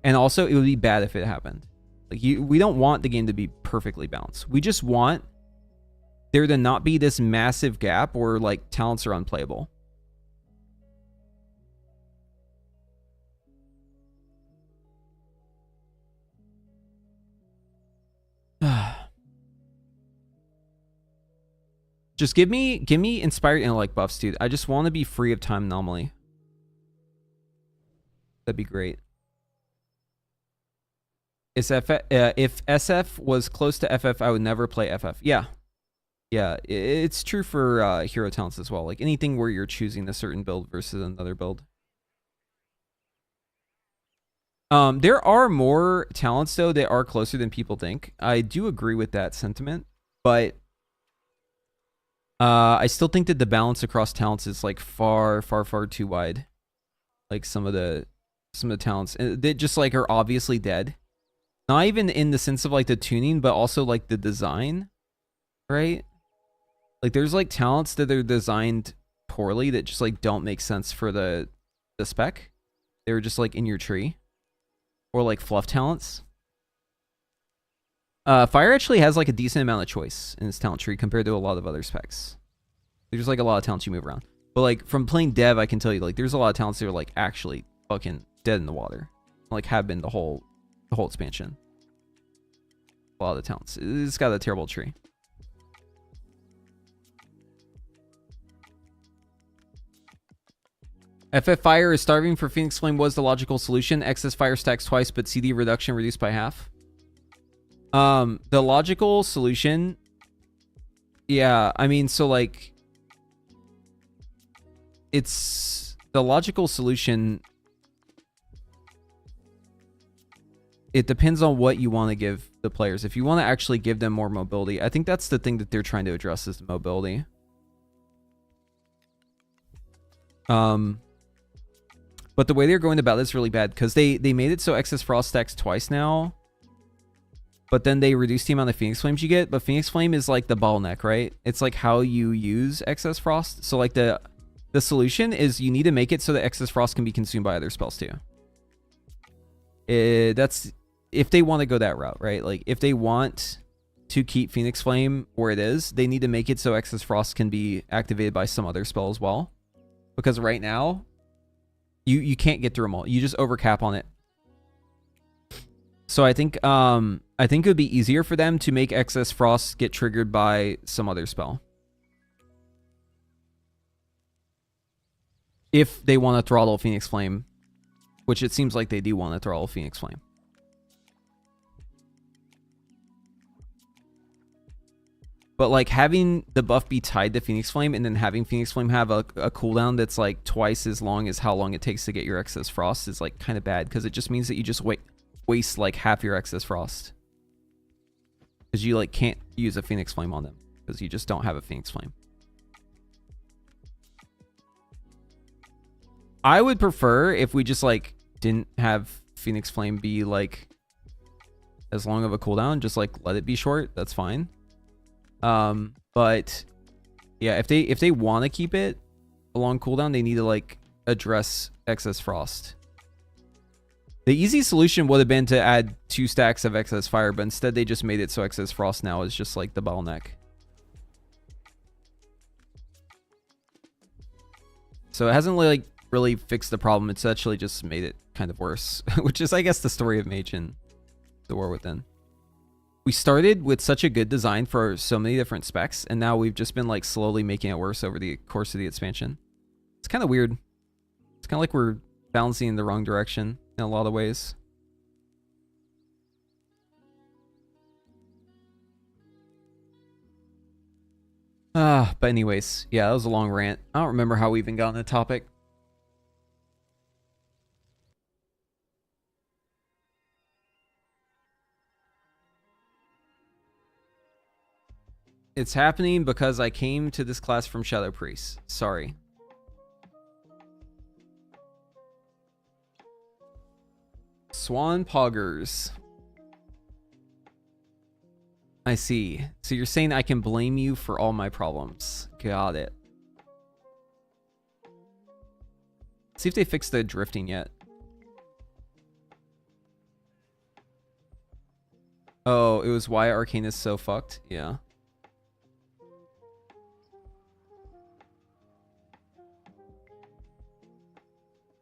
And also, it would be bad if it happened. Like, we don't want the game to be perfectly balanced. We just want there to not be this massive gap where like talents are unplayable. Just give me Inspired Intellect buffs, dude. I just want to be free of Time Anomaly. That'd be great. If SF was close to FF, I would never play FF. Yeah. Yeah, it's true for hero talents as well. Like anything where you're choosing a certain build versus another build. There are more talents, though, that are closer than people think. I do agree with that sentiment, but I still think that the balance across talents is like far too wide. Like some of the talents, they just like are obviously dead. Not even in the sense of like the tuning, but also like the design, right? Like there's like talents that are designed poorly that just like don't make sense for the spec. They were just like in your tree, or like fluff talents. Fire actually has like a decent amount of choice in its talent tree compared to a lot of other specs. There's like a lot of talents you move around. But like from playing dev, I can tell you like there's a lot of talents that are like actually fucking dead in the water. Like have been the whole expansion. A lot of the talents. It's got a terrible tree. FF Fire is starving for Phoenix Flame was the logical solution. Excess fire stacks twice, but CD reduction reduced by half. The logical solution, yeah, I mean, so like, it's the logical solution. It depends on what you want to give the players. If you want to actually give them more mobility, I think that's the thing that they're trying to address is mobility. But But the way they're going about this is really bad because they made it so excess frost stacks twice now. But then they reduced the amount of Phoenix Flames you get. But Phoenix Flame is like the bottleneck, right? It's like how you use excess frost. So like the solution is you need to make it so that excess frost can be consumed by other spells too. That's if they want to go that route, right? Like if they want to keep Phoenix Flame where it is, they need to make it so excess frost can be activated by some other spell as well. Because right now, you can't get through them all. You just overcap on it. So I think it would be easier for them to make excess frost get triggered by some other spell. If they want to throttle Phoenix Flame, which it seems like they do want to throttle Phoenix Flame. But like having the buff be tied to Phoenix Flame and then having Phoenix Flame have a cooldown that's like twice as long as how long it takes to get your excess frost is like kind of bad because it just means that you just waste like half your excess frost. Because you like can't use a Phoenix Flame on them because you just don't have a Phoenix Flame. I would prefer if we just like didn't have Phoenix Flame be like as long of a cooldown, just like let it be short, that's fine. But yeah, if they want to keep it a long cooldown, they need to like address excess frost. The easy solution would have been to add 2 stacks of excess fire, but instead they just made it so excess frost now is just like the bottleneck. So it hasn't like really fixed the problem. It's actually just made it kind of worse, which is I guess the story of Mage and the War Within. We started with such a good design for so many different specs, and now we've just been like slowly making it worse over the course of the expansion. It's kind of weird. It's kind of like we're balancing in the wrong direction in a lot of ways. But anyways, yeah, that was a long rant. I don't remember how we even got on the topic. It's happening because I came to this class from Shadow Priest. Sorry. Swan Poggers. I see. So you're saying I can blame you for all my problems. Got it. See if they fixed the drifting yet. Oh, it was why Arcane is so fucked? Yeah.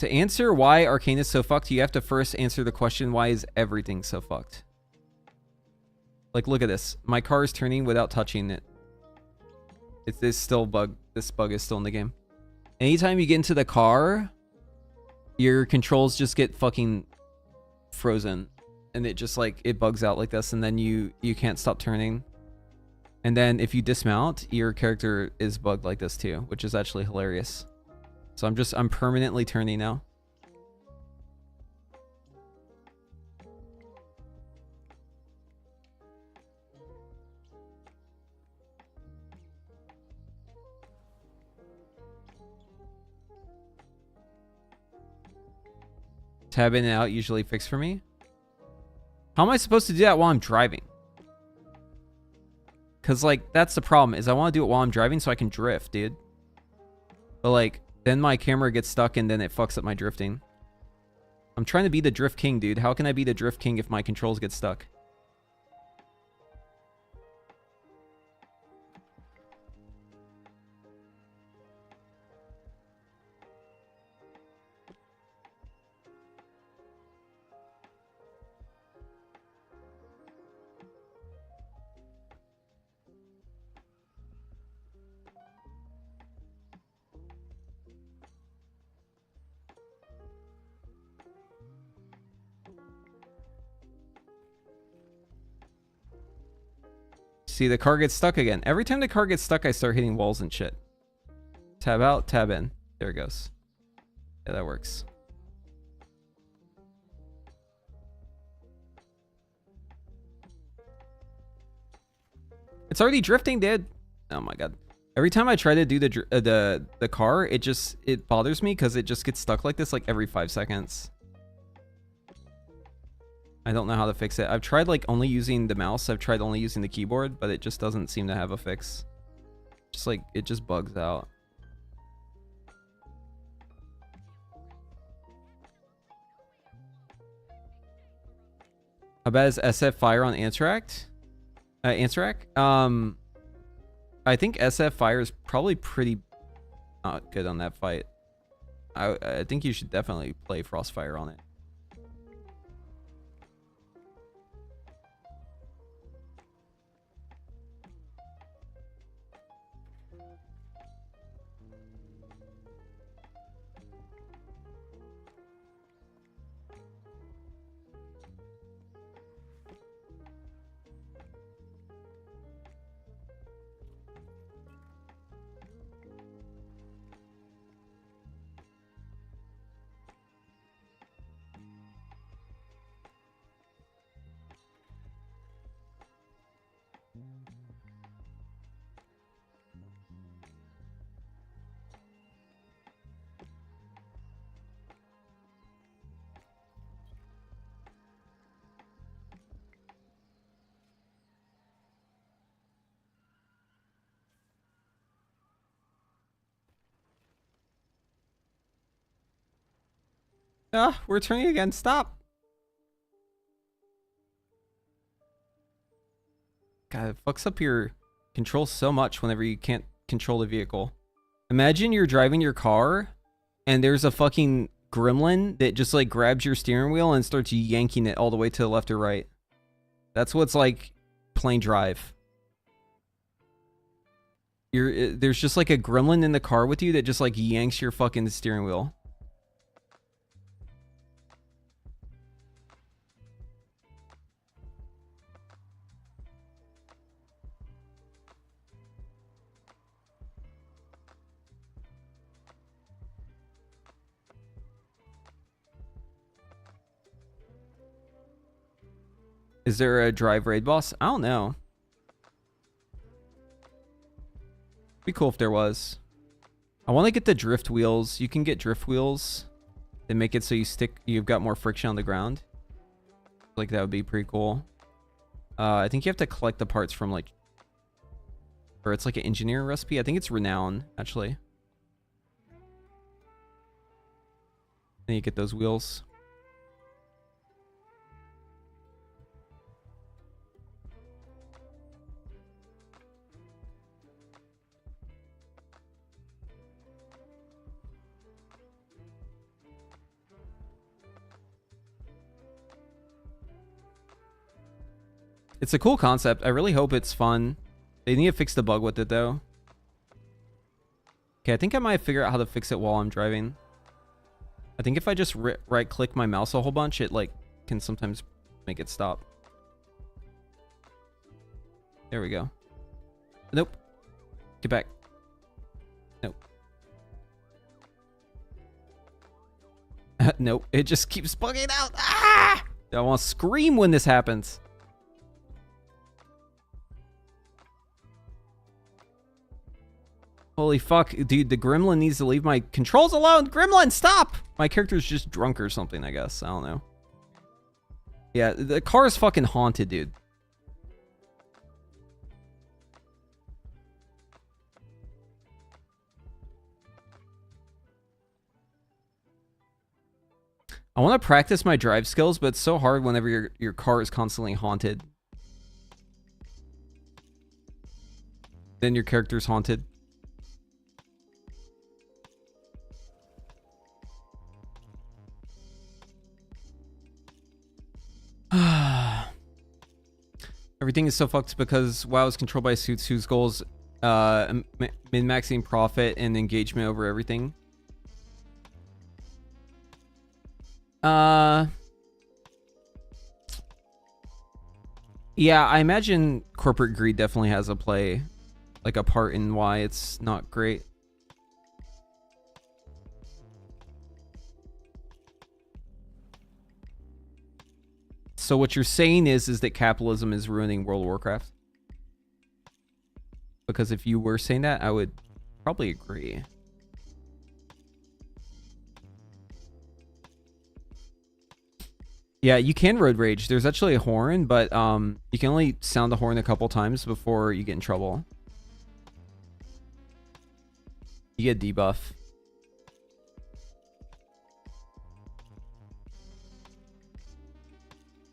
To answer why Arcane is so fucked, you have to first answer the question, why is everything so fucked? Like, look at this. My car is turning without touching it. It's still bug. This bug is still in the game. Anytime you get into the car, your controls just get fucking frozen. And it just like, it bugs out like this. And then you can't stop turning. And then if you dismount, your character is bugged like this too, which is actually hilarious. So I'm permanently turning now. Tab in and out usually fix for me. How am I supposed to do that while I'm driving? Because like that's the problem is I want to do it while I'm driving so I can drift, dude. But like then my camera gets stuck and then it fucks up my drifting. I'm trying to be the drift king, dude. How can I be the drift king if my controls get stuck? See, the car gets stuck again. Every time the car gets stuck, I start hitting walls and shit. Tab out, tab in. There it goes. Yeah, that works. It's already drifting, dude. Oh my god. Every time I try to do the car, it bothers me because it just gets stuck like this like every 5 seconds. I don't know how to fix it. I've tried like only using the mouse. I've tried only using the keyboard, but it just doesn't seem to have a fix. Just like it just bugs out. How bad is SF Fire on Ansrac? I think SF Fire is probably pretty not good on that fight. I think you should definitely play Frostfire on it. Ah, we're turning again. Stop. God, it fucks up your control so much whenever you can't control the vehicle. Imagine you're driving your car and there's a fucking gremlin that just like grabs your steering wheel and starts yanking it all the way to the left or right. That's what's like plain drive. There's just like a gremlin in the car with you that just like yanks your fucking steering wheel. Is there a drive raid boss? I don't know. Be cool if there was. I want to get the drift wheels. You can get drift wheels that make it so you've got more friction on the ground. Like that would be pretty cool. I think you have to collect the parts from like, or it's like an engineer recipe. I think it's Renown actually. Then you get those wheels. It's a cool concept. I really hope it's fun. They need to fix the bug with it, though. Okay, I think I might figure out how to fix it while I'm driving. I think if I just right-click my mouse a whole bunch, it, like, can sometimes make it stop. There we go. Nope. Get back. Nope. Nope. It just keeps bugging out. Ah! I want to scream when this happens. Holy fuck, dude, the gremlin needs to leave my controls alone. Gremlin, stop! My character's just drunk or something, I guess. I don't know. Yeah, the car is fucking haunted, dude. I want to practice my drive skills, but it's so hard whenever your car is constantly haunted. Then your character's haunted. Everything is so fucked because WoW is controlled by suits whose goals min-maxing profit and engagement over everything. Yeah, I imagine corporate greed definitely has a part in why it's not great. So what you're saying is that capitalism is ruining World of Warcraft? Because if you were saying that, I would probably agree. Yeah, you can road rage. There's actually a horn, but you can only sound the horn a couple times before you get in trouble. You get debuff.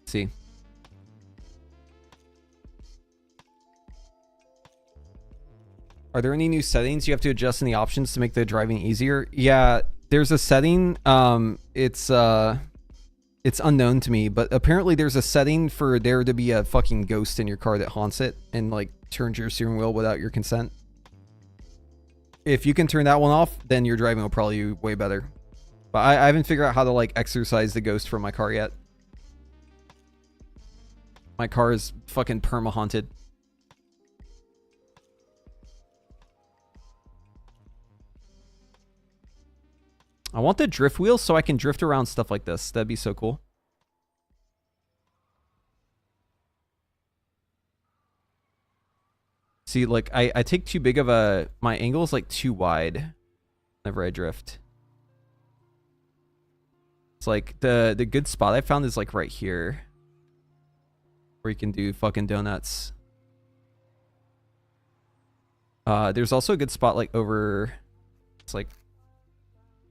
See. Are there any new settings you have to adjust in the options to make the driving easier? Yeah, there's a setting. It's unknown to me, but apparently there's a setting for there to be a fucking ghost in your car that haunts it and like turns your steering wheel without your consent. If you can turn that one off, then your driving will probably be way better. But I haven't figured out how to like exorcise the ghost from my car yet. My car is fucking perma haunted. I want the drift wheel so I can drift around stuff like this. That'd be so cool. See, like, I take too big of a... My angle is, like, too wide whenever I drift. It's like, the good spot I found is, like, right here. Where you can do fucking donuts. There's also a good spot, like, over... It's like...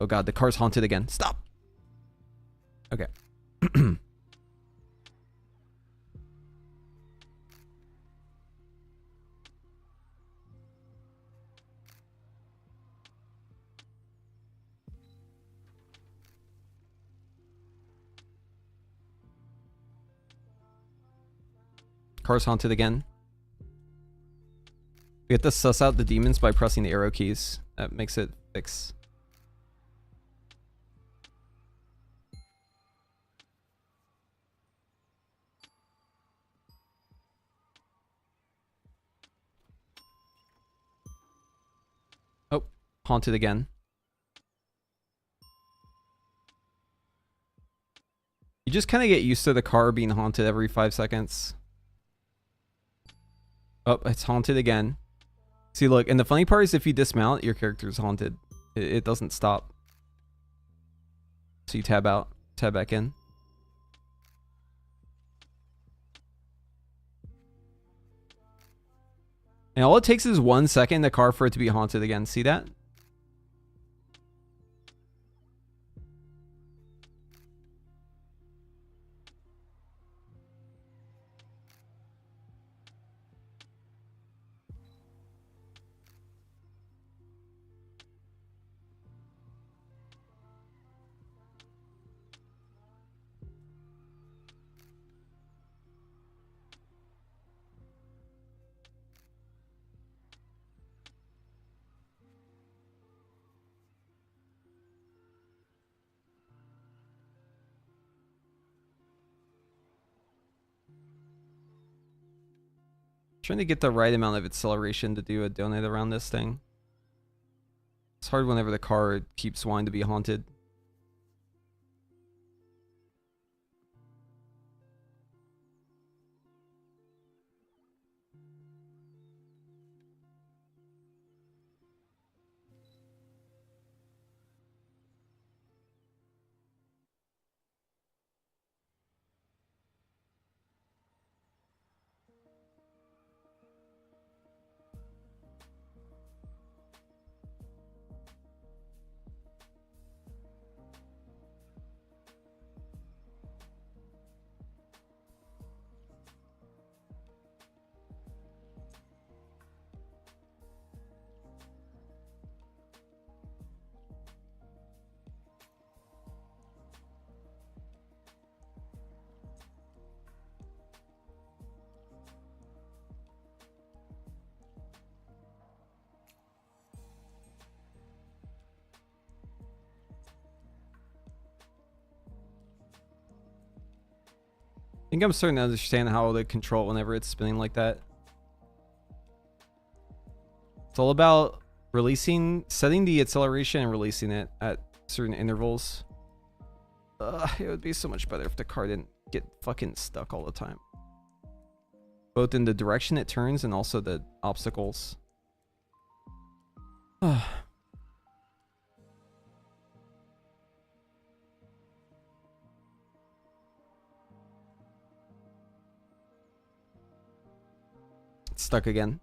Oh god, the car's haunted again. Stop! Okay. Car's haunted again. We have to suss out the demons by pressing the arrow keys. That makes it fix. Oh, haunted again. You just kind of get used to the car being haunted every 5 seconds. Oh, it's haunted again. See, look, and the funny part is if you dismount, your character's haunted. It doesn't stop. So you tab out, tab back in. And all it takes is 1 second in the car for it to be haunted again. See that? Trying to get the right amount of acceleration to do a donut around this thing. It's hard whenever the car keeps wanting to be haunted. I think I'm starting to understand how to control whenever it's spinning like that. It's all about setting the acceleration and releasing it at certain intervals. It would be so much better if the car didn't get fucking stuck all the time. Both in the direction it turns and also the obstacles. It's stuck again.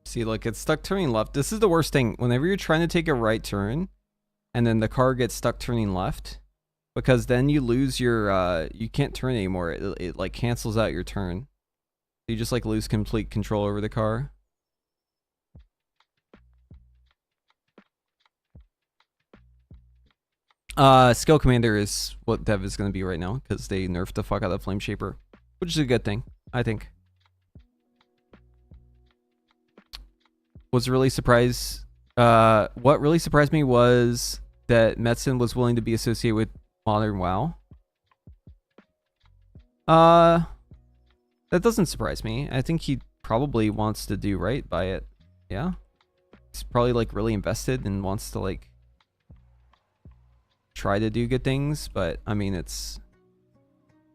See, look, it's stuck turning left. This is the worst thing. Whenever you're trying to take a right turn, and then the car gets stuck turning left, because then you lose your, you can't turn anymore. It like cancels out your turn. You just like lose complete control over the car. Skill Commander is what Dev is going to be right now, because they nerfed the fuck out of Flame Shaper, which is a good thing, I think. Was really surprised. What really surprised me was that Metzen was willing to be associated with Modern WoW. That doesn't surprise me. I think he probably wants to do right by it. Yeah. He's probably like really invested and wants to like try to do good things, but I mean, it's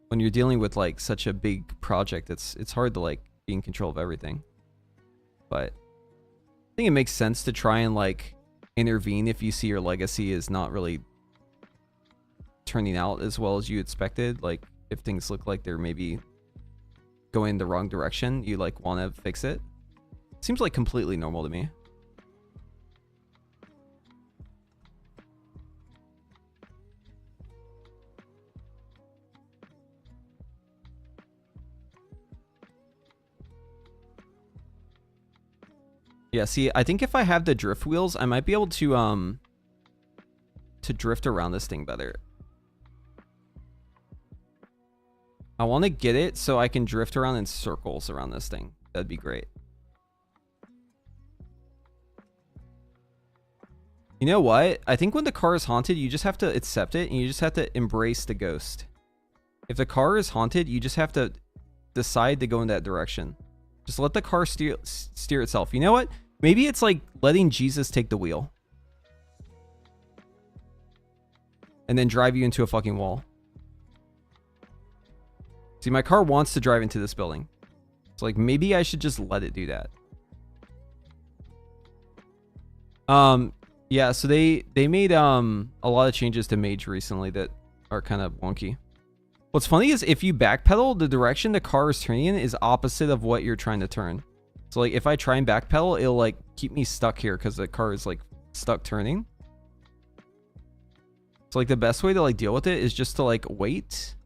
when you're dealing with like such a big project, it's hard to like be in control of everything. But I think it makes sense to try and like intervene if you see your legacy is not really turning out as well as you expected. Like if things look like they're maybe going the wrong direction, you like want to fix it. Seems like completely normal to me. Yeah, see, I think if I have the drift wheels, I might be able to drift around this thing better. I want to get it so I can drift around in circles around this thing. That'd be great. You know what? I think when the car is haunted, you just have to accept it and you just have to embrace the ghost. If the car is haunted, you just have to decide to go in that direction. Just let the car steer itself. You know what? Maybe it's like letting Jesus take the wheel. And then drive you into a fucking wall. See, my car wants to drive into this building. It's like, maybe I should just let it do that. Yeah, so they made a lot of changes to Mage recently that are kind of wonky. What's funny is if you backpedal, the direction the car is turning in is opposite of what you're trying to turn. So like if I try and backpedal, it'll like keep me stuck here because the car is like stuck turning. So like the best way to like deal with it is just to like wait.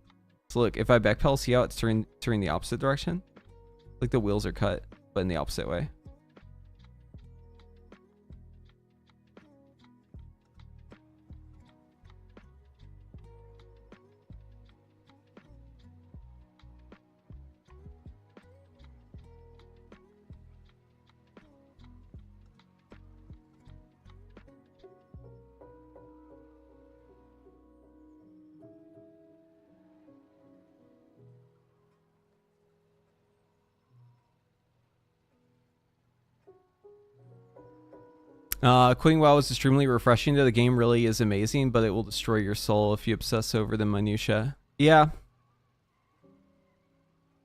So look, if I backpedal, see how it's turning the opposite direction? Like the wheels are cut, but in the opposite way. Quitting WoW is extremely refreshing. The game really is amazing, but it will destroy your soul if you obsess over the minutia. Yeah.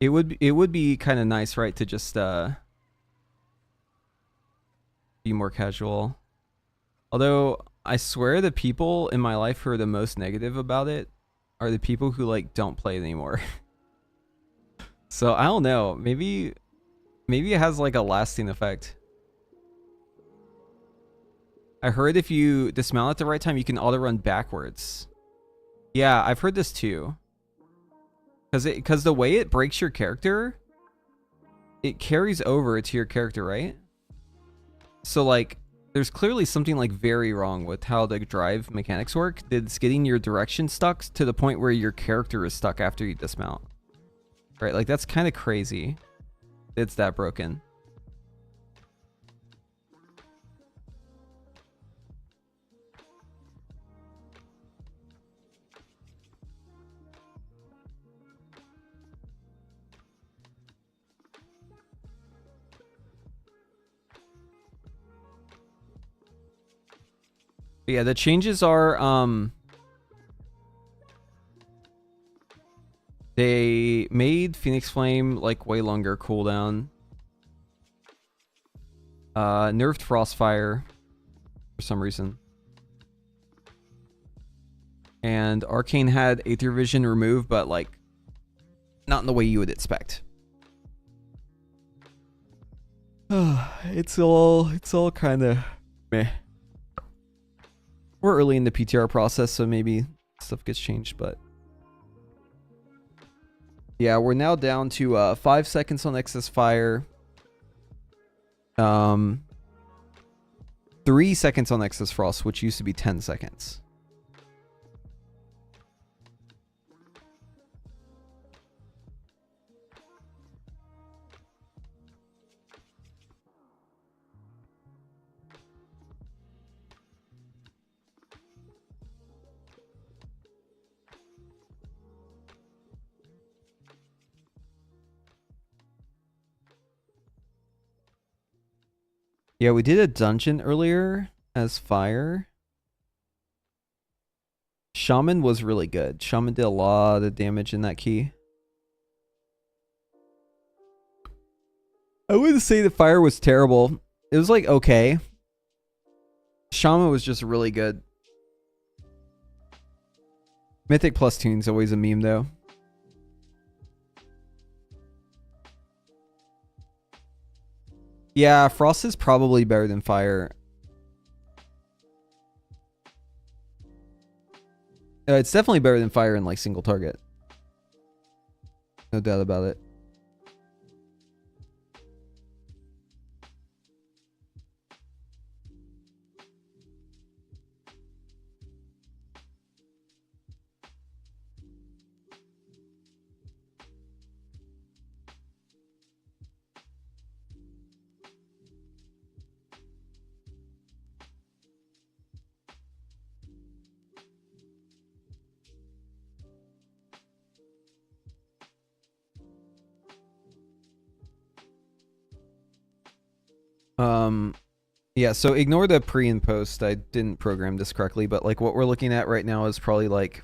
It would be kind of nice, right, to just be more casual. Although I swear the people in my life who are the most negative about it are the people who like don't play it anymore. So I don't know. Maybe it has like a lasting effect. I heard if you dismount at the right time, you can auto run backwards. Yeah, I've heard this too. Because the way it breaks your character, it carries over to your character, right? So like, there's clearly something like very wrong with how the drive mechanics work. It's getting your direction stuck to the point where your character is stuck after you dismount. Right, like that's kind of crazy. It's that broken. But yeah, the changes are they made Phoenix Flame like way longer cooldown. Nerfed Frostfire for some reason. And Arcane had Aether Vision removed, but like not in the way you would expect. It's all kind of meh. We're early in the PTR process, so maybe stuff gets changed, but yeah, we're now down to 5 seconds on excess fire. 3 seconds on excess frost, which used to be 10 seconds. Yeah, we did a dungeon earlier as fire. Shaman was really good. Shaman did a lot of damage in that key. I wouldn't say the fire was terrible. It was like okay. Shaman was just really good. Mythic plus tune's always a meme though. Yeah, Frost is probably better than Fire. It's definitely better than Fire in like single target. No doubt about it. Yeah, so ignore the pre and post. I didn't program this correctly, but like what we're looking at right now is probably like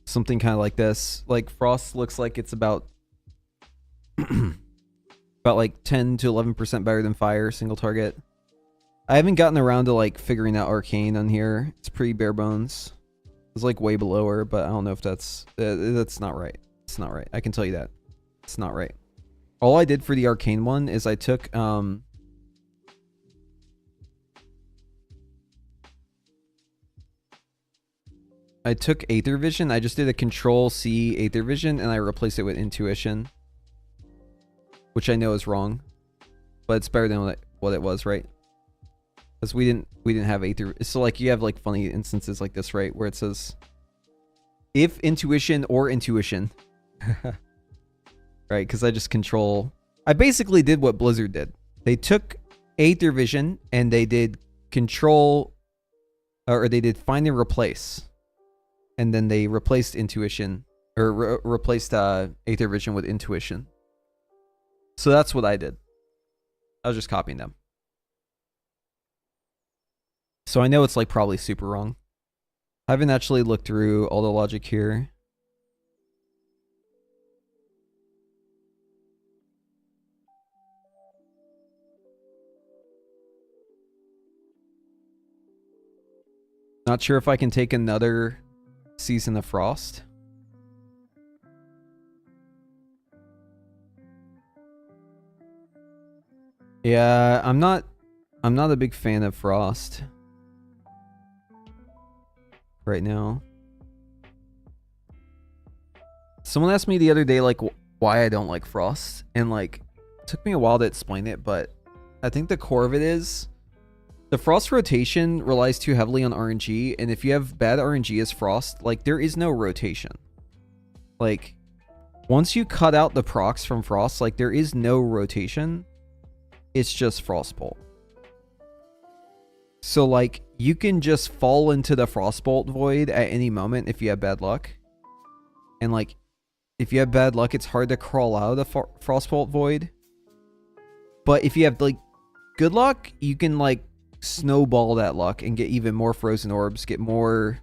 something kind of like this. Like Frost looks like it's about about like 10 to 11% better than Fire single target. I haven't gotten around to like figuring out Arcane on here. It's pretty bare bones. It's like way below her, but I don't know if that's not right. It's not right. I can tell you that. It's not right. All I did for the Arcane one is I took Aether Vision. I just did a Control C Aether Vision and I replaced it with Intuition, which I know is wrong, but it's better than what it was, right? Because we didn't have Aether. So like you have like funny instances like this, right, where it says if Intuition or Intuition, right? Because I just control. I basically did what Blizzard did. They took Aether Vision and they did Control, or they did Find and Replace. And then they replaced Intuition, or replaced Aether Vision with Intuition. So that's what I did. I was just copying them. So I know it's like probably super wrong. I haven't actually looked through all the logic here. Not sure if I can take another Season of Frost. Yeah, I'm not a big fan of Frost right now. Someone asked me the other day, like, why I don't like Frost. And, like, it took me a while to explain it, but I think the core of it is the Frost rotation relies too heavily on RNG. And if you have bad RNG as Frost, like, there is no rotation. Like, once you cut out the procs from Frost, like, there is no rotation. It's just Frostbolt. So, like, you can just fall into the Frostbolt void at any moment if you have bad luck. And, like, if you have bad luck, it's hard to crawl out of the Frostbolt void. But if you have, like, good luck, you can, like, snowball that luck and get even more frozen orbs, get more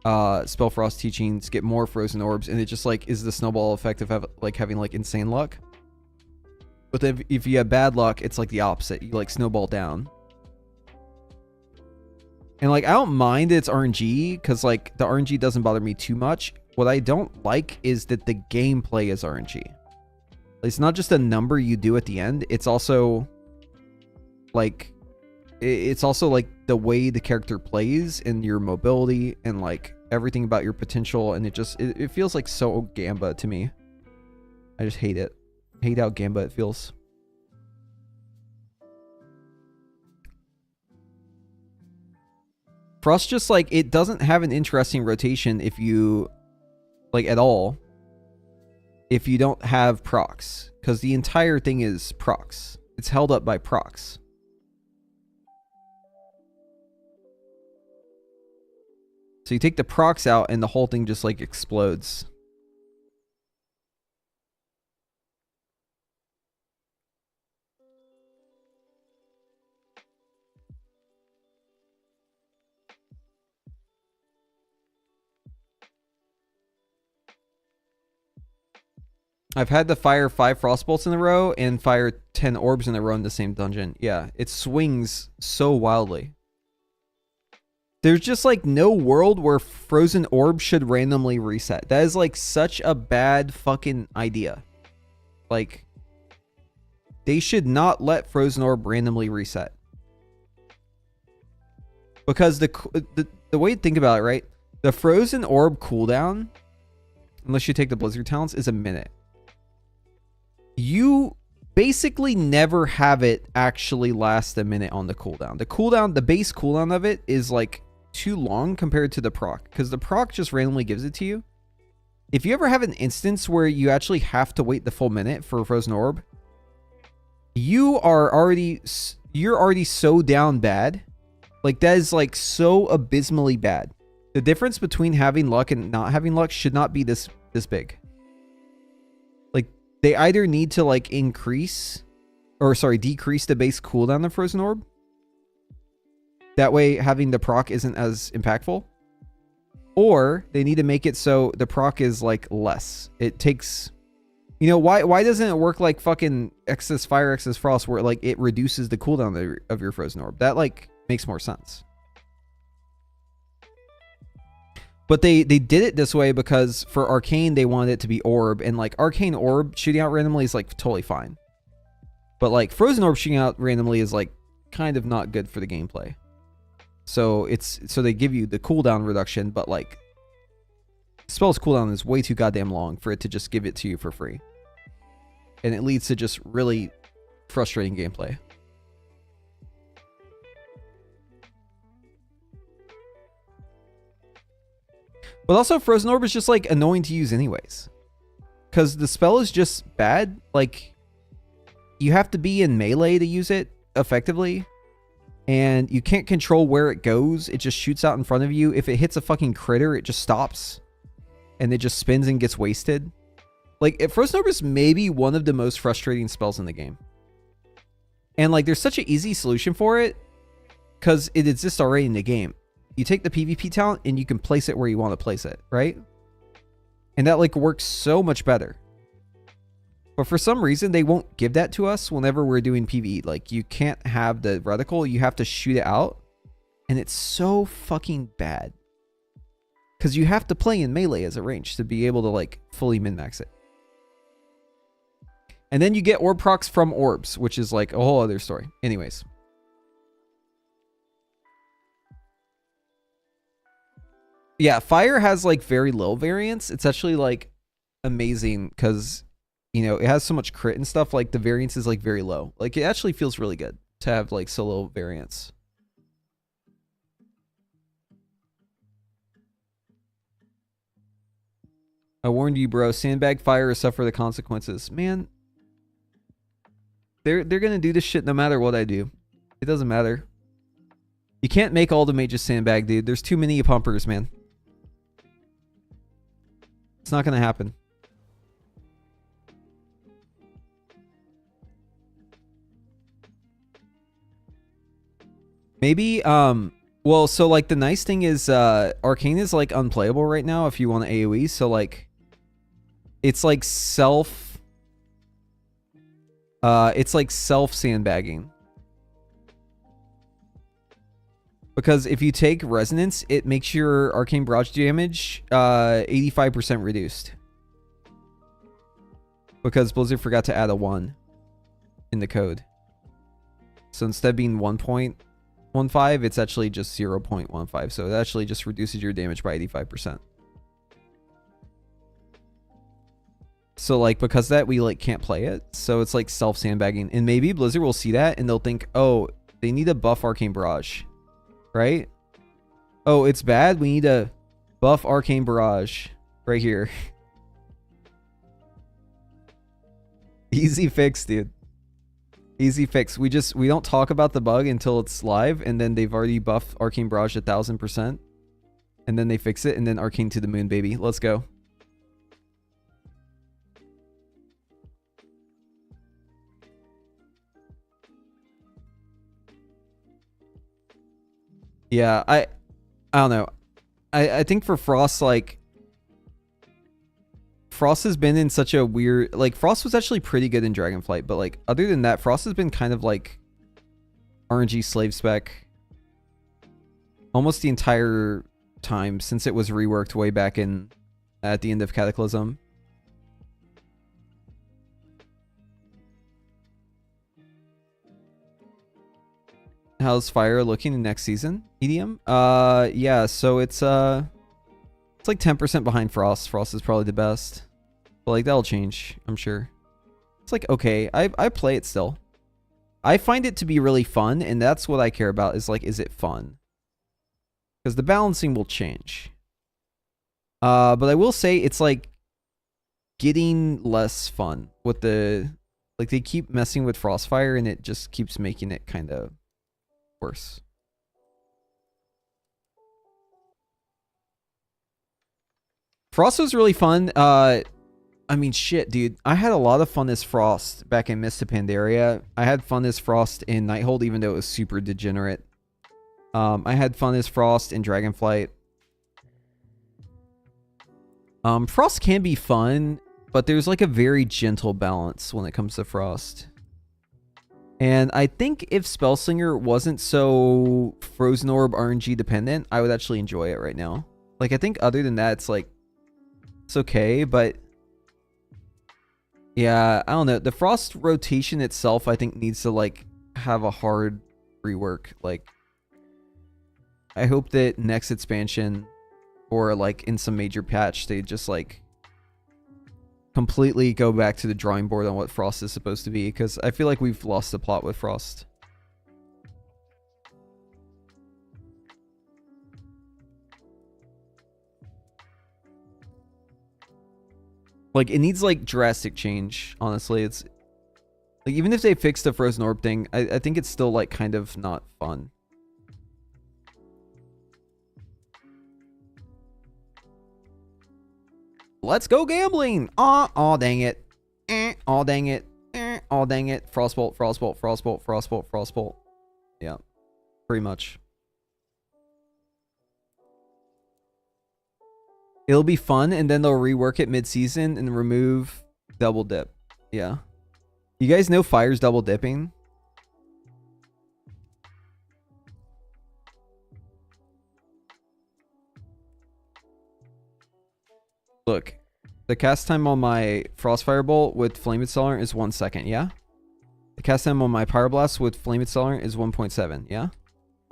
Spellfrost teachings, get more frozen orbs, and it just, like, is the snowball effect of like having, like, insane luck. But if you have bad luck, it's like the opposite. You, like, snowball down. And, like, I don't mind it's RNG, because, like, the RNG doesn't bother me too much. What I don't like is that the gameplay is RNG. It's not just a number you do at the end. It's also, like, the way the character plays and your mobility and, like, everything about your potential. And it feels like so Gamba to me. I just hate it. I hate how Gamba it feels. Frost just, like, it doesn't have an interesting rotation if you, like, at all, if you don't have procs, because the entire thing is procs. It's held up by procs. So you take the procs out and the whole thing just, like, explodes. I've had to fire 5 Frostbolts in a row and fire 10 orbs in a row in the same dungeon. Yeah, it swings so wildly. There's just, like, no world where frozen orbs should randomly reset. That is, like, such a bad fucking idea. Like, they should not let frozen orb randomly reset. Because the way to think about it, right? The frozen orb cooldown, unless you take the blizzard talents, is a minute. You basically never have it actually last a minute on the cooldown. The base cooldown of it is, like, too long compared to the proc, because the proc just randomly gives it to you. If you ever have an instance where you actually have to wait the full minute for a frozen orb, you're already so down bad. Like, that is, like, so abysmally bad. The difference between having luck and not having luck should not be this big. Like, they either need to, like, decrease the base cooldown of frozen orb. That way having the proc isn't as impactful. Or they need to make it so the proc is, like, less. It takes, you know, why doesn't it work like fucking Excess Fire, Excess Frost, where, like, it reduces the cooldown of your frozen orb? That, like, makes more sense. But they did it this way because for Arcane, they wanted it to be orb. And, like, Arcane orb shooting out randomly is, like, totally fine. But, like, frozen orb shooting out randomly is, like, kind of not good for the gameplay. So they give you the cooldown reduction, but, like, spell's cooldown is way too goddamn long for it to just give it to you for free. And it leads to just really frustrating gameplay. But also, Frozen Orb is just, like, annoying to use anyways. Because the spell is just bad. Like, you have to be in melee to use it effectively. And you can't control where it goes. It just shoots out in front of you. If it hits a fucking critter, it just stops. And it just spins and gets wasted. Like, Frozen Orb is maybe one of the most frustrating spells in the game. And, like, there's such an easy solution for it. Because it exists already in the game. You take the PvP talent and you can place it where you want to place it, right? And that, like, works so much better. But for some reason, they won't give that to us whenever we're doing PvE. Like, you can't have the reticle. You have to shoot it out. And it's so fucking bad. Because you have to play in melee as a range to be able to, like, fully min-max it. And then you get orb procs from orbs, which is, like, a whole other story. Anyways. Yeah, fire has, like, very low variance. It's actually, like, amazing because, you know, it has so much crit and stuff. Like the variance is like very low. Like it actually feels really good to have like so low variance. I warned you, bro. Sandbag fire or suffer the consequences. Man, they're gonna do this shit no matter what I do. It doesn't matter. You can't make all the mages sandbag, dude. There's too many pumpers, man. It's not gonna happen. Maybe, well, so like the nice thing is, Arcane is like unplayable right now if you want to AoE, so like, it's like it's like self sandbagging. Because if you take resonance, it makes your arcane barrage damage 85% reduced. Because Blizzard forgot to add a 1 in the code. So instead of being 1.15, it's actually just 0.15. So it actually just reduces your damage by 85%. So like because of that, we like can't play it. So it's like self sandbagging. And maybe Blizzard will see that and they'll think, oh, they need to buff arcane barrage. Right? Oh, it's bad. We need to buff arcane barrage right here. Easy fix, dude. Easy fix. We don't talk about the bug until it's live, and then they've already buffed arcane barrage 1000%, and then they fix it, and then arcane to the moon, baby. Let's go. Yeah, I don't know. I think for Frost, like, Frost has been in such a weird, like, Frost was actually pretty good in Dragonflight, but like other than that, Frost has been kind of like RNG slave spec almost the entire time since it was reworked way back in at the end of Cataclysm. How's Fire looking in next season? EDM? Yeah, so it's like 10% behind Frost. Frost is probably the best. But like that'll change, I'm sure. It's like okay, I play it still. I find it to be really fun, and that's what I care about is like, is it fun? Because the balancing will change. But I will say it's like getting less fun with the, like they keep messing with Frostfire and it just keeps making it kind of worse. Frost was really fun. I mean, shit, dude. I had a lot of fun as Frost back in Mists of Pandaria. I had fun as Frost in Nighthold, even though it was super degenerate. I had fun as Frost in Dragonflight. Frost can be fun, but there's like a very gentle balance when it comes to Frost. And I think if Spellslinger wasn't so Frozen Orb RNG dependent, I would actually enjoy it right now. Like, I think other than that, it's like, it's okay, but yeah, I don't know. The Frost rotation itself, I think, needs to like have a hard rework. Like, I hope that next expansion or like in some major patch, they just like completely go back to the drawing board on what Frost is supposed to be, because I feel like we've lost the plot with Frost. Like, it needs like drastic change, honestly. It's like, even if they fix the Frozen Orb thing, I think it's still like kind of not fun. Let's go gambling! Aw, dang it. Aw, dang it. Aw, dang it. Frostbolt, Frostbolt, Frostbolt, Frostbolt, Frostbolt. Yeah, pretty much. It'll be fun, and then they'll rework it mid-season and remove double dip. Yeah. You guys know Fire's double dipping? Look, the cast time on my Frostfire Bolt with Flame Accelerant is 1 second, yeah? The cast time on my Pyroblast with Flame Accelerant is 1.7, yeah?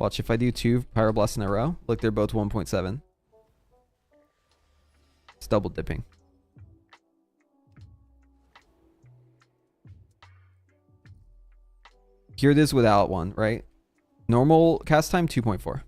Watch, if I do 2 Pyroblasts in a row, look, they're both 1.7. It's double dipping. Here it is without one, right? Normal cast time 2.4.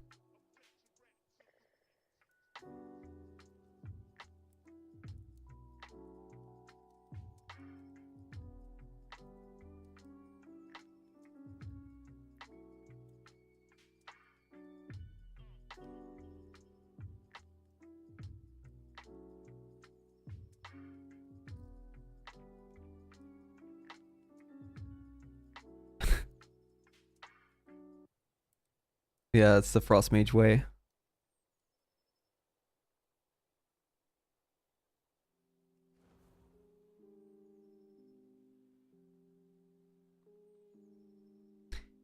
Yeah, it's the Frost Mage way.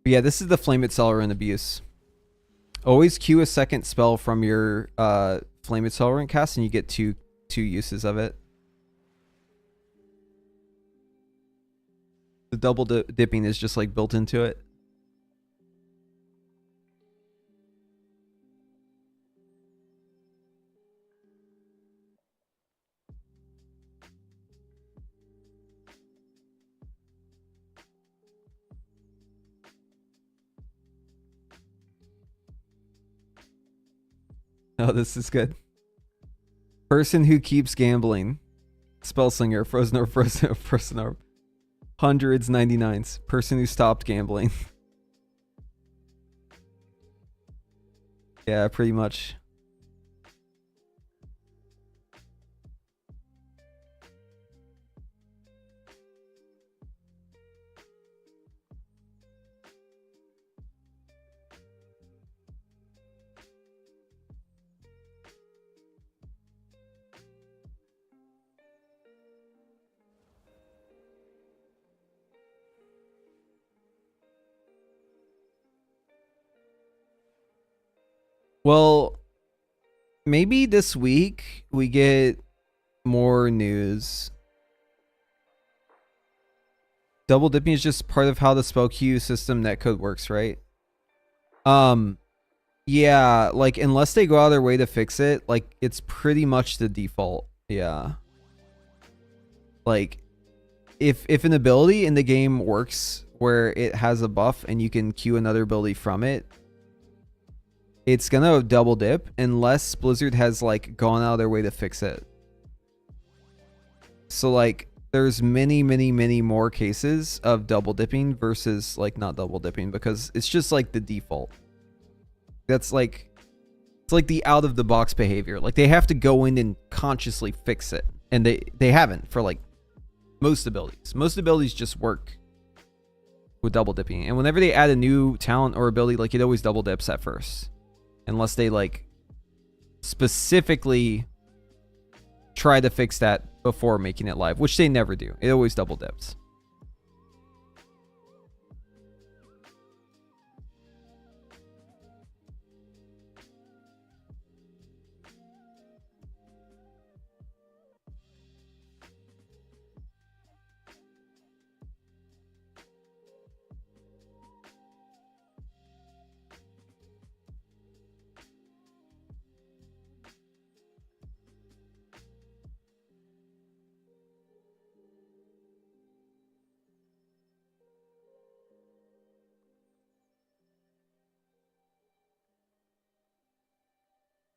But yeah, this is the Flame Accelerant abuse. Always queue a second spell from your Flame Accelerant cast and you get two uses of it. The double dipping is just like built into it. Oh, this is good. Person who keeps gambling. Spellslinger, Frozen Orb, Frozen Orb. Hundreds, 99s. Person who stopped gambling. Yeah, pretty much. Well, maybe this week we get more news. Double dipping is just part of how the spell queue system netcode works, right? Yeah, like unless they go out of their way to fix it, like it's pretty much the default. Yeah. Like if an ability in the game works where it has a buff and you can queue another ability from it, it's gonna double dip unless Blizzard has like gone out of their way to fix it. So like there's many more cases of double dipping versus like not double dipping because it's just like the default. That's like, it's like the out of the box behavior. Like they have to go in and consciously fix it. And they haven't for like most abilities. Most abilities just work with double dipping. And whenever they add a new talent or ability, like it always double dips at first. Unless they like specifically try to fix that before making it live, which they never do. It always double dips.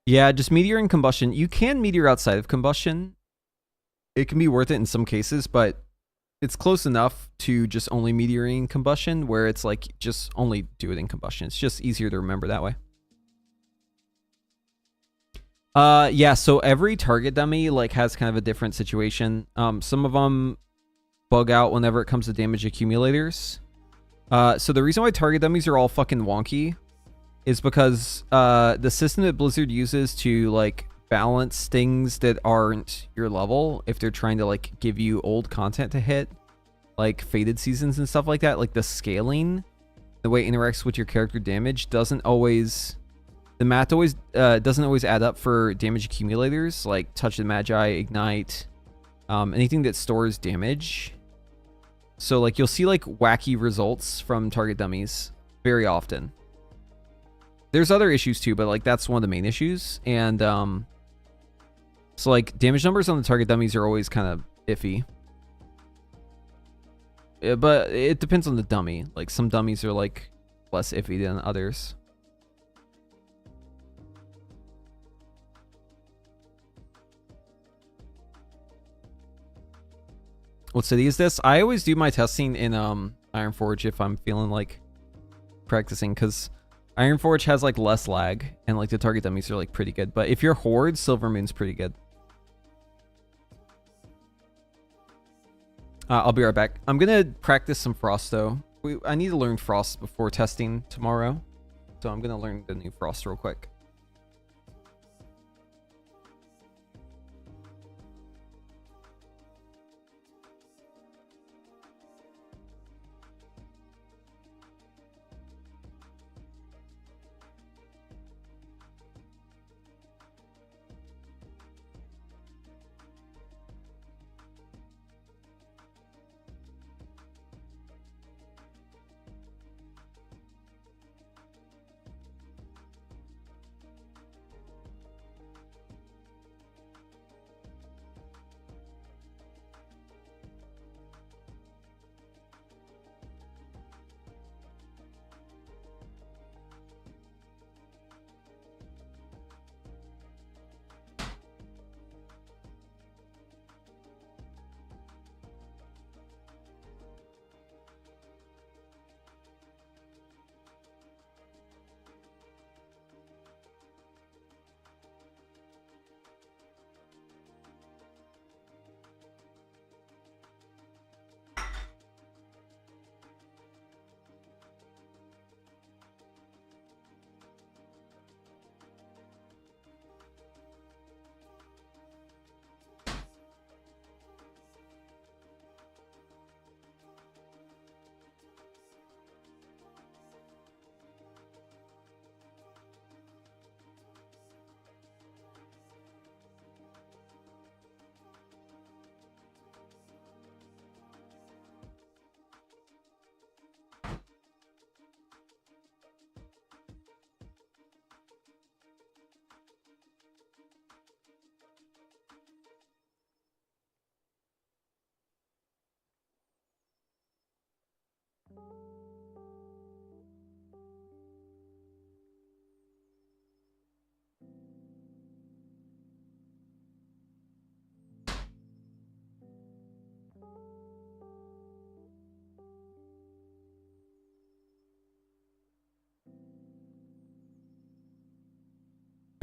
Yeah, just meteor and combustion. You can meteor outside of combustion. It can be worth it in some cases, but it's close enough to just only meteoring combustion where it's like just only do it in combustion. It's just easier to remember that way. Yeah, so every target dummy like has kind of a different situation. Some of them bug out whenever it comes to damage accumulators. So the reason why target dummies are all fucking wonky is because the system that Blizzard uses to like balance things that aren't your level, if they're trying to like give you old content to hit, like faded seasons and stuff like that, like the scaling, the way it interacts with your character damage doesn't always, the math always doesn't always add up for damage accumulators like Touch the Magi, Ignite, anything that stores damage. So like you'll see like wacky results from target dummies very often. There's other issues too, but like that's one of the main issues. And so like damage numbers on the target dummies are always kind of iffy. But it depends on the dummy. Like, some dummies are, like, less iffy than others. What city is this? I always do my testing in Ironforge if I'm feeling like practicing, because Ironforge has like less lag and like the target dummies are like pretty good. But if you're Horde, Silvermoon's pretty good. I'll be right back. I'm gonna practice some Frost though. I need to learn Frost before testing tomorrow, so I'm gonna learn the new Frost real quick.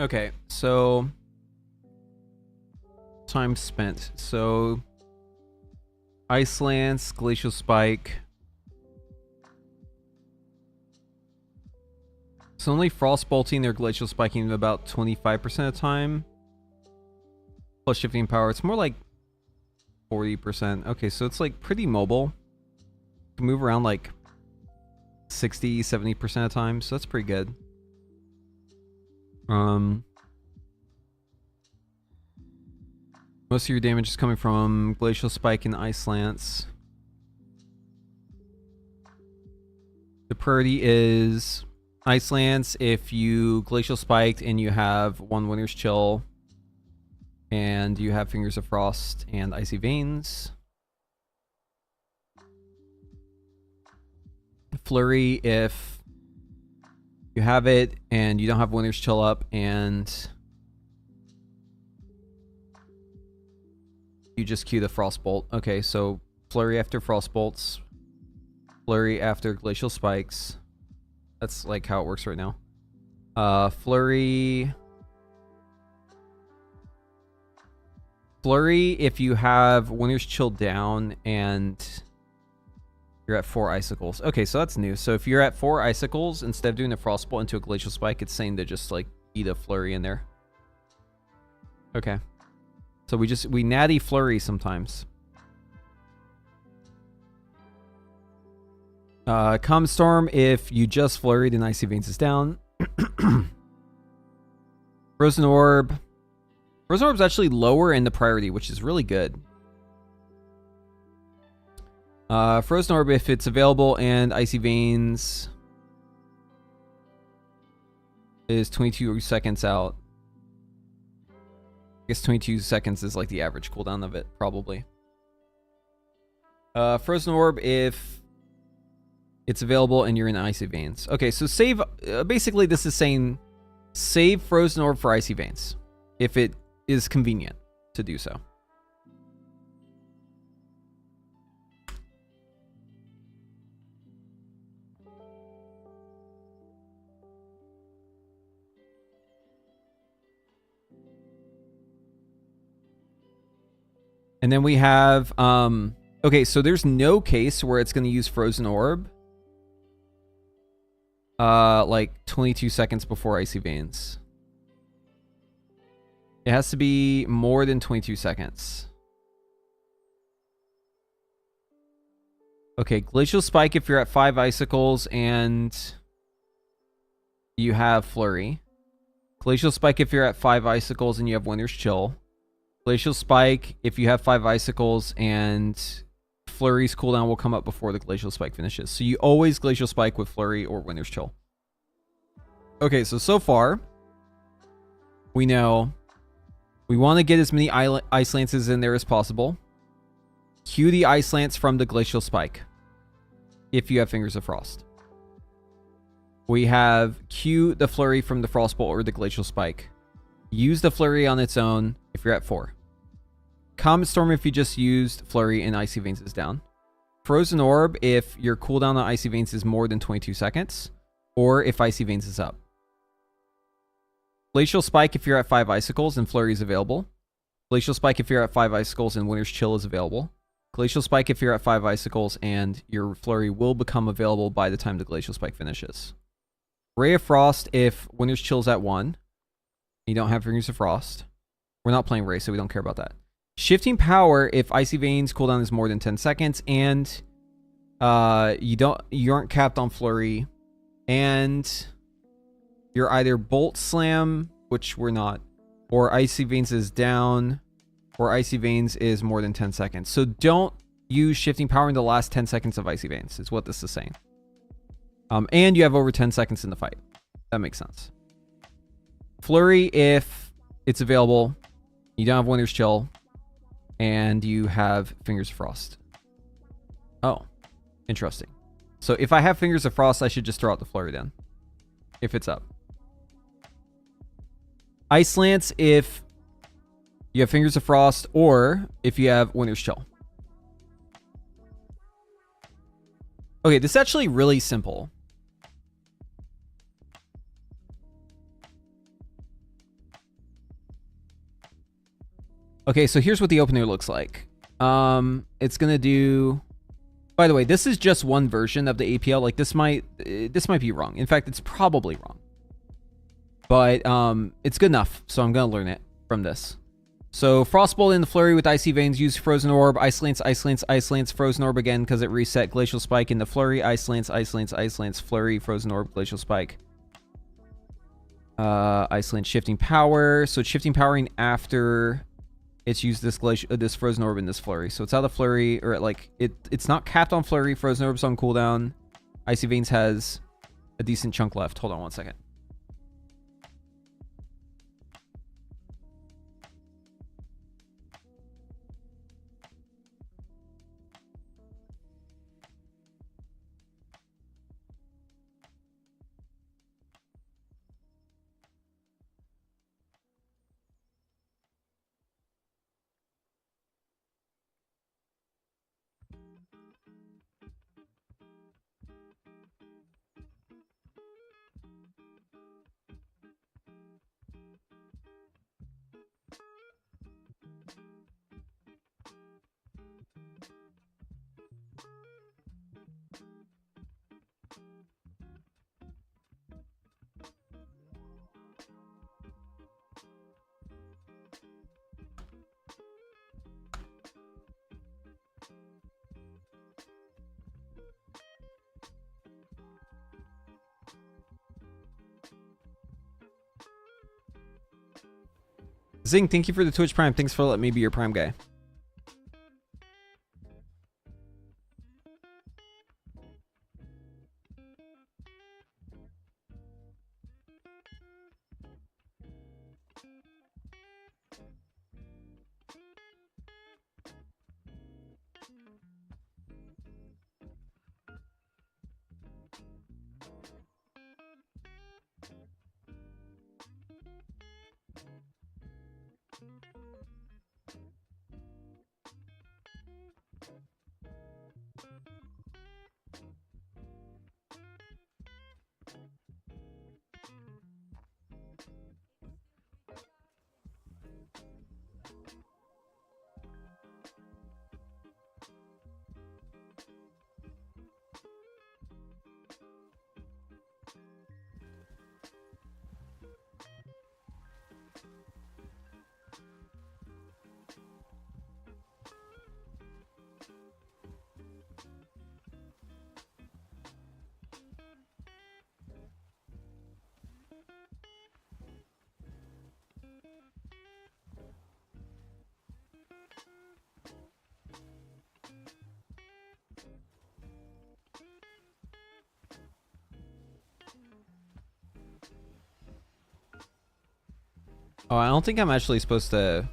Okay, so time spent. So Ice Lance, Glacial Spike. So only Frost Bolting or Glacial Spiking about 25% of the time. Plus shifting power. It's more like 40%. Okay, so it's like pretty mobile. You can move around like 60, 70% of the time, so that's pretty good. Most of your damage is coming from Glacial Spike and Ice Lance. The priority is Ice Lance if you Glacial Spiked and you have 1 Winter's Chill and you have Fingers of Frost and Icy Veins. Flurry if you have it and you don't have Winter's Chill up and you just queue the Frostbolt. Okay, so Flurry after Frostbolts, Flurry after Glacial Spikes. That's like how it works right now. Flurry if you have Winter's Chill down and you're at 4 Icicles. Okay, so that's new. So if you're at 4 Icicles, instead of doing a Frostbolt into a Glacial Spike, it's saying to just like eat a Flurry in there. Okay. So we natty Flurry sometimes. Calm Storm if you just flurried and Icy Veins is down. Frozen Orb. Frozen Orb's actually lower in the priority, which is really good. Frozen Orb if it's available and Icy Veins is 22 seconds out. I guess 22 seconds is like the average cooldown of it, probably. Frozen Orb if it's available and you're in Icy Veins. Okay, so save... basically, this is saying save Frozen Orb for Icy Veins if it is convenient to do so. And then we have, okay, so there's no case where it's going to use Frozen Orb, like 22 seconds before Icy Veins. It has to be more than 22 seconds. Okay, Glacial Spike if you're at 5 Icicles and you have Flurry. Glacial Spike if you're at 5 Icicles and you have Winter's Chill. Glacial Spike if you have 5 Icicles and Flurry's cooldown will come up before the Glacial Spike finishes. So you always Glacial Spike with Flurry or Winter's Chill. Okay, so far, we know we want to get as many Ice Lances in there as possible. Cue the Ice Lance from the Glacial Spike if you have Fingers of Frost. We have cue the Flurry from the Frostbolt or the Glacial Spike. Use the Flurry on its own if you're at 4. Comet Storm if you just used Flurry and Icy Veins is down. Frozen Orb if your cooldown on Icy Veins is more than 22 seconds. Or if Icy Veins is up. Glacial Spike if you're at 5 Icicles and Flurry is available. Glacial Spike if you're at 5 Icicles and Winter's Chill is available. Glacial Spike if you're at 5 Icicles and your Flurry will become available by the time the Glacial Spike finishes. Ray of Frost if Winter's Chill's at 1. You don't have Fingers of Frost. We're not playing Ray, so we don't care about that. Shifting Power if Icy Veins cooldown is more than 10 seconds and you aren't capped on Flurry and you're either Bolt Slam, which we're not, or Icy Veins is down, or Icy Veins is more than 10 seconds. So don't use Shifting Power in the last 10 seconds of Icy Veins, is what this is saying. And you have over 10 seconds in the fight. That makes sense. Flurry if it's available, you don't have Winter's Chill, and you have Fingers of Frost. Oh, interesting. So if I have Fingers of Frost, I should just throw out the Flurry then, if it's up. Ice Lance if you have Fingers of Frost or if you have Winter's Chill. Okay, this is actually really simple. Okay, so here's what the opener looks like. It's gonna do... By the way, this is just one version of the APL. Like, this might be wrong. In fact, it's probably wrong. But it's good enough, so I'm gonna learn it from this. So Frostbolt in the Flurry with Icy Veins, use Frozen Orb, Ice Lance, Ice Lance, Ice Lance, Frozen Orb again because it reset. Glacial Spike in the Flurry, Ice Lance, Ice Lance, Ice Lance, Flurry, Frozen Orb, Glacial Spike. Ice Lance, Shifting Power. So it's Shifting Powering after it's used this Frozen Orb in this Flurry. So it's out of Flurry, or like it's not capped on Flurry. Frozen Orb's on cooldown. Icy Veins has a decent chunk left. Hold on one second. Zing, thank you for the Twitch Prime. Thanks for letting me be your Prime guy. Oh, I don't think I'm actually supposed to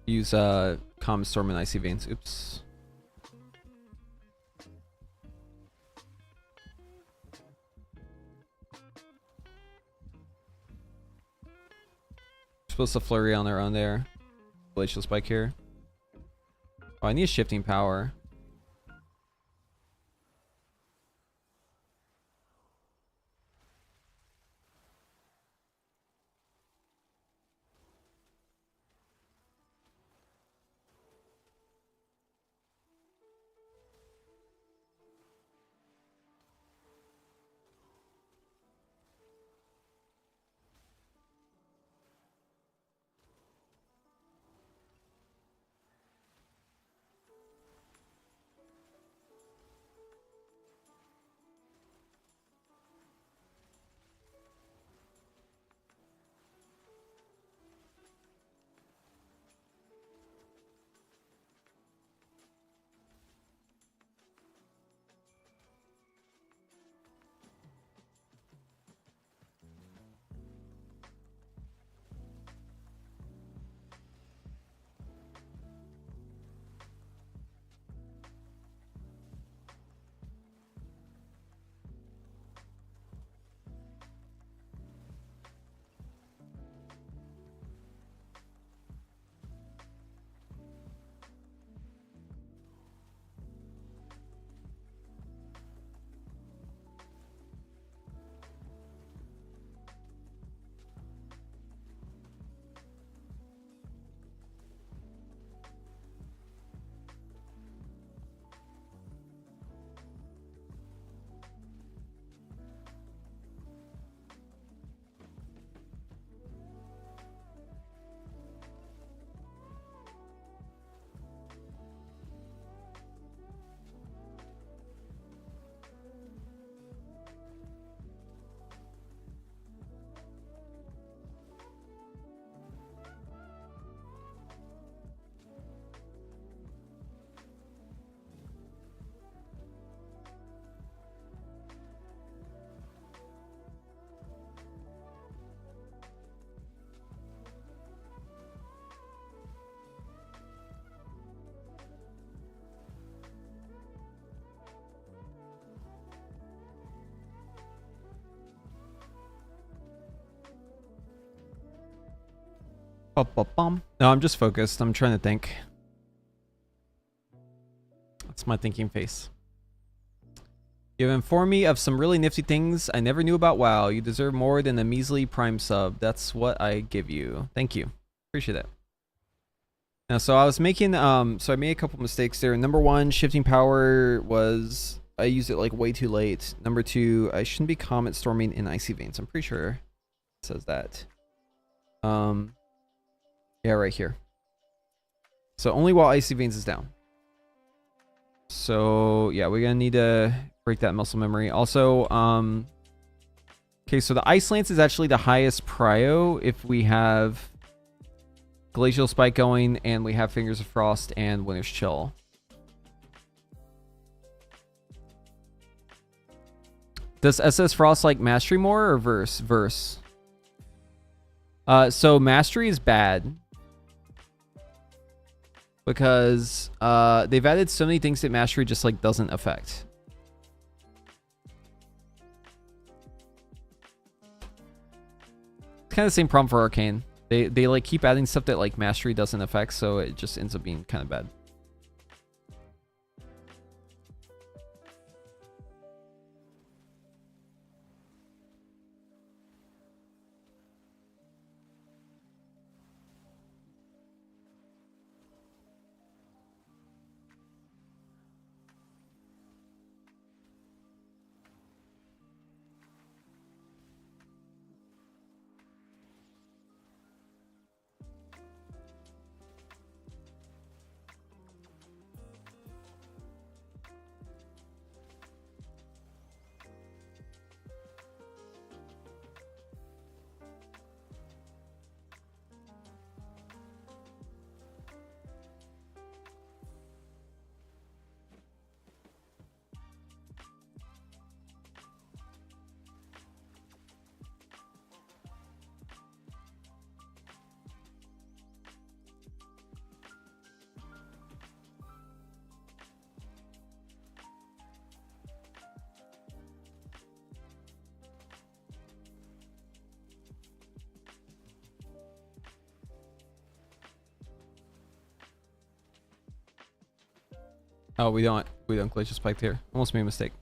use Calm Storm and Icy Veins. Oops. Supposed to flurry on their own there. Glacial Spike here. Oh, I need a shifting power. Bum. No, I'm just focused. I'm trying to think. That's my thinking face. You've informed me of some really nifty things I never knew about WoW. You deserve more than a measly Prime sub. That's what I give you. Thank you. Appreciate that. Now, so I was making, so I made a couple mistakes there. Number one, shifting power was, I used it like way too late. Number two, I shouldn't be Comet Storming in Icy Veins. I'm pretty sure it says that. Yeah, right here. So only while Icy Veins is down. So yeah, we're gonna need to break that muscle memory. Also, okay, so the Ice Lance is actually the highest prio if we have Glacial Spike going and we have Fingers of Frost and Winter's Chill. Does SS Frost like Mastery more or Verse? Verse. So Mastery is bad. Because they've added so many things that Mastery just like doesn't affect. It's kind of the same problem for Arcane. They like keep adding stuff that like Mastery doesn't affect, so it just ends up being kind of bad. Oh, we don't glacial spike here. Almost made a mistake.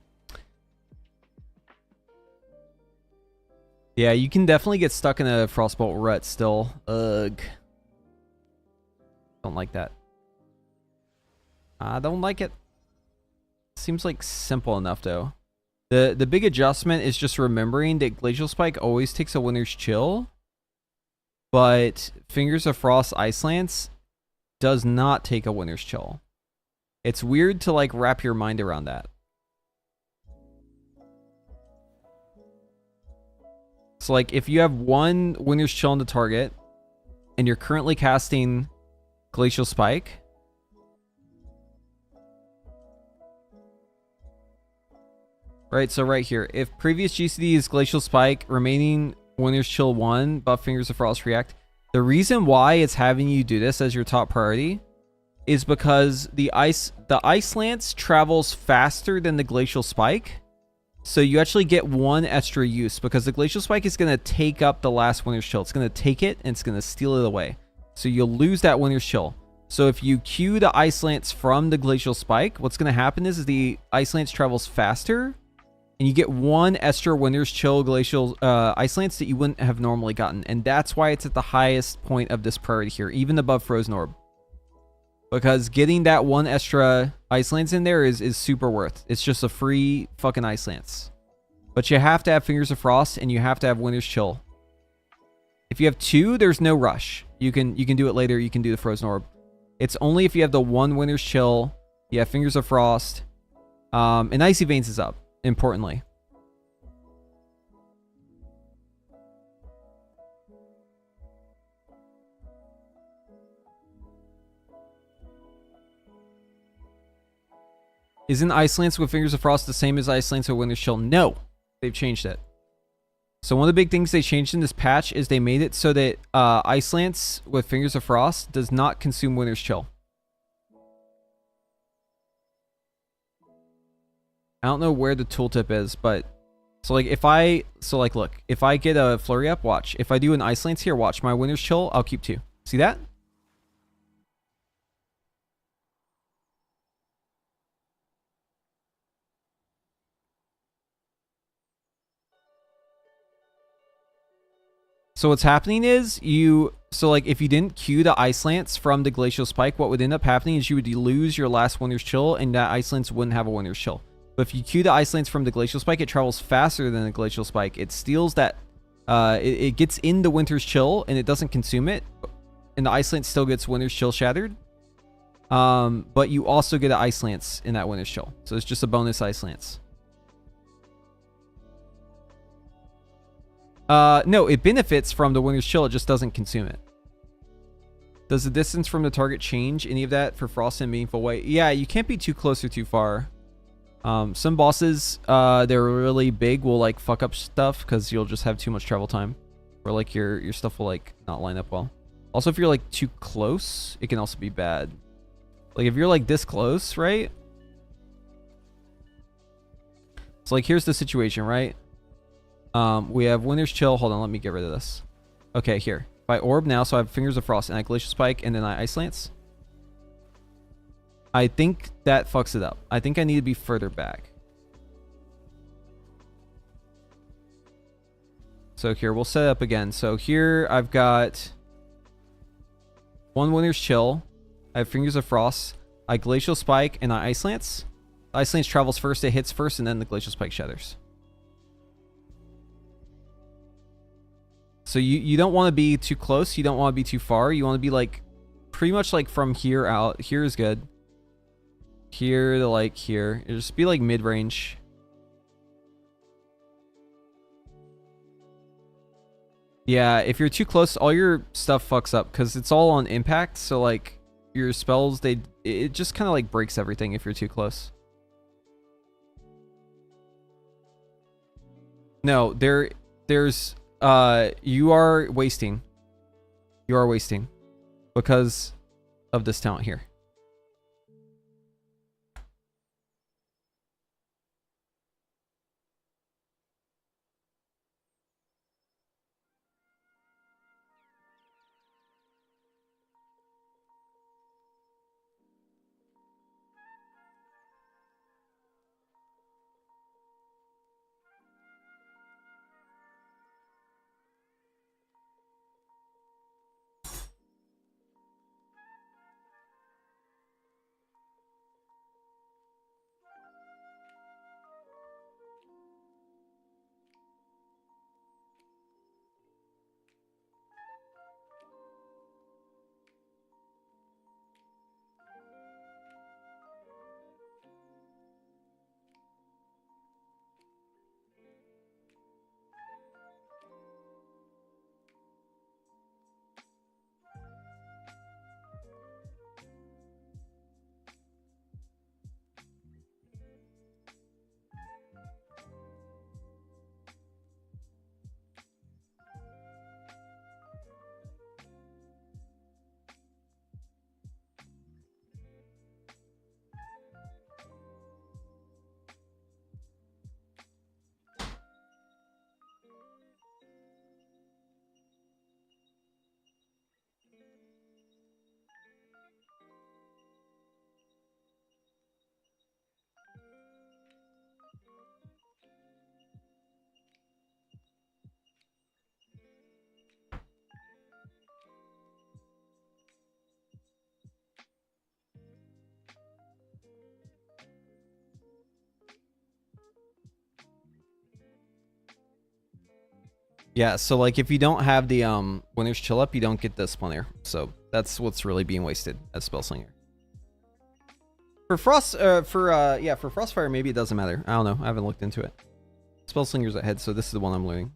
Yeah, you can definitely get stuck in a frostbolt rut still. Ugh. Don't like that. I don't like it. Seems like simple enough though. The big adjustment is just remembering that Glacial Spike always takes a Winter's Chill, but Fingers of Frost Ice Lance does not take a Winter's Chill. It's weird to like wrap your mind around that. So like if you have one Winter's Chill on the target and you're currently casting Glacial Spike, right, so right here, if previous GCD is Glacial Spike, remaining Winter's Chill 1, buff Fingers of Frost react. The reason why it's having you do this as your top priority is because the Ice Lance travels faster than the Glacial Spike. So you actually get one extra use because the Glacial Spike is going to take up the last Winter's Chill. It's going to take it and it's going to steal it away. So you'll lose that Winter's Chill. So if you queue the Ice Lance from the Glacial Spike, what's going to happen is the Ice Lance travels faster and you get one extra Winter's Chill Glacial Ice Lance that you wouldn't have normally gotten. And that's why it's at the highest point of this priority here, even above Frozen Orb. Because getting that one extra Ice Lance in there is super worth. It's just a free fucking Ice Lance. But you have to have Fingers of Frost and you have to have Winter's Chill. If you have two, there's no rush. You can do it later. You can do the Frozen Orb. It's only if you have the one Winter's Chill, you have Fingers of Frost, and Icy Veins is up, importantly. Isn't Ice Lance with Fingers of Frost the same as Ice Lance with Winter's Chill? No, they've changed it. So one of the big things they changed in this patch is they made it so that Ice Lance with Fingers of Frost does not consume Winter's Chill. I don't know where the tooltip is, but so like look, if I get a flurry up, watch. If I do an Ice Lance here, watch my Winter's Chill, I'll keep 2. See that? So what's happening is if you didn't queue the Ice Lance from the Glacial Spike, what would end up happening is you would lose your last Winter's Chill and that Ice Lance wouldn't have a Winter's Chill. But if you queue the Ice Lance from the Glacial Spike, it travels faster than the Glacial Spike. It steals that, it gets in the Winter's Chill and it doesn't consume it. And the Ice Lance still gets Winter's Chill shattered. But you also get an Ice Lance in that Winter's Chill. So it's just a bonus Ice Lance. No, it benefits from the Winter's Chill, it just doesn't consume it. Does the distance from the target change any of that for Frost in a meaningful way? Yeah, you can't be too close or too far. Some bosses, they're really big, will like fuck up stuff because you'll just have too much travel time. Or like your stuff will like not line up well. Also, if you're like too close, it can also be bad. Like if you're like this close, right? So like here's the situation, right? We have Winter's Chill. Hold on, let me get rid of this. Okay, here. If I orb now, so I have Fingers of Frost and I Glacial Spike and then I Ice Lance. I think that fucks it up. I think I need to be further back. So here, we'll set it up again. So here I've got one Winter's Chill. I have Fingers of Frost. I Glacial Spike and I Ice Lance. The Ice Lance travels first, it hits first, and then the Glacial Spike shatters. So you don't want to be too close. You don't want to be too far. You want to be like pretty much like from here out. Here is good. Here to like here. It'll just be like mid-range. Yeah, if you're too close, all your stuff fucks up because it's all on impact. So like your spells, it just kind of like breaks everything if you're too close. No, there's you are wasting. You are wasting because of this talent here. Yeah, so like if you don't have the Winter's Chill up, you don't get the Splinter. So that's what's really being wasted as Spellslinger. For for Frostfire, maybe it doesn't matter. I don't know. I haven't looked into it. Spellslinger's ahead, so this is the one I'm learning.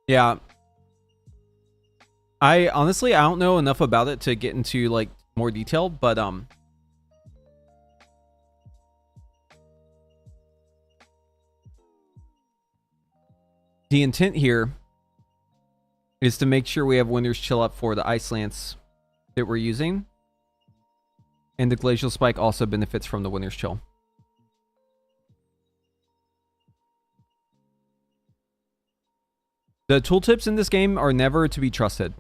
Yeah. I honestly, I don't know enough about it to get into like more detail, but the intent here is to make sure we have Winter's Chill up for the Ice Lance that we're using. And the Glacial Spike also benefits from the Winter's Chill. The tooltips in this game are never to be trusted.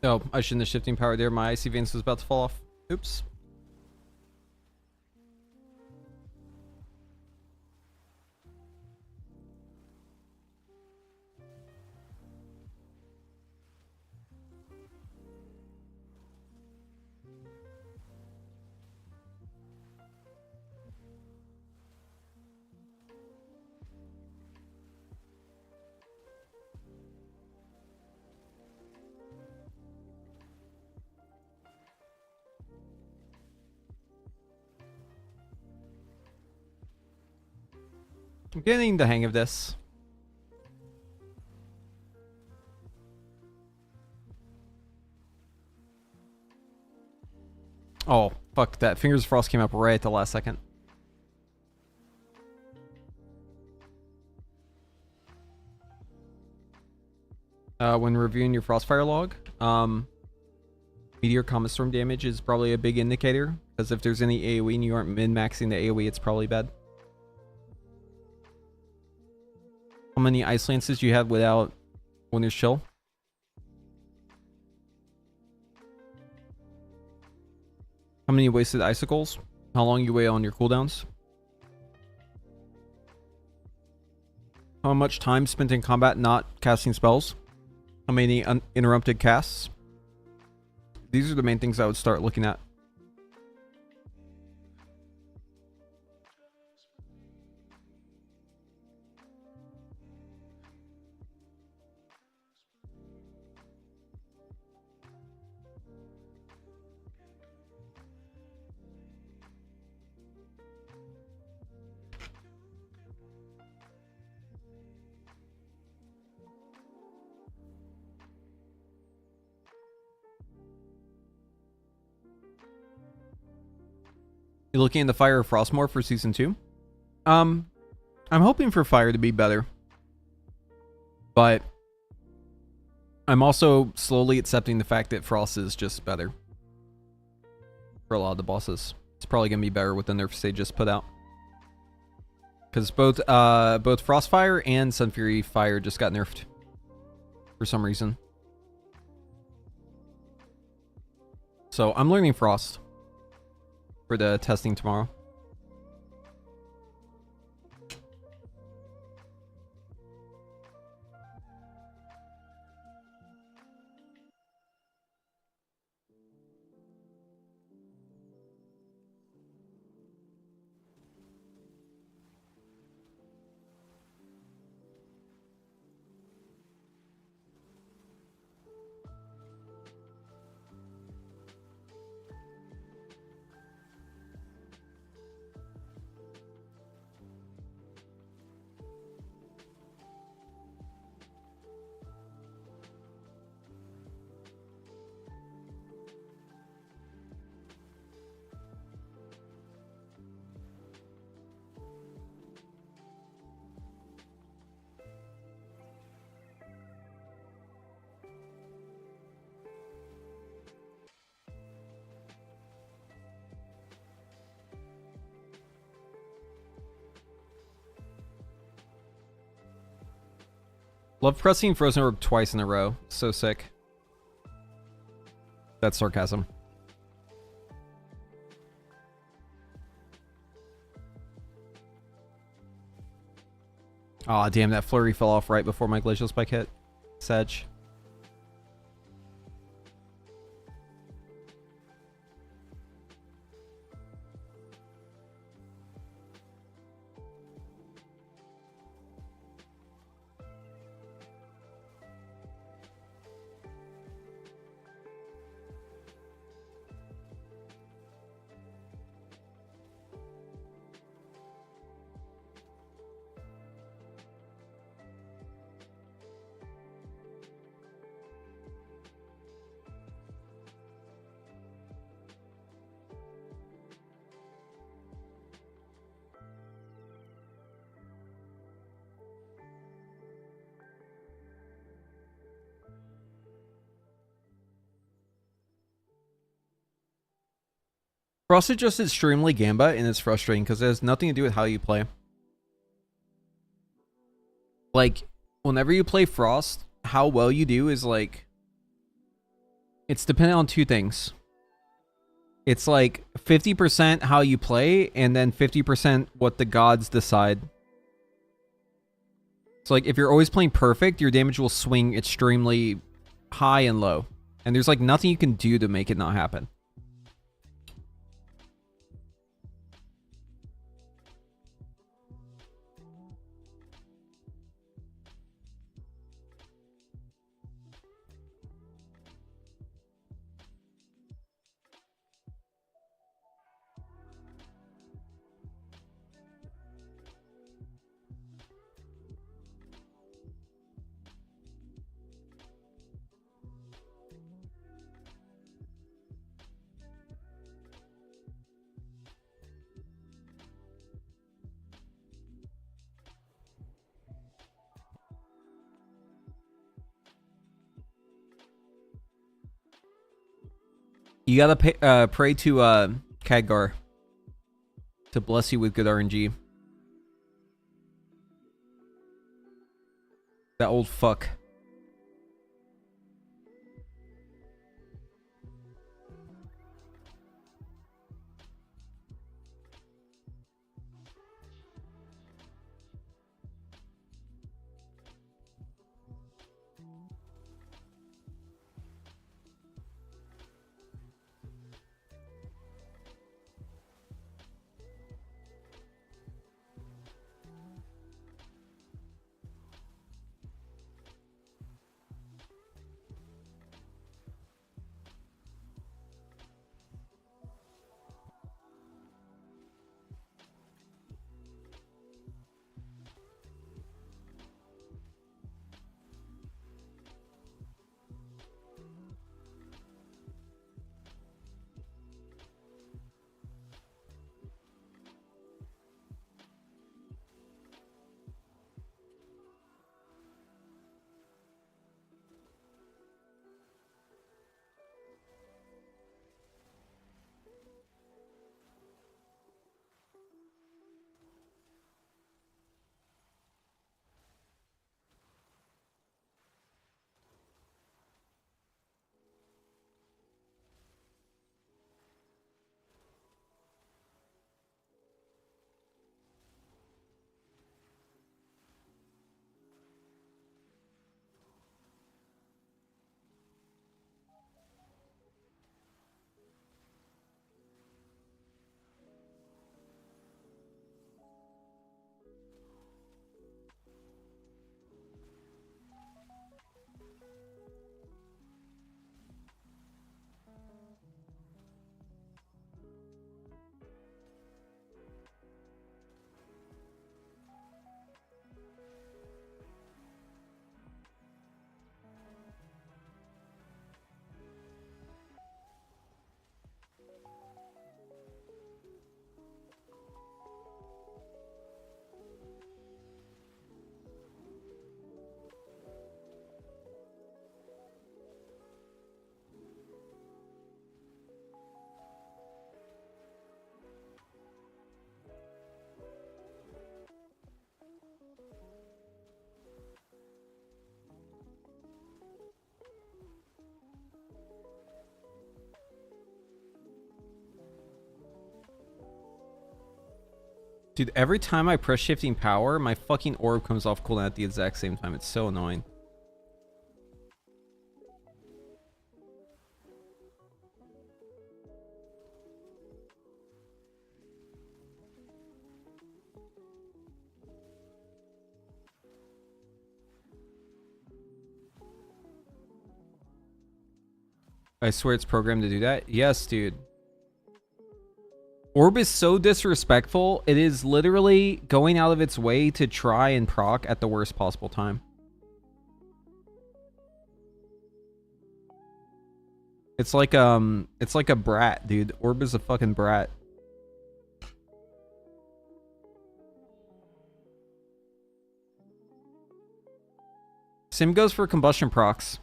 Oh, I shouldn't have shifting power there. My Icy Veins was about to fall off. Oops. I'm getting the hang of this. Oh, fuck that. Fingers of Frost came up right at the last second. When reviewing your Frostfire log, Meteor Comet Storm damage is probably a big indicator, because if there's any AoE and you aren't min-maxing the AoE, it's probably bad. I'm many ice lances you had without Winter's Chill? How many wasted icicles? How long you wait on your cooldowns? How much time spent in combat not casting spells? How many uninterrupted casts? These are the main things I would start looking at. You looking into Fire or Frost more for Season 2? I'm hoping for Fire to be better. But I'm also slowly accepting the fact that Frost is just better. For a lot of the bosses. It's probably going to be better with the nerfs they just put out. Because both Frostfire and Sunfury Fire just got nerfed. For some reason. So I'm learning Frost. For the testing tomorrow. Love pressing Frozen Orb twice in a row. So sick. That's sarcasm. Aw, damn, that flurry fell off right before my Glacial Spike hit. Sedge. Frost is just extremely Gamba, and it's frustrating because it has nothing to do with how you play. Like, whenever you play Frost, how well you do is like... It's dependent on two things. It's like 50% how you play, and then 50% what the gods decide. So like, if you're always playing perfect, your damage will swing extremely high and low. And there's like nothing you can do to make it not happen. You gotta pray to Khadgar to bless you with good RNG. That old fuck. Dude, every time I press shifting power, my fucking orb comes off cooldown at the exact same time. It's so annoying. I swear it's programmed to do that. Yes, dude. Orb is so disrespectful. It is literally going out of its way to try and proc at the worst possible time. It's like a brat, dude. Orb is a fucking brat. Same goes for combustion procs.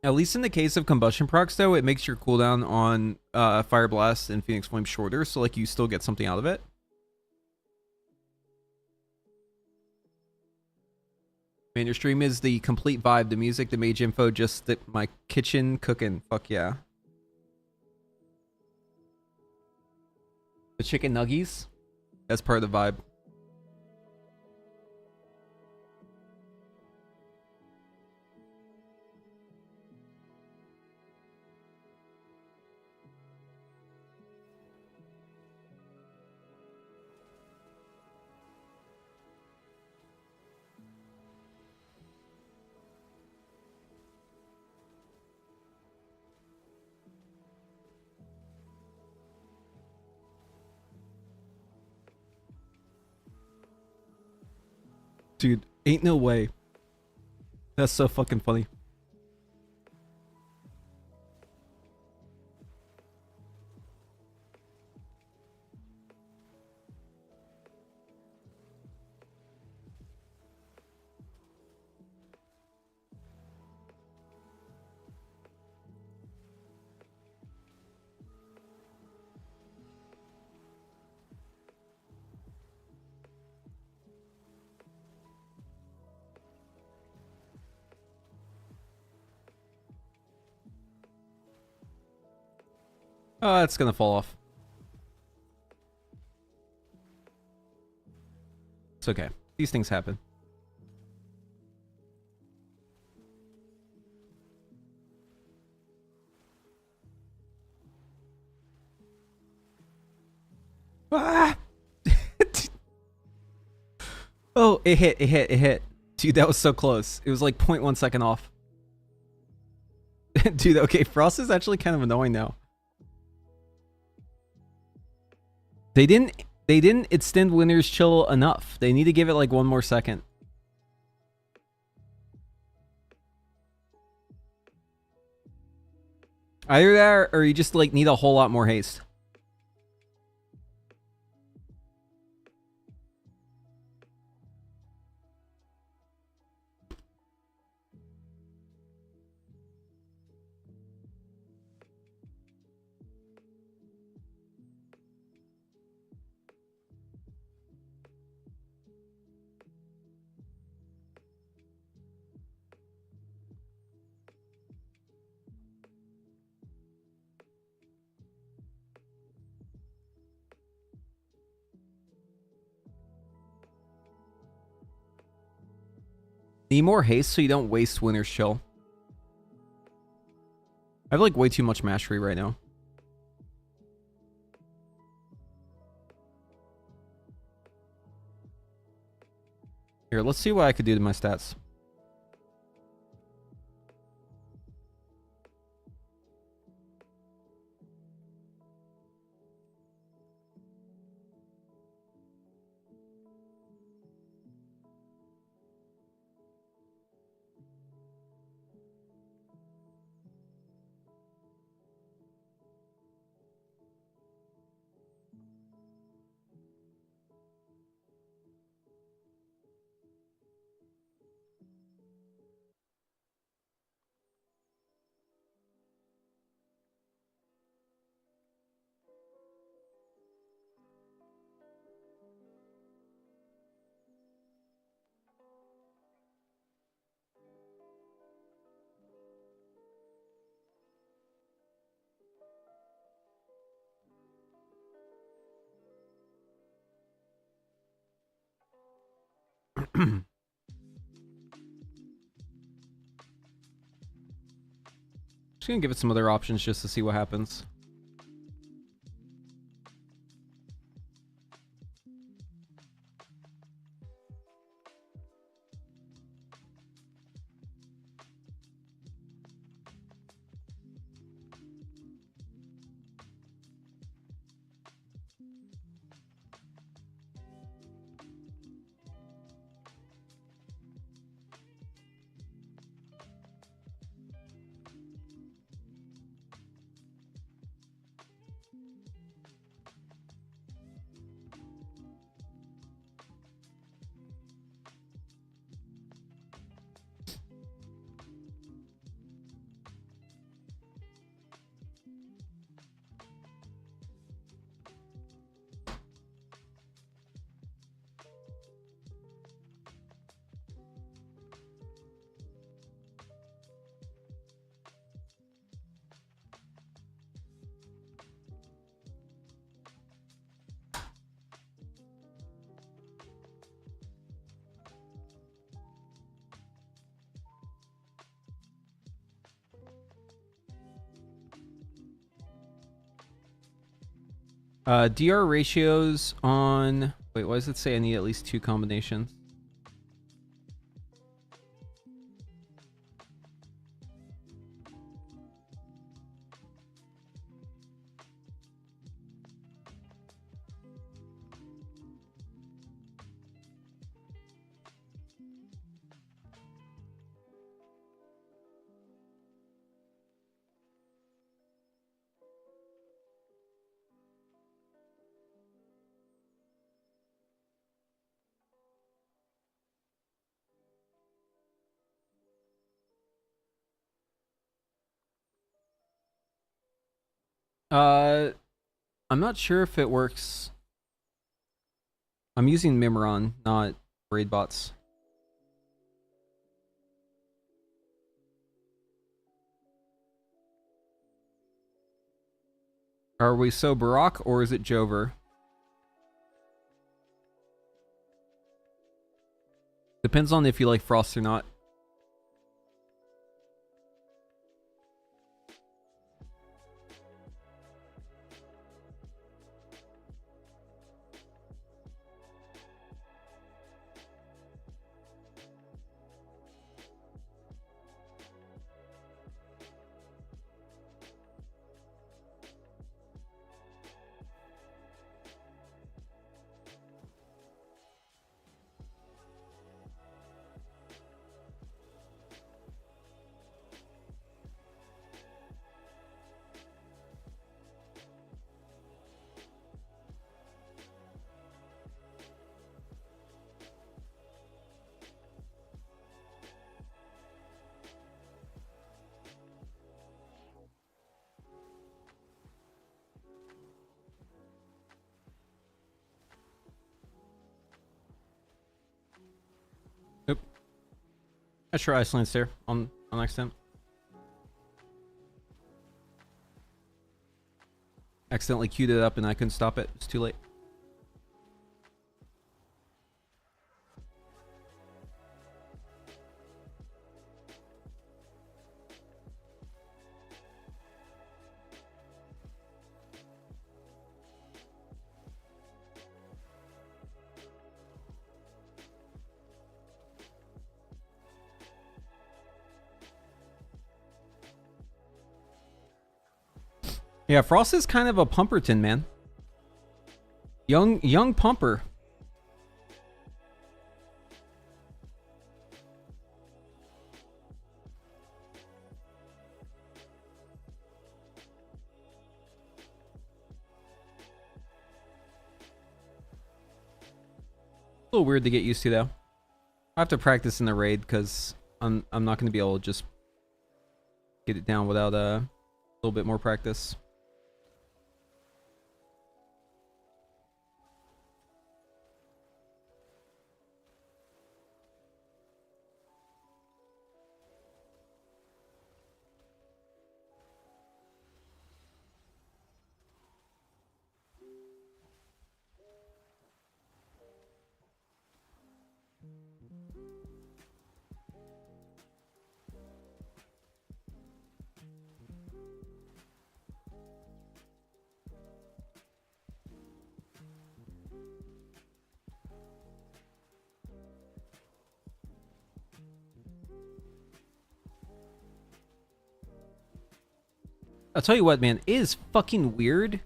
At least in the case of combustion procs, though, it makes your cooldown on Fire Blast and Phoenix Flame shorter, so like you still get something out of it. Man, your stream is the complete vibe. The music, the mage info, just my kitchen cooking. Fuck yeah. The chicken nuggies, that's part of the vibe. Dude, ain't no way. That's so fucking funny. Oh, it's gonna fall off. It's okay. These things happen. Ah! Oh, it hit. Dude, that was so close. It was like 0.1 second off. Dude, okay, Frost is actually kind of annoying now. They didn't extend Winter's Chill enough. They need to give it like 1 more second. Either that or you just like need a whole lot more haste. Need more haste so you don't waste Winter's Chill. I have like way too much mastery right now. Here, let's see what I could do to my stats. Just gonna give it some other options just to see what happens. DR ratios on... Wait, why does it say I need at least 2 combinations? I'm not sure if it works. I'm using Mimiron, not raid bots. Are we so Barack or is it Jover? Depends on if you like Frost or not. Nope. I sure Iceland's there on accident. Accidentally queued it up and I couldn't stop it. It's too late. Yeah, Frost is kind of a Pumperton, man. Young Pumper. A little weird to get used to though. I have to practice in the raid because I'm not going to be able to just get it down without a little bit more practice. I'll tell you what, man, it is fucking weird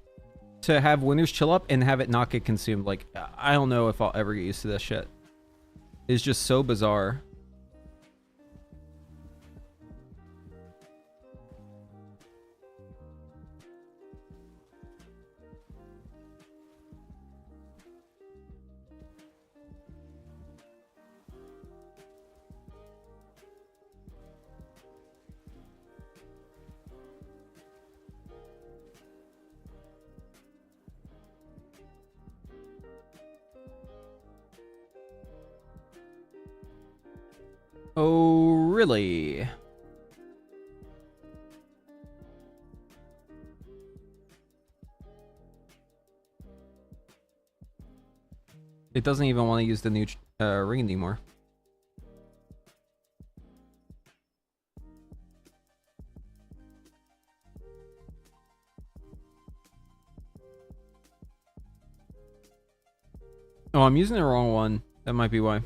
to have Winners chill up and have it not get consumed. Like, I don't know if I'll ever get used to this shit. It's just so bizarre. Oh, really? It doesn't even want to use the new ring anymore. Oh, I'm using the wrong one. That might be why.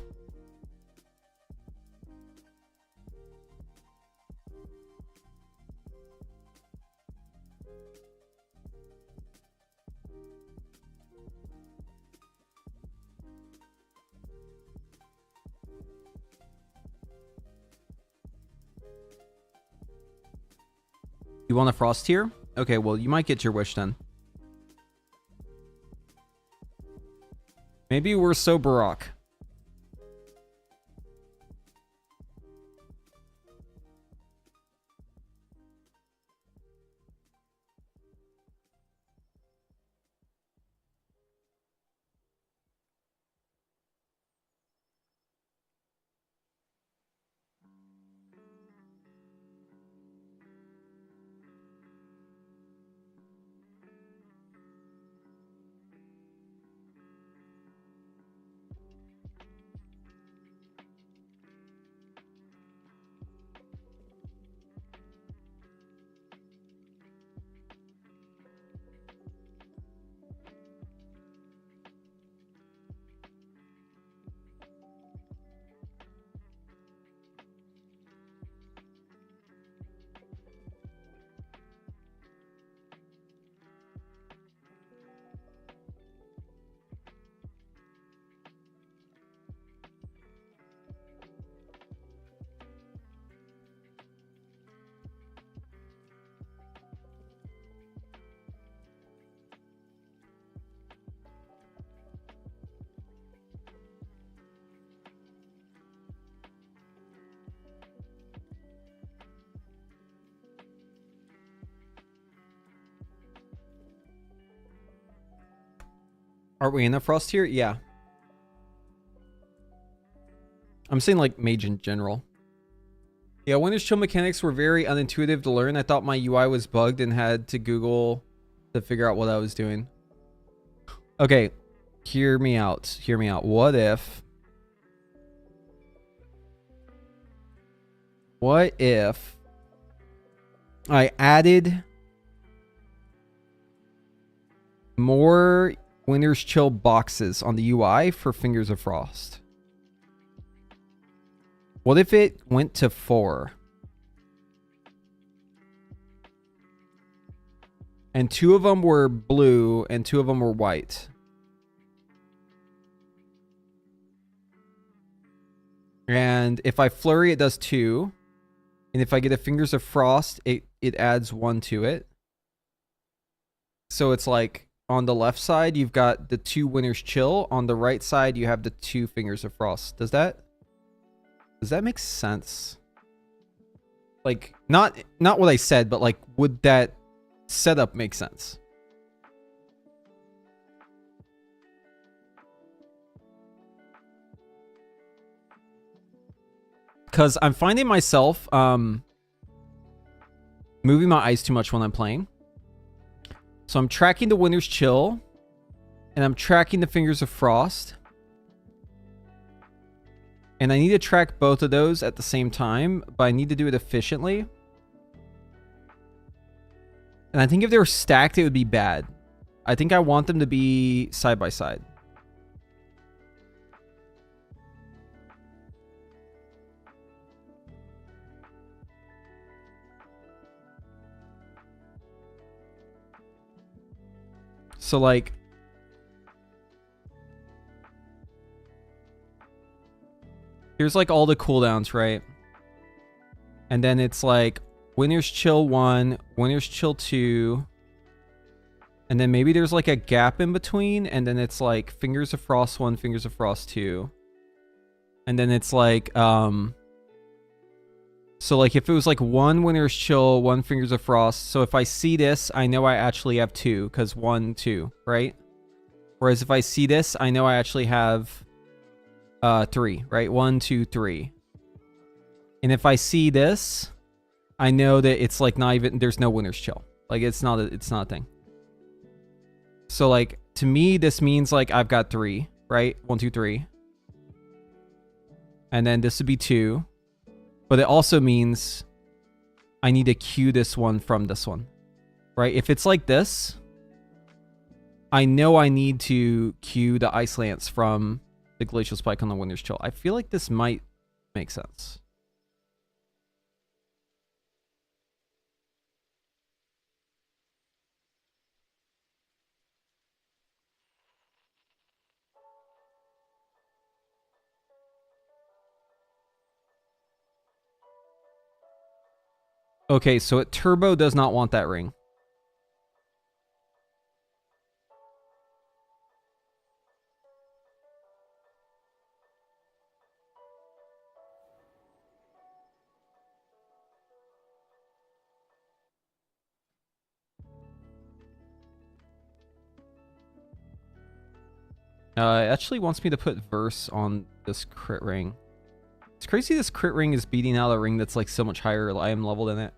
You want a Frost tier? Okay, well, you might get your wish then. Maybe we're so Barack. Are we in a frost tier? Yeah. I'm saying like mage in general. Yeah, Winter's Chill mechanics were very unintuitive to learn. I thought my UI was bugged and had to Google to figure out what I was doing. Okay, hear me out. Hear me out. What if I added more Winter's Chill boxes on the UI for Fingers of Frost? What if it went to 4? And 2 of them were blue and 2 of them were white. And if I flurry, it does 2. And if I get a Fingers of Frost, it adds 1 to it. So it's like on the left side, you've got the 2 Winter's Chill. On the right side, you have the 2 Fingers of Frost. Does that make sense? Like, not what I said, but like, would that setup make sense? Because I'm finding myself moving my eyes too much when I'm playing. So I'm tracking the Winter's Chill, and I'm tracking the Fingers of Frost. And I need to track both of those at the same time, but I need to do it efficiently. And I think if they were stacked, it would be bad. I think I want them to be side by side. So like, here's like all the cooldowns, right? And then it's like Winter's Chill 1, Winter's Chill 2. And then maybe there's like a gap in between. And then it's like Fingers of Frost 1, Fingers of Frost 2. And then it's like, so like if it was like 1 Winter's Chill, 1 Fingers of Frost. So if I see this, I know I actually have 2 because 1, 2, right? Whereas if I see this, I know I actually have 3, right? 1, 2, 3. And if I see this, I know that it's like not even, there's no Winter's Chill. Like it's not a thing. So like to me, this means like I've got 3, right? 1, 2, 3. And then this would be 2. But it also means I need to queue this one from this one, right? If it's like this, I know I need to queue the Ice Lance from the Glacial Spike on the Winter's Chill. I feel like this might make sense. Okay, so it turbo does not want that ring. It actually wants me to put verse on this crit ring. It's crazy this crit ring is beating out a ring that's like so much higher I am level than it.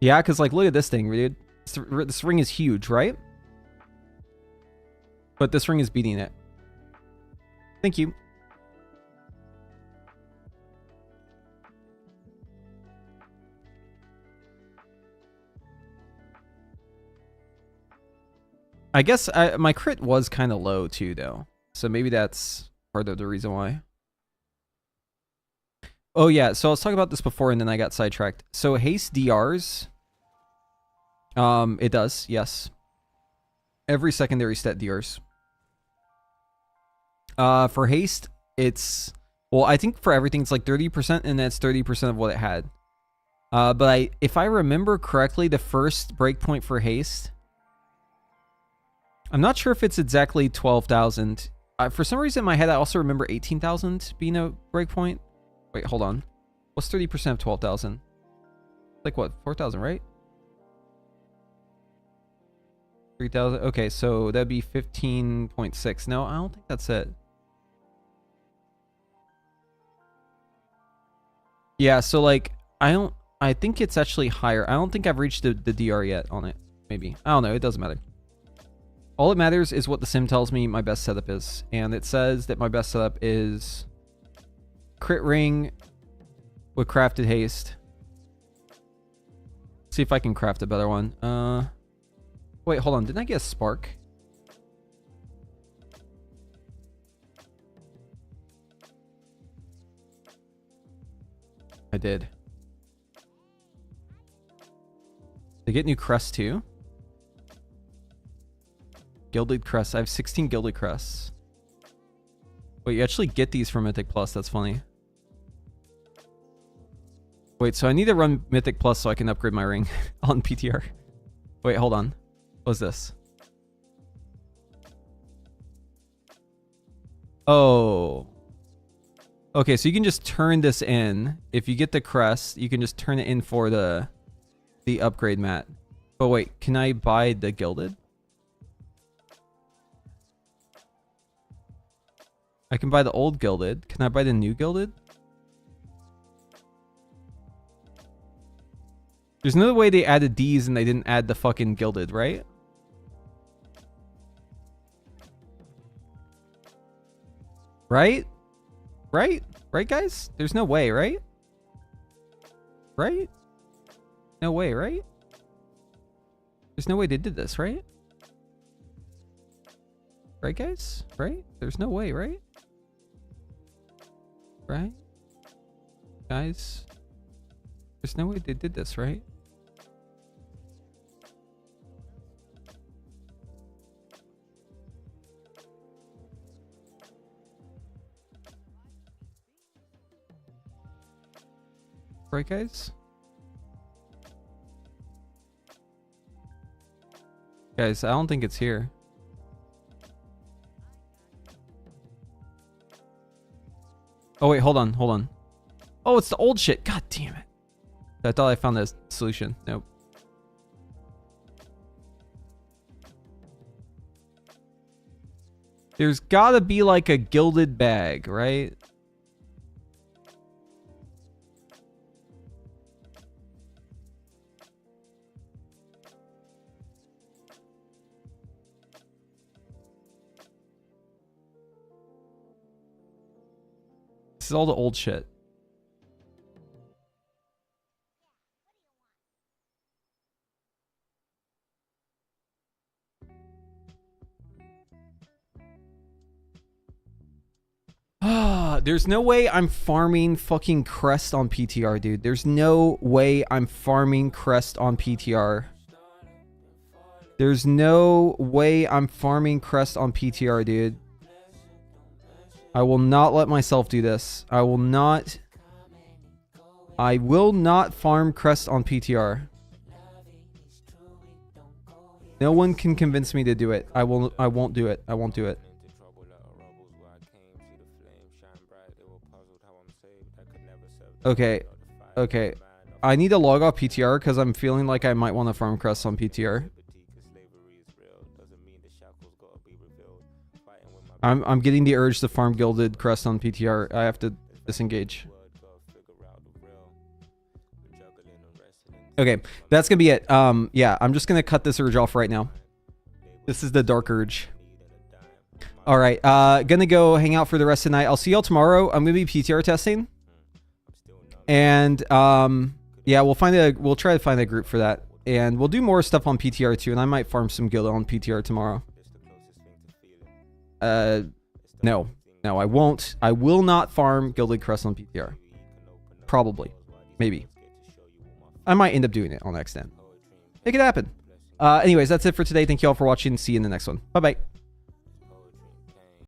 Yeah, because like look at this thing, dude. This ring is huge, right? But this ring is beating it. Thank you. I guess my crit was kind of low too, though. So maybe that's part of the reason why. Oh, yeah. So I was talking about this before and then I got sidetracked. So haste DRs. It does, yes. Every secondary stat DRs. For haste, it's... Well, I think for everything, it's like 30%, and that's 30% of what it had. But if I remember correctly, the first breakpoint for haste... I'm not sure if it's exactly 12,000. For some reason in my head, I also remember 18,000 being a breakpoint. Wait, hold on. What's 30% of 12,000? Like what? 4,000, right? 3,000. Okay, so that'd be 15.6. No, I don't think that's it. Yeah, so like I think it's actually higher. I don't think I've reached the DR yet on it. Maybe. I don't know. It doesn't matter. All that matters is what the sim tells me my best setup is. And it says that my best setup is crit ring with crafted haste. See if I can craft a better one. Wait, hold on. Didn't I get a spark? I did. They get new crests too. Gilded crests. I have 16 gilded crests. Wait, you actually get these from Mythic Plus. That's funny. Wait, so I need to run Mythic Plus so I can upgrade my ring on PTR. Wait, hold on. What's this? Oh. Okay, so you can just turn this in. If you get the crest, you can just turn it in for the upgrade mat. But wait, can I buy the gilded? I can buy the old gilded. Can I buy the new gilded? There's no way they added these and they didn't add the fucking gilded, right? Right? Right? Right, guys? There's no way, right? Right? No way, right? There's no way they did this, right? Right, guys? Right? There's no way, right? Right? Guys? There's no way they did this, right? Right, guys? Guys, I don't think it's here. Oh, wait, hold on, hold on. Oh, it's the old shit. God damn it. I thought I found the solution. Nope. There's gotta be like a gilded bag, right? This is all the old shit. There's no way I'm farming fucking crest on PTR, dude. There's no way I'm farming crest on PTR. There's no way I'm farming crest on PTR, dude. I will not let myself do this. I will not farm crest on PTR. No one can convince me to do it. I won't do it. I won't do it. Okay. Okay. I need to log off PTR because I'm feeling like I might want to farm crest on PTR. I'm getting the urge to farm gilded crest on PTR. I have to disengage. Okay, that's gonna be it. Yeah, I'm just gonna cut this urge off right now. This is the dark urge. All right, gonna go hang out for the rest of the night. I'll see y'all tomorrow. I'm gonna be PTR testing, and yeah, we'll try to find a group for that, and we'll do more stuff on PTR too. And I might farm some gilded on PTR tomorrow. No, I won't. I will not farm gilded crest on PTR. Probably, maybe. I might end up doing it on accident. It could happen. Anyways, that's it for today. Thank you all for watching. See you in the next one. Bye-bye.